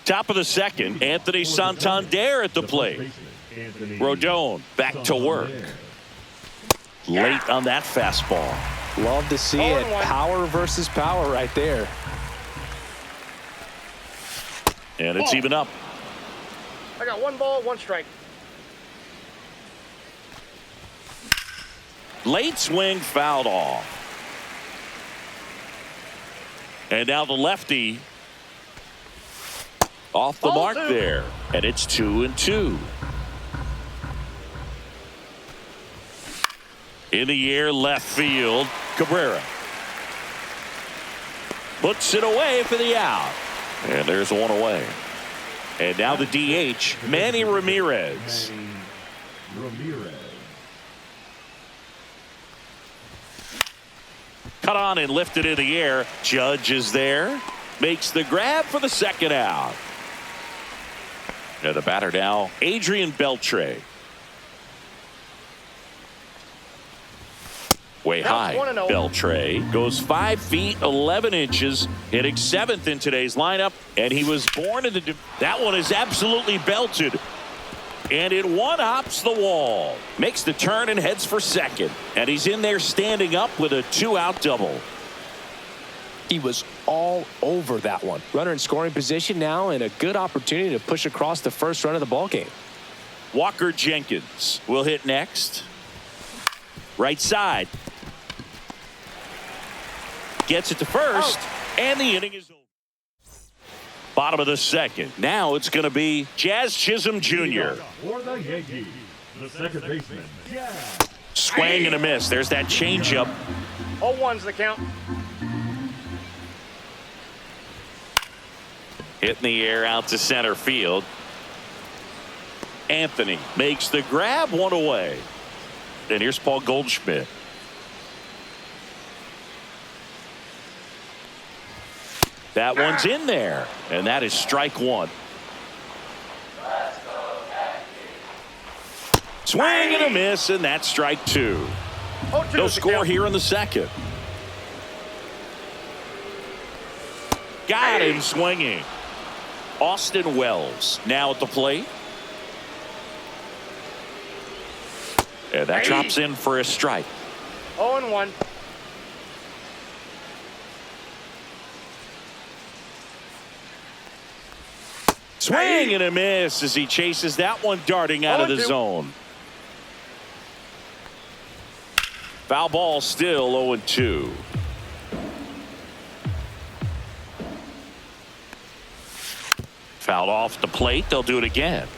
[SPEAKER 1] top of the second. Anthony Santander at the plate. Rodon back to work. Late on that fastball.
[SPEAKER 2] Love to see it. Power versus power right there.
[SPEAKER 1] And it's even up.
[SPEAKER 3] I got 1 ball, 1 strike.
[SPEAKER 1] Late swing fouled off. And now the lefty off the mark there. And it's 2-2. In the air, left field, Cabrera. Puts it away for the out. And there's one away. And now the DH, Manny Ramirez. Cut on and lifted in the air. Judge is there. Makes the grab for the second out. The batter now, Adrian Beltre. Way high. Beltre goes 5 feet 11 inches, hitting 7th in today's lineup, and he was born in the. That one is absolutely belted, and it one-hops the wall, makes the turn and heads for second, and he's in there standing up with a 2-out double.
[SPEAKER 2] He was all over that one. Runner in scoring position now, and a good opportunity to push across the first run of the ball game.
[SPEAKER 1] Walker Jenkins will hit next. Right side. Gets it to first, and the inning is over. Bottom of the second. Now it's going to be Jazz Chisholm Jr.
[SPEAKER 4] For the Yankees, the second baseman, Jazz.
[SPEAKER 1] Swing and a miss. There's that changeup.
[SPEAKER 3] 0-1's the count.
[SPEAKER 1] Hit in the air out to center field. Anthony makes the grab, one away. And here's Paul Goldschmidt. That one's in there, and that is strike one. Swing and a miss, and that's strike two. No score here in the second. Got him swinging. Austin Wells now at the plate. And that drops in for a strike.
[SPEAKER 3] 0-1.
[SPEAKER 1] Swing and a miss as he chases that one darting out of the zone. Foul ball still 0-2. Fouled off the plate. They'll do it again.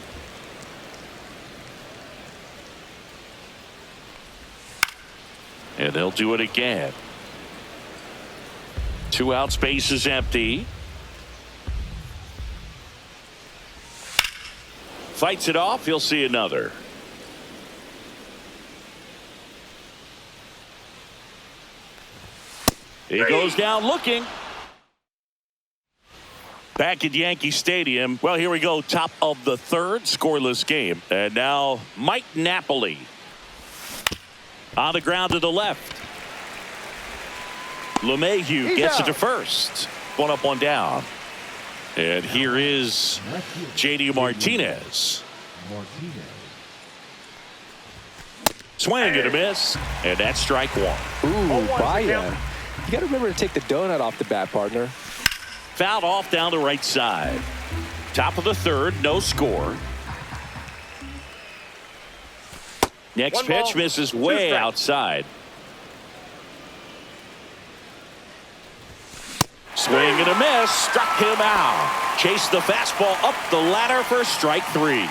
[SPEAKER 1] And they'll do it again. 2 outs, base is empty. Fights it off. He'll see another. He goes down looking. Back at Yankee Stadium. Well, here we go. Top of the third, scoreless game. And now Mike Napoli on the ground to the left. LeMahieu gets it to first. 1 up, 1 down. And here is J.D. Martinez. Swing and a miss. And that's strike one.
[SPEAKER 2] Ooh, Baya. You got to remember to take the donut off the bat, partner.
[SPEAKER 1] Fouled off down the right side. Top of the third, no score. Next pitch misses way outside. Swing and a miss. Struck him out. Chased the fastball up the ladder for strike 3.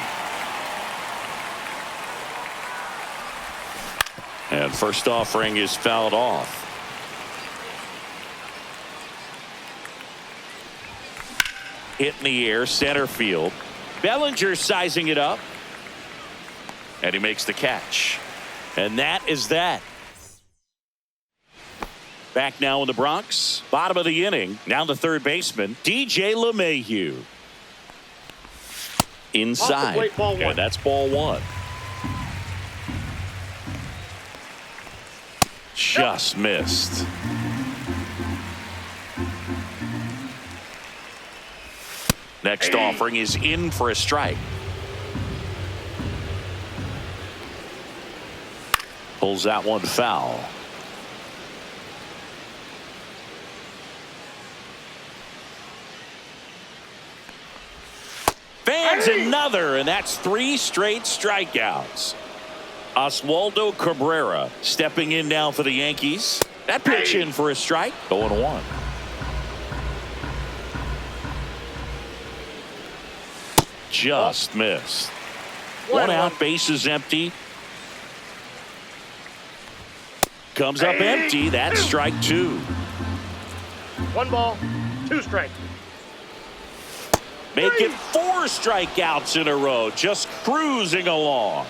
[SPEAKER 1] And first offering is fouled off. Hit in the air, center field. Bellinger sizing it up. And he makes the catch. And that is that. Back now in the Bronx. Bottom of the inning. Now the third baseman, DJ LeMahieu. Inside.
[SPEAKER 3] Plate, ball one.
[SPEAKER 1] And that's ball 1. Just missed. Next offering is in for a strike. Pulls that one foul. Fans another, and that's 3 straight strikeouts. Oswaldo Cabrera stepping in now for the Yankees. That pitch in for a strike. 0-1. Just missed. 1 out, base is empty. Comes up empty. That's strike 2.
[SPEAKER 3] 1 ball, 2 strikes.
[SPEAKER 1] Make it 4 strikeouts in a row. Just cruising along.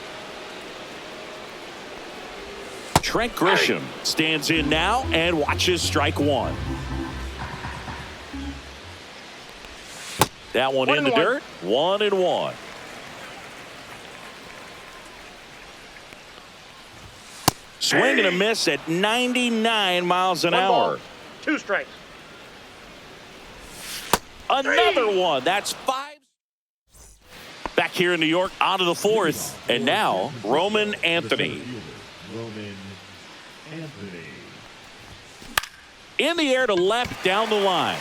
[SPEAKER 1] Trent Grisham stands in now and watches strike 1. That one in the dirt. 1-1. Swing and a miss at 99 miles an
[SPEAKER 3] One
[SPEAKER 1] hour.
[SPEAKER 3] ball, 2 strikes.
[SPEAKER 1] Another one. That's 5. Back here in New York, on to the 4th. And now, Roman Anthony.
[SPEAKER 4] Roman Anthony.
[SPEAKER 1] In the air to left, down the line.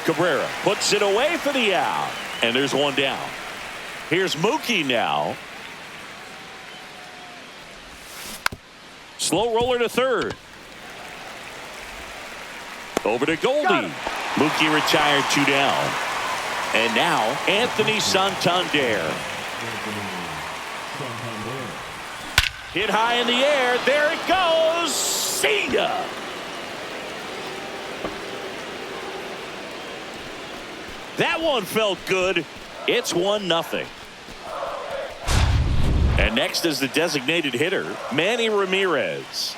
[SPEAKER 1] Cabrera puts it away for the out. And there's one down. Here's Mookie now. Slow roller to third. Over to Goldie. Mookie retired 2 down. And now, Anthony Santander. Hit high in the air. There it goes. See ya. That one felt good. It's 1-0. And next is the designated hitter, Manny Ramirez.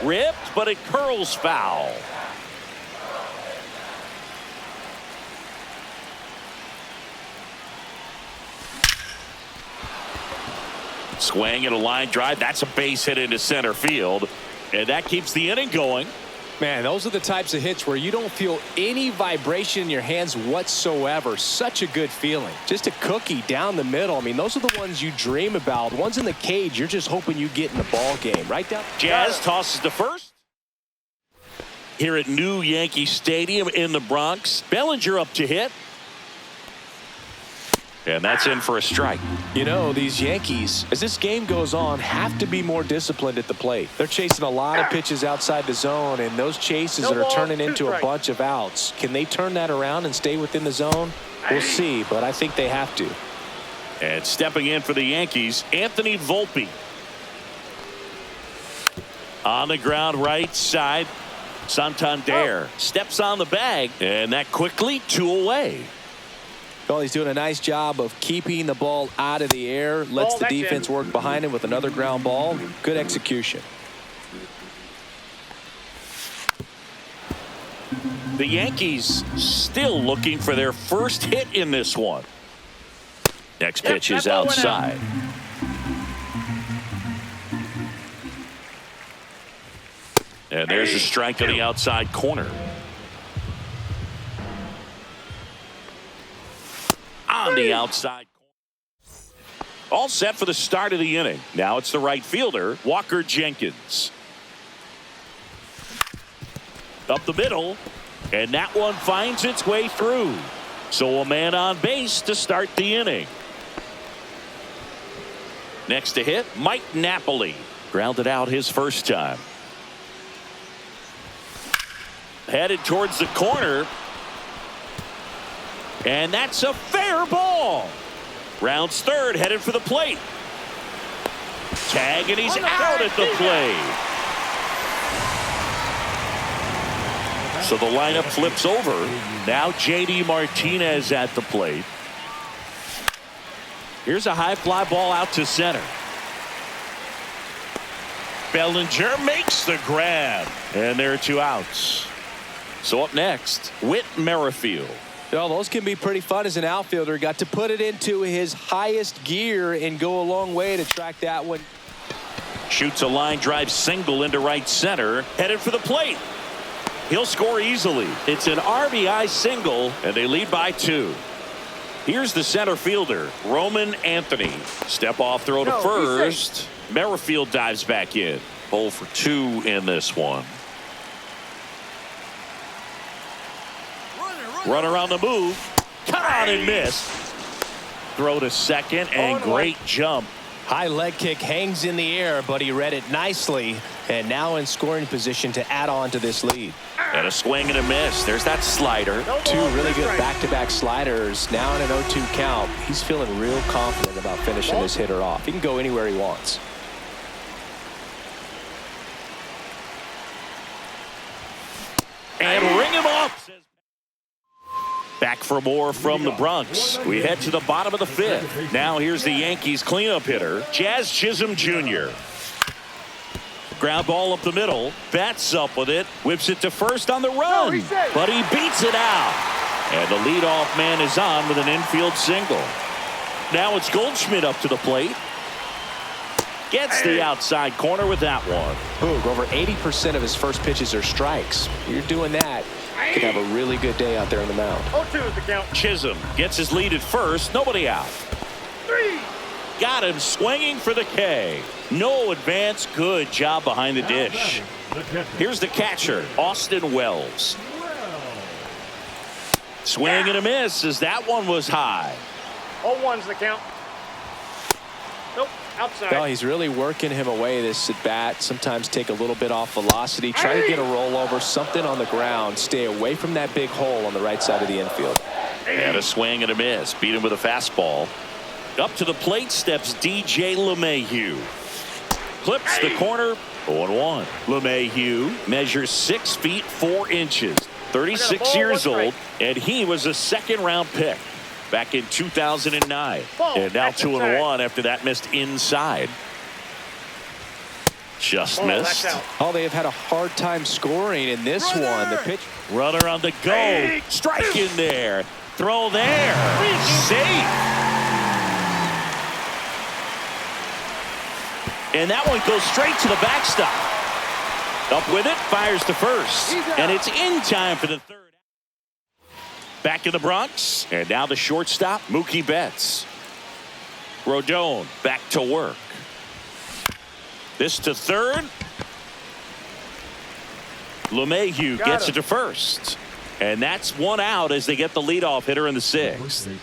[SPEAKER 1] Ripped, but it curls foul. Swing and a line drive. That's a base hit into center field. And that keeps the inning going.
[SPEAKER 2] Man, those are the types of hits where you don't feel any vibration in your hands whatsoever. Such a good feeling. Just a cookie down the middle. I mean, those are the ones you dream about. The ones in the cage, you're just hoping you get in the ball game. Right down.
[SPEAKER 1] Jazz tosses to first. Here at New Yankee Stadium in the Bronx. Bellinger up to hit. And that's in for a strike.
[SPEAKER 2] You know, these Yankees, as this game goes on, have to be more disciplined at the plate. They're chasing a lot of pitches outside the zone, and those chases are turning into a bunch of outs. Can they turn that around and stay within the zone? We'll see, but I think they have to.
[SPEAKER 1] And stepping in for the Yankees, Anthony Volpe. On the ground right side, Santander steps on the bag, and that quickly 2 away.
[SPEAKER 2] Well, he's doing a nice job of keeping the ball out of the air. Lets the defense work behind him with another ground ball. Good execution.
[SPEAKER 1] The Yankees still looking for their first hit in this one. Next pitch is outside. And there's a strike on the outside corner. On the outside. All set for the start of the inning. Now it's the right fielder, Walker Jenkins. Up the middle, and that one finds its way through. So a man on base to start the inning. Next to hit, Mike Napoli. Grounded out his first time. Headed towards the corner. And that's a fair ball. Rounds third, headed for the plate. Tag, and he's out at the plate. So the lineup flips over. Now J.D. Martinez at the plate. Here's a high fly ball out to center. Bellinger makes the grab. And there are 2 outs. So up next, Whit Merrifield.
[SPEAKER 2] Well, those can be pretty fun as an outfielder. Got to put it into his highest gear and go a long way to track that one.
[SPEAKER 1] Shoots a line drive single into right center. Headed for the plate. He'll score easily. It's an RBI single, and they lead by 2. Here's the center fielder, Roman Anthony. Step off throw to first. Merrifield dives back in. 0 for 2 in this one. Runner on the move. Cut on and miss. Throw to second, and great jump.
[SPEAKER 2] High leg kick hangs in the air, but he read it nicely, and now in scoring position to add on to this lead.
[SPEAKER 1] And a swing and a miss. There's that slider.
[SPEAKER 2] 2 really good back-to-back sliders. Now in an 0-2 count. He's feeling real confident about finishing this hitter off. He can go anywhere he wants.
[SPEAKER 1] And ring him up. Back for more from the Bronx. We head to the bottom of the 5th. Now here's the Yankees cleanup hitter, Jazz Chisholm Jr. Ground ball up the middle. Bats up with it. Whips it to first on the run. But he beats it out. And the leadoff man is on with an infield single. Now it's Goldschmidt up to the plate. Gets the outside corner with that one.
[SPEAKER 2] Boog, over 80% of his first pitches are strikes. You're doing that, you can have a really good day out there on the mound.
[SPEAKER 3] 0-2 is the count.
[SPEAKER 1] Chisholm gets his lead at first. Nobody out.
[SPEAKER 3] 3.
[SPEAKER 1] Got him swinging for the K. No advance. Good job behind the dish. Here's the catcher, Austin Wells. Swing and a miss as that one was high.
[SPEAKER 3] 0-1's the count. Nope, outside.
[SPEAKER 2] Well, he's really working him away this at bat. Sometimes take a little bit off velocity. Try to get a rollover, something on the ground. Stay away from that big hole on the right side of the infield.
[SPEAKER 1] And a swing and a miss. Beat him with a fastball. Up to the plate steps DJ LeMahieu. Clips the corner. 0-1. LeMahieu measures 6 feet 4 inches. 36 years old, and he was a second-round pick back in 2009. And now 2-1 after that missed inside. Just missed.
[SPEAKER 2] Oh, they have had a hard time scoring in this one. The pitch.
[SPEAKER 1] Runner on the go. Strike in there. Throw there. Safe. And that one goes straight to the backstop. Up with it, fires to first. And it's in time for the third. Back in the Bronx. And now the shortstop, Mookie Betts. Rodon back to work. This to third. LeMahieu gets it to first. And that's one out as they get the leadoff hitter in the 6th.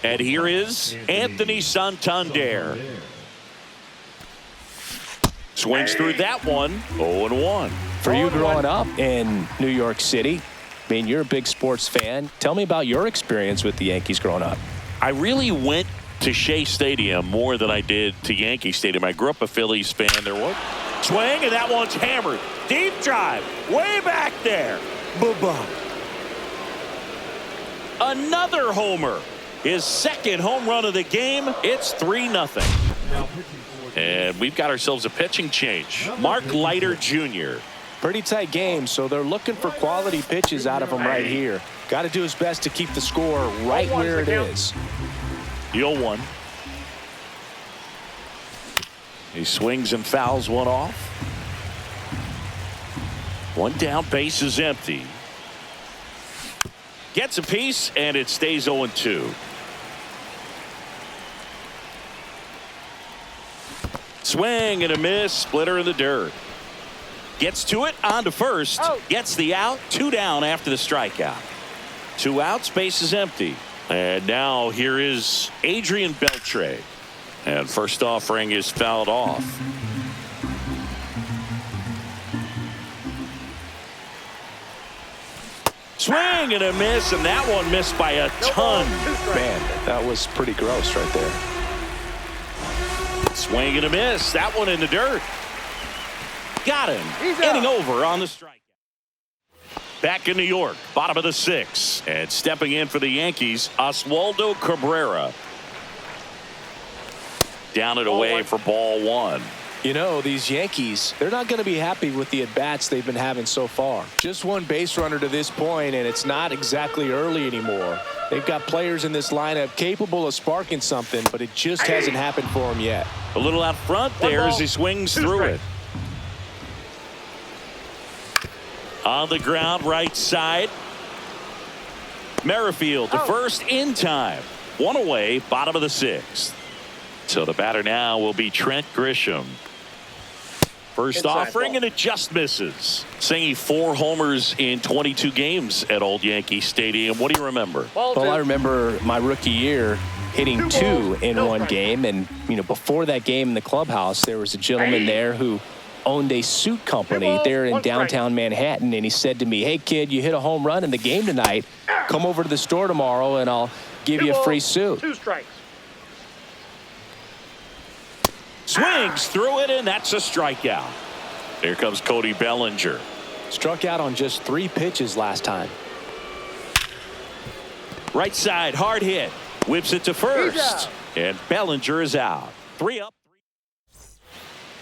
[SPEAKER 1] And here is Anthony Santander. Swings through that one. 0-1.
[SPEAKER 2] For you growing up in New York City, I mean, you're a big sports fan. Tell me about your experience with the Yankees growing up.
[SPEAKER 1] I really went to Shea Stadium more than I did to Yankee Stadium. I grew up a Phillies fan. There was swing, and that one's hammered. Deep drive. Way back there. Boo-bum. Another homer. His second home run of the game. It's 3-0. And we've got ourselves a pitching change. Mark Leiter Jr.
[SPEAKER 2] Pretty tight game, so they're looking for quality pitches out of him right here. Got to do his best to keep the score right where it is.
[SPEAKER 1] The 0-1. He swings and fouls one off. One down, base is empty. Gets a piece, and it stays 0-2. Swing and a miss, splitter in the dirt. Gets to it, on to first. Gets the out, 2 down after the strikeout. 2 outs, base is empty. And now here is Adrian Beltre. And first offering is fouled off. Swing and a miss, and that one missed by a ton.
[SPEAKER 2] Man, that was pretty gross right there.
[SPEAKER 1] Swing and a miss. That one in the dirt. Got him. Inning over on the strike. Back in New York, bottom of the 6th. And stepping in for the Yankees, Oswaldo Cabrera. Down and away for ball 1.
[SPEAKER 2] You know, these Yankees, they're not going to be happy with the at-bats they've been having so far. Just one base runner to this point, and it's not exactly early anymore. They've got players in this lineup capable of sparking something, but it just hasn't happened for them yet.
[SPEAKER 1] A little out front there as he swings through it. On the ground, right side. Merrifield to first in time. 1 away, bottom of the 6th. So the batter now will be Trent Grisham. First offering, and it just misses. Saying 4 homers in 22 games at Old Yankee Stadium. What do you remember?
[SPEAKER 2] Well, I remember my rookie year hitting 2 in one game. And, you know, before that game in the clubhouse, there was a gentleman there who owned a suit company there in downtown Manhattan. And he said to me, "Hey, kid, you hit a home run in the game tonight. Come over to the store tomorrow, and I'll give you a free suit."
[SPEAKER 3] 2 strikes.
[SPEAKER 1] Swings through it, and that's a strikeout. Here comes Cody Bellinger.
[SPEAKER 2] Struck out on just 3 pitches last time.
[SPEAKER 1] Right side, hard hit. Whips it to first. And Bellinger is out. 3 up.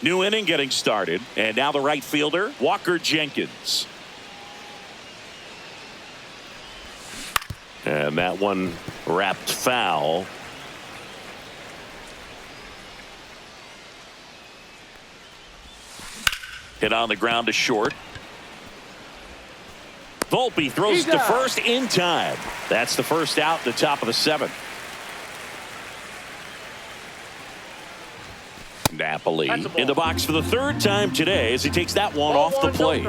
[SPEAKER 1] New inning getting started. And now the right fielder, Walker Jenkins. And that one wrapped foul. Hit on the ground to short. Volpe throws to first in time. That's the first out at the top of the 7th. Napoli in the box for the 3rd time today as he takes that one off the plate.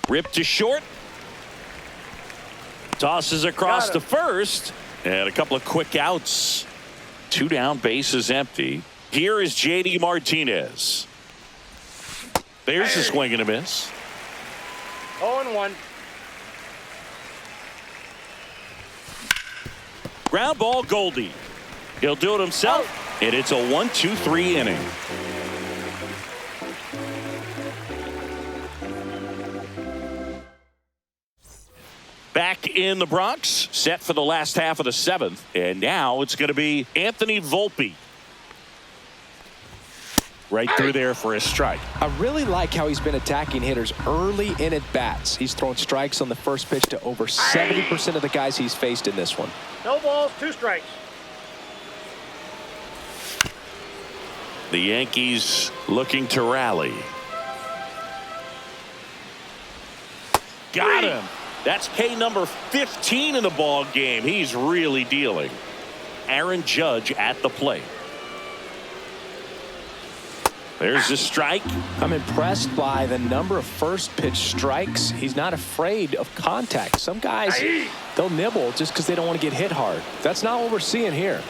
[SPEAKER 1] Ripped to short. Tosses across to first. And a couple of quick outs. 2 down, bases empty. Here is J.D. Martinez. There's a swing and a miss.
[SPEAKER 3] 0-1.
[SPEAKER 1] Ground ball, Goldie. He'll do it himself, and it's a 1-2-3 inning. Back in the Bronx, set for the last half of the 7th, and now it's going to be Anthony Volpe. Right through there for a strike.
[SPEAKER 2] I really like how he's been attacking hitters early in at bats. He's thrown strikes on the first pitch to over 70% of the guys he's faced in this one.
[SPEAKER 3] No balls, 2 strikes.
[SPEAKER 1] The Yankees looking to rally. Got him. That's K number 15 in the ball game. He's really dealing. Aaron Judge at the plate. There's the strike.
[SPEAKER 2] I'm impressed by the number of first pitch strikes. He's not afraid of contact. Some guys, they'll nibble just because they don't want to get hit hard. That's not what we're seeing here.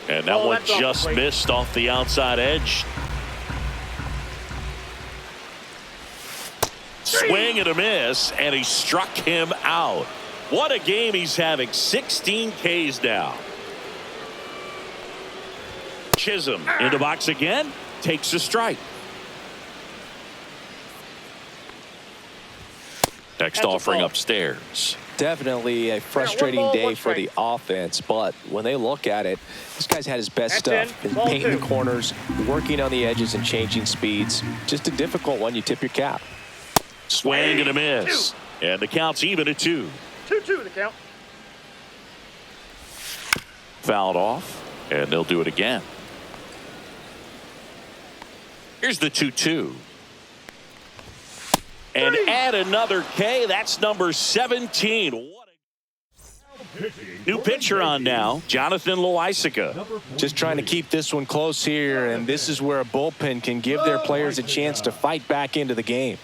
[SPEAKER 1] And that one just missed off the outside edge. Swing and a miss, and he struck him out. What a game he's having. 16 Ks now. Chisholm in the box again. Takes a strike. Next offering upstairs.
[SPEAKER 2] Definitely a frustrating day for the offense, but when they look at it, this guy's had his best stuff in painting the corners, working on the edges, and changing speeds. Just a difficult one. You tip your cap.
[SPEAKER 1] Swing and a miss. And the count's even at 2.
[SPEAKER 3] 2-2 the count.
[SPEAKER 1] Fouled off, and they'll do it again. Here's the 2-2. And add another K. That's number 17. What a new pitcher on now, Jonathan Loaisiga.
[SPEAKER 2] Just trying to keep this one close here, and this is where a bullpen can give their players a chance to fight back into the game.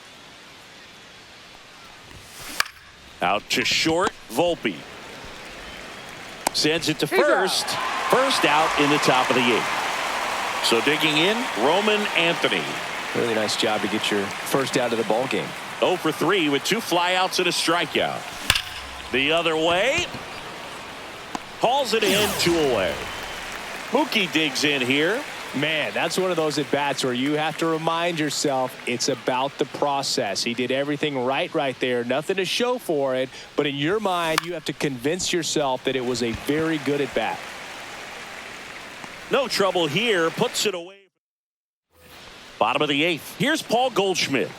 [SPEAKER 1] Out to short, Volpe. Sends it to first. First out in the top of the 8th. So digging in, Roman Anthony.
[SPEAKER 2] Really nice job to get your first out of the ball game.
[SPEAKER 1] 0 for 3 with 2 flyouts and a strikeout. The other way. Hauls it in, 2 away. Mookie digs in here.
[SPEAKER 2] Man, that's one of those at-bats where you have to remind yourself it's about the process. He did everything right there. Nothing to show for it. But in your mind, you have to convince yourself that it was a very good at-bat.
[SPEAKER 1] No trouble here. Puts it away. Bottom of the 8th. Here's Paul Goldschmidt.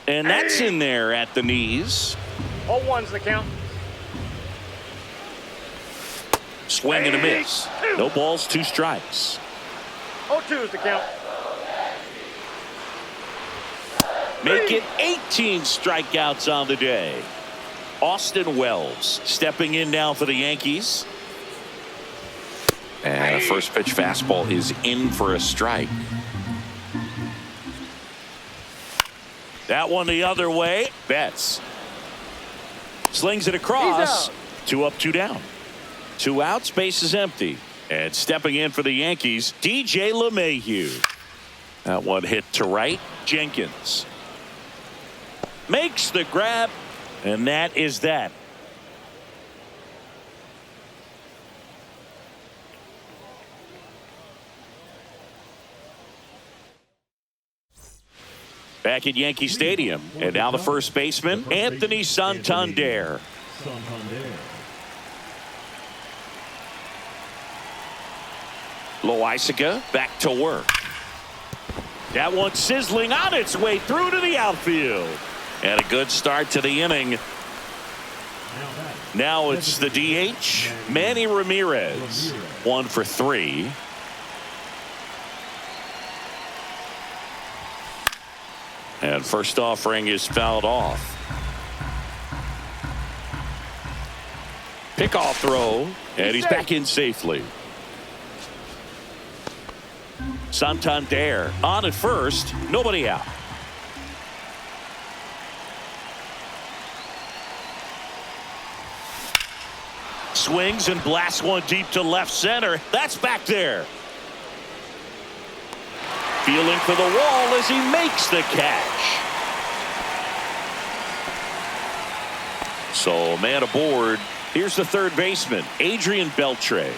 [SPEAKER 1] And that's in there at the knees.
[SPEAKER 3] 0-1's the count.
[SPEAKER 1] Swing and a miss. No balls, 2 strikes.
[SPEAKER 3] 0-2's the count.
[SPEAKER 1] Make it 18 strikeouts on the day. Austin Wells stepping in now for the Yankees. And a first pitch fastball is in for a strike. That one the other way. Betts slings it across. 2 up, 2 down. 2 outs, base is empty. And stepping in for the Yankees, DJ LeMahieu. That one hit to right. Jenkins makes the grab, and that is that. Back at Yankee Stadium, and now the first baseman, Anthony Santander. Loaisiga back to work. That one sizzling on its way through to the outfield. And a good start to the inning. Now it's the DH, Manny Ramirez. 1 for 3. And first offering is fouled off. Pickoff throw, and he's back in safely. Santander on at first, nobody out. Swings and blasts one deep to left center. That's back there. Feeling for the wall as he makes the catch. So man aboard. Here's the third baseman, Adrian Beltre.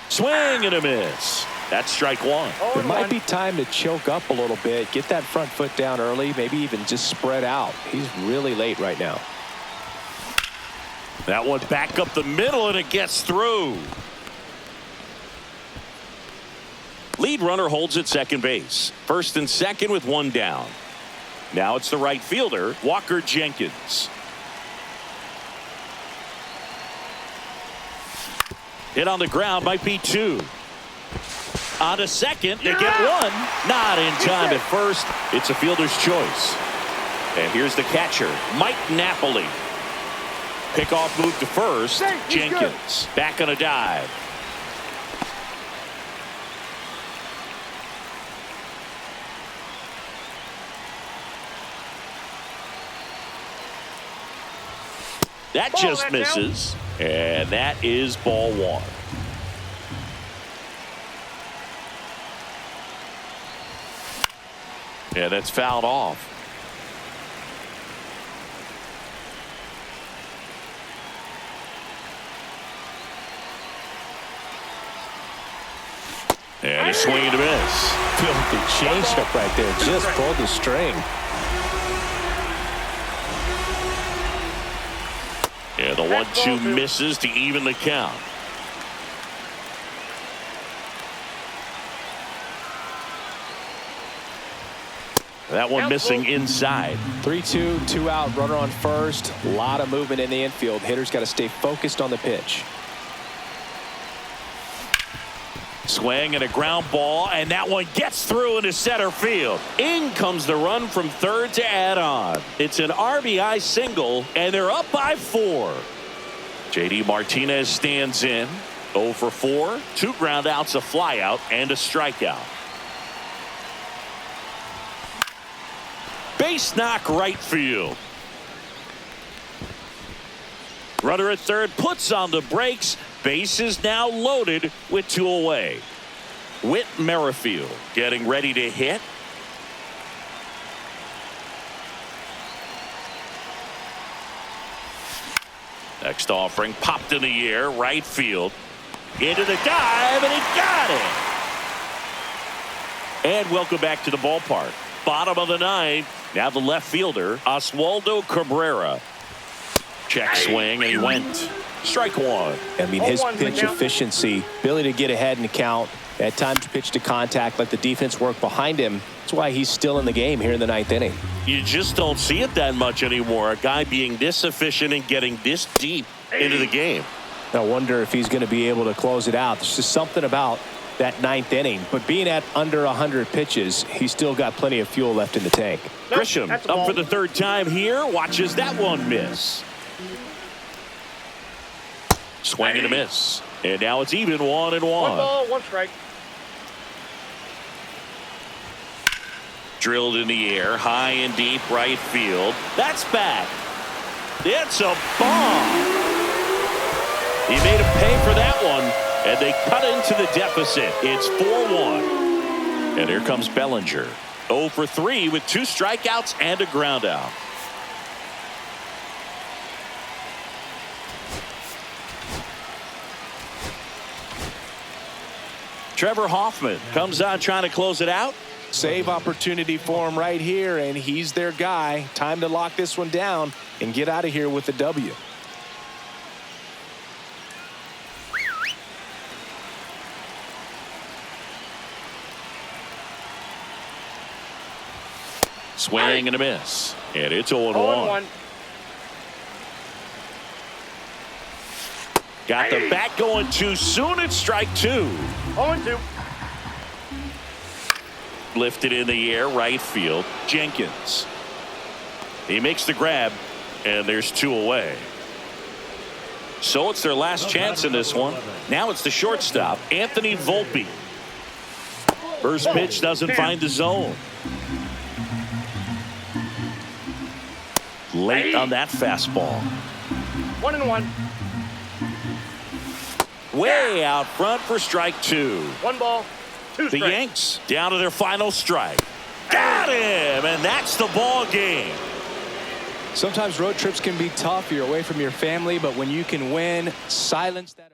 [SPEAKER 1] Swing and a miss. That's strike one.
[SPEAKER 2] It might be time to choke up a little bit, get that front foot down early, maybe even just spread out. He's really late right now.
[SPEAKER 1] That one back up the middle, and it gets through. Lead runner holds at second base. First and second with one down. Now it's the right fielder, Walker Jenkins. Hit on the ground, might be 2. On to second, they get 1. Not in time at first. It's a fielder's choice. And here's the catcher, Mike Napoli. Pickoff move to first. Jenkins back on a dive. That just misses. And that is ball 1. Yeah, that's fouled off. And a swing and a miss.
[SPEAKER 2] Filthy changeup right there. Just pulled the string.
[SPEAKER 1] Yeah, the 1-2 misses to even the count. That one missing inside.
[SPEAKER 2] 3-2, 2 out, runner on first. A lot of movement in the infield. Hitter's got to stay focused on the pitch.
[SPEAKER 1] Swing and a ground ball, and that one gets through into center field. In comes the run from third to add on. It's an RBI single, and they're up by 4. J.D. Martinez stands in. 0 for 4, 2 ground outs, a fly out, and a strikeout. Base knock right field. Runner at third puts on the brakes. Base is now loaded with 2 away. Whit Merrifield getting ready to hit. Next offering popped in the air, right field. Into the dive, and he got it. And welcome back to the ballpark. Bottom of the 9th. Now the left fielder, Oswaldo Cabrera. Check swing, and he went. Strike 1.
[SPEAKER 2] I mean, his pitch efficiency, ability to get ahead in the count, at times pitch to contact, let the defense work behind him. That's why he's still in the game here in the 9th inning.
[SPEAKER 1] You just don't see it that much anymore. A guy being this efficient and getting this deep into the game.
[SPEAKER 2] I wonder if he's going to be able to close it out. There's just something about that 9th inning. But being at under 100 pitches, he's still got plenty of fuel left in the tank.
[SPEAKER 1] Grisham up for the 3rd time here. Watches that one miss. Swing and a miss. And now it's even 1-1.
[SPEAKER 3] 1 ball, 1 strike.
[SPEAKER 1] Drilled in the air, high and deep right field. That's back. It's a bomb. He made him pay for that one, and they cut into the deficit. It's 4-1. And here comes Bellinger. 0 for 3 with 2 strikeouts and a ground out. Trevor Hoffman comes on trying to close it out.
[SPEAKER 2] Save opportunity for him right here, and he's their guy. Time to lock this one down and get out of here with the W.
[SPEAKER 1] Swing and a miss. And it's 0-1.
[SPEAKER 3] 0-1.
[SPEAKER 1] Got the bat going too soon. It's strike 2.
[SPEAKER 3] 0-2.
[SPEAKER 1] Lifted in the air, right field. Jenkins. He makes the grab, and there's 2 away. So it's their last chance in this one. Now it's the shortstop, Anthony Volpe. First pitch doesn't find the zone. Late on that fastball.
[SPEAKER 3] 1-1.
[SPEAKER 1] Way out front for strike 2.
[SPEAKER 3] 1 ball, 2
[SPEAKER 1] The
[SPEAKER 3] strikes.
[SPEAKER 1] Yanks down to their final strike. Got him, and that's the ball game.
[SPEAKER 2] Sometimes road trips can be tough. You're away from your family, but when you can win, silence that.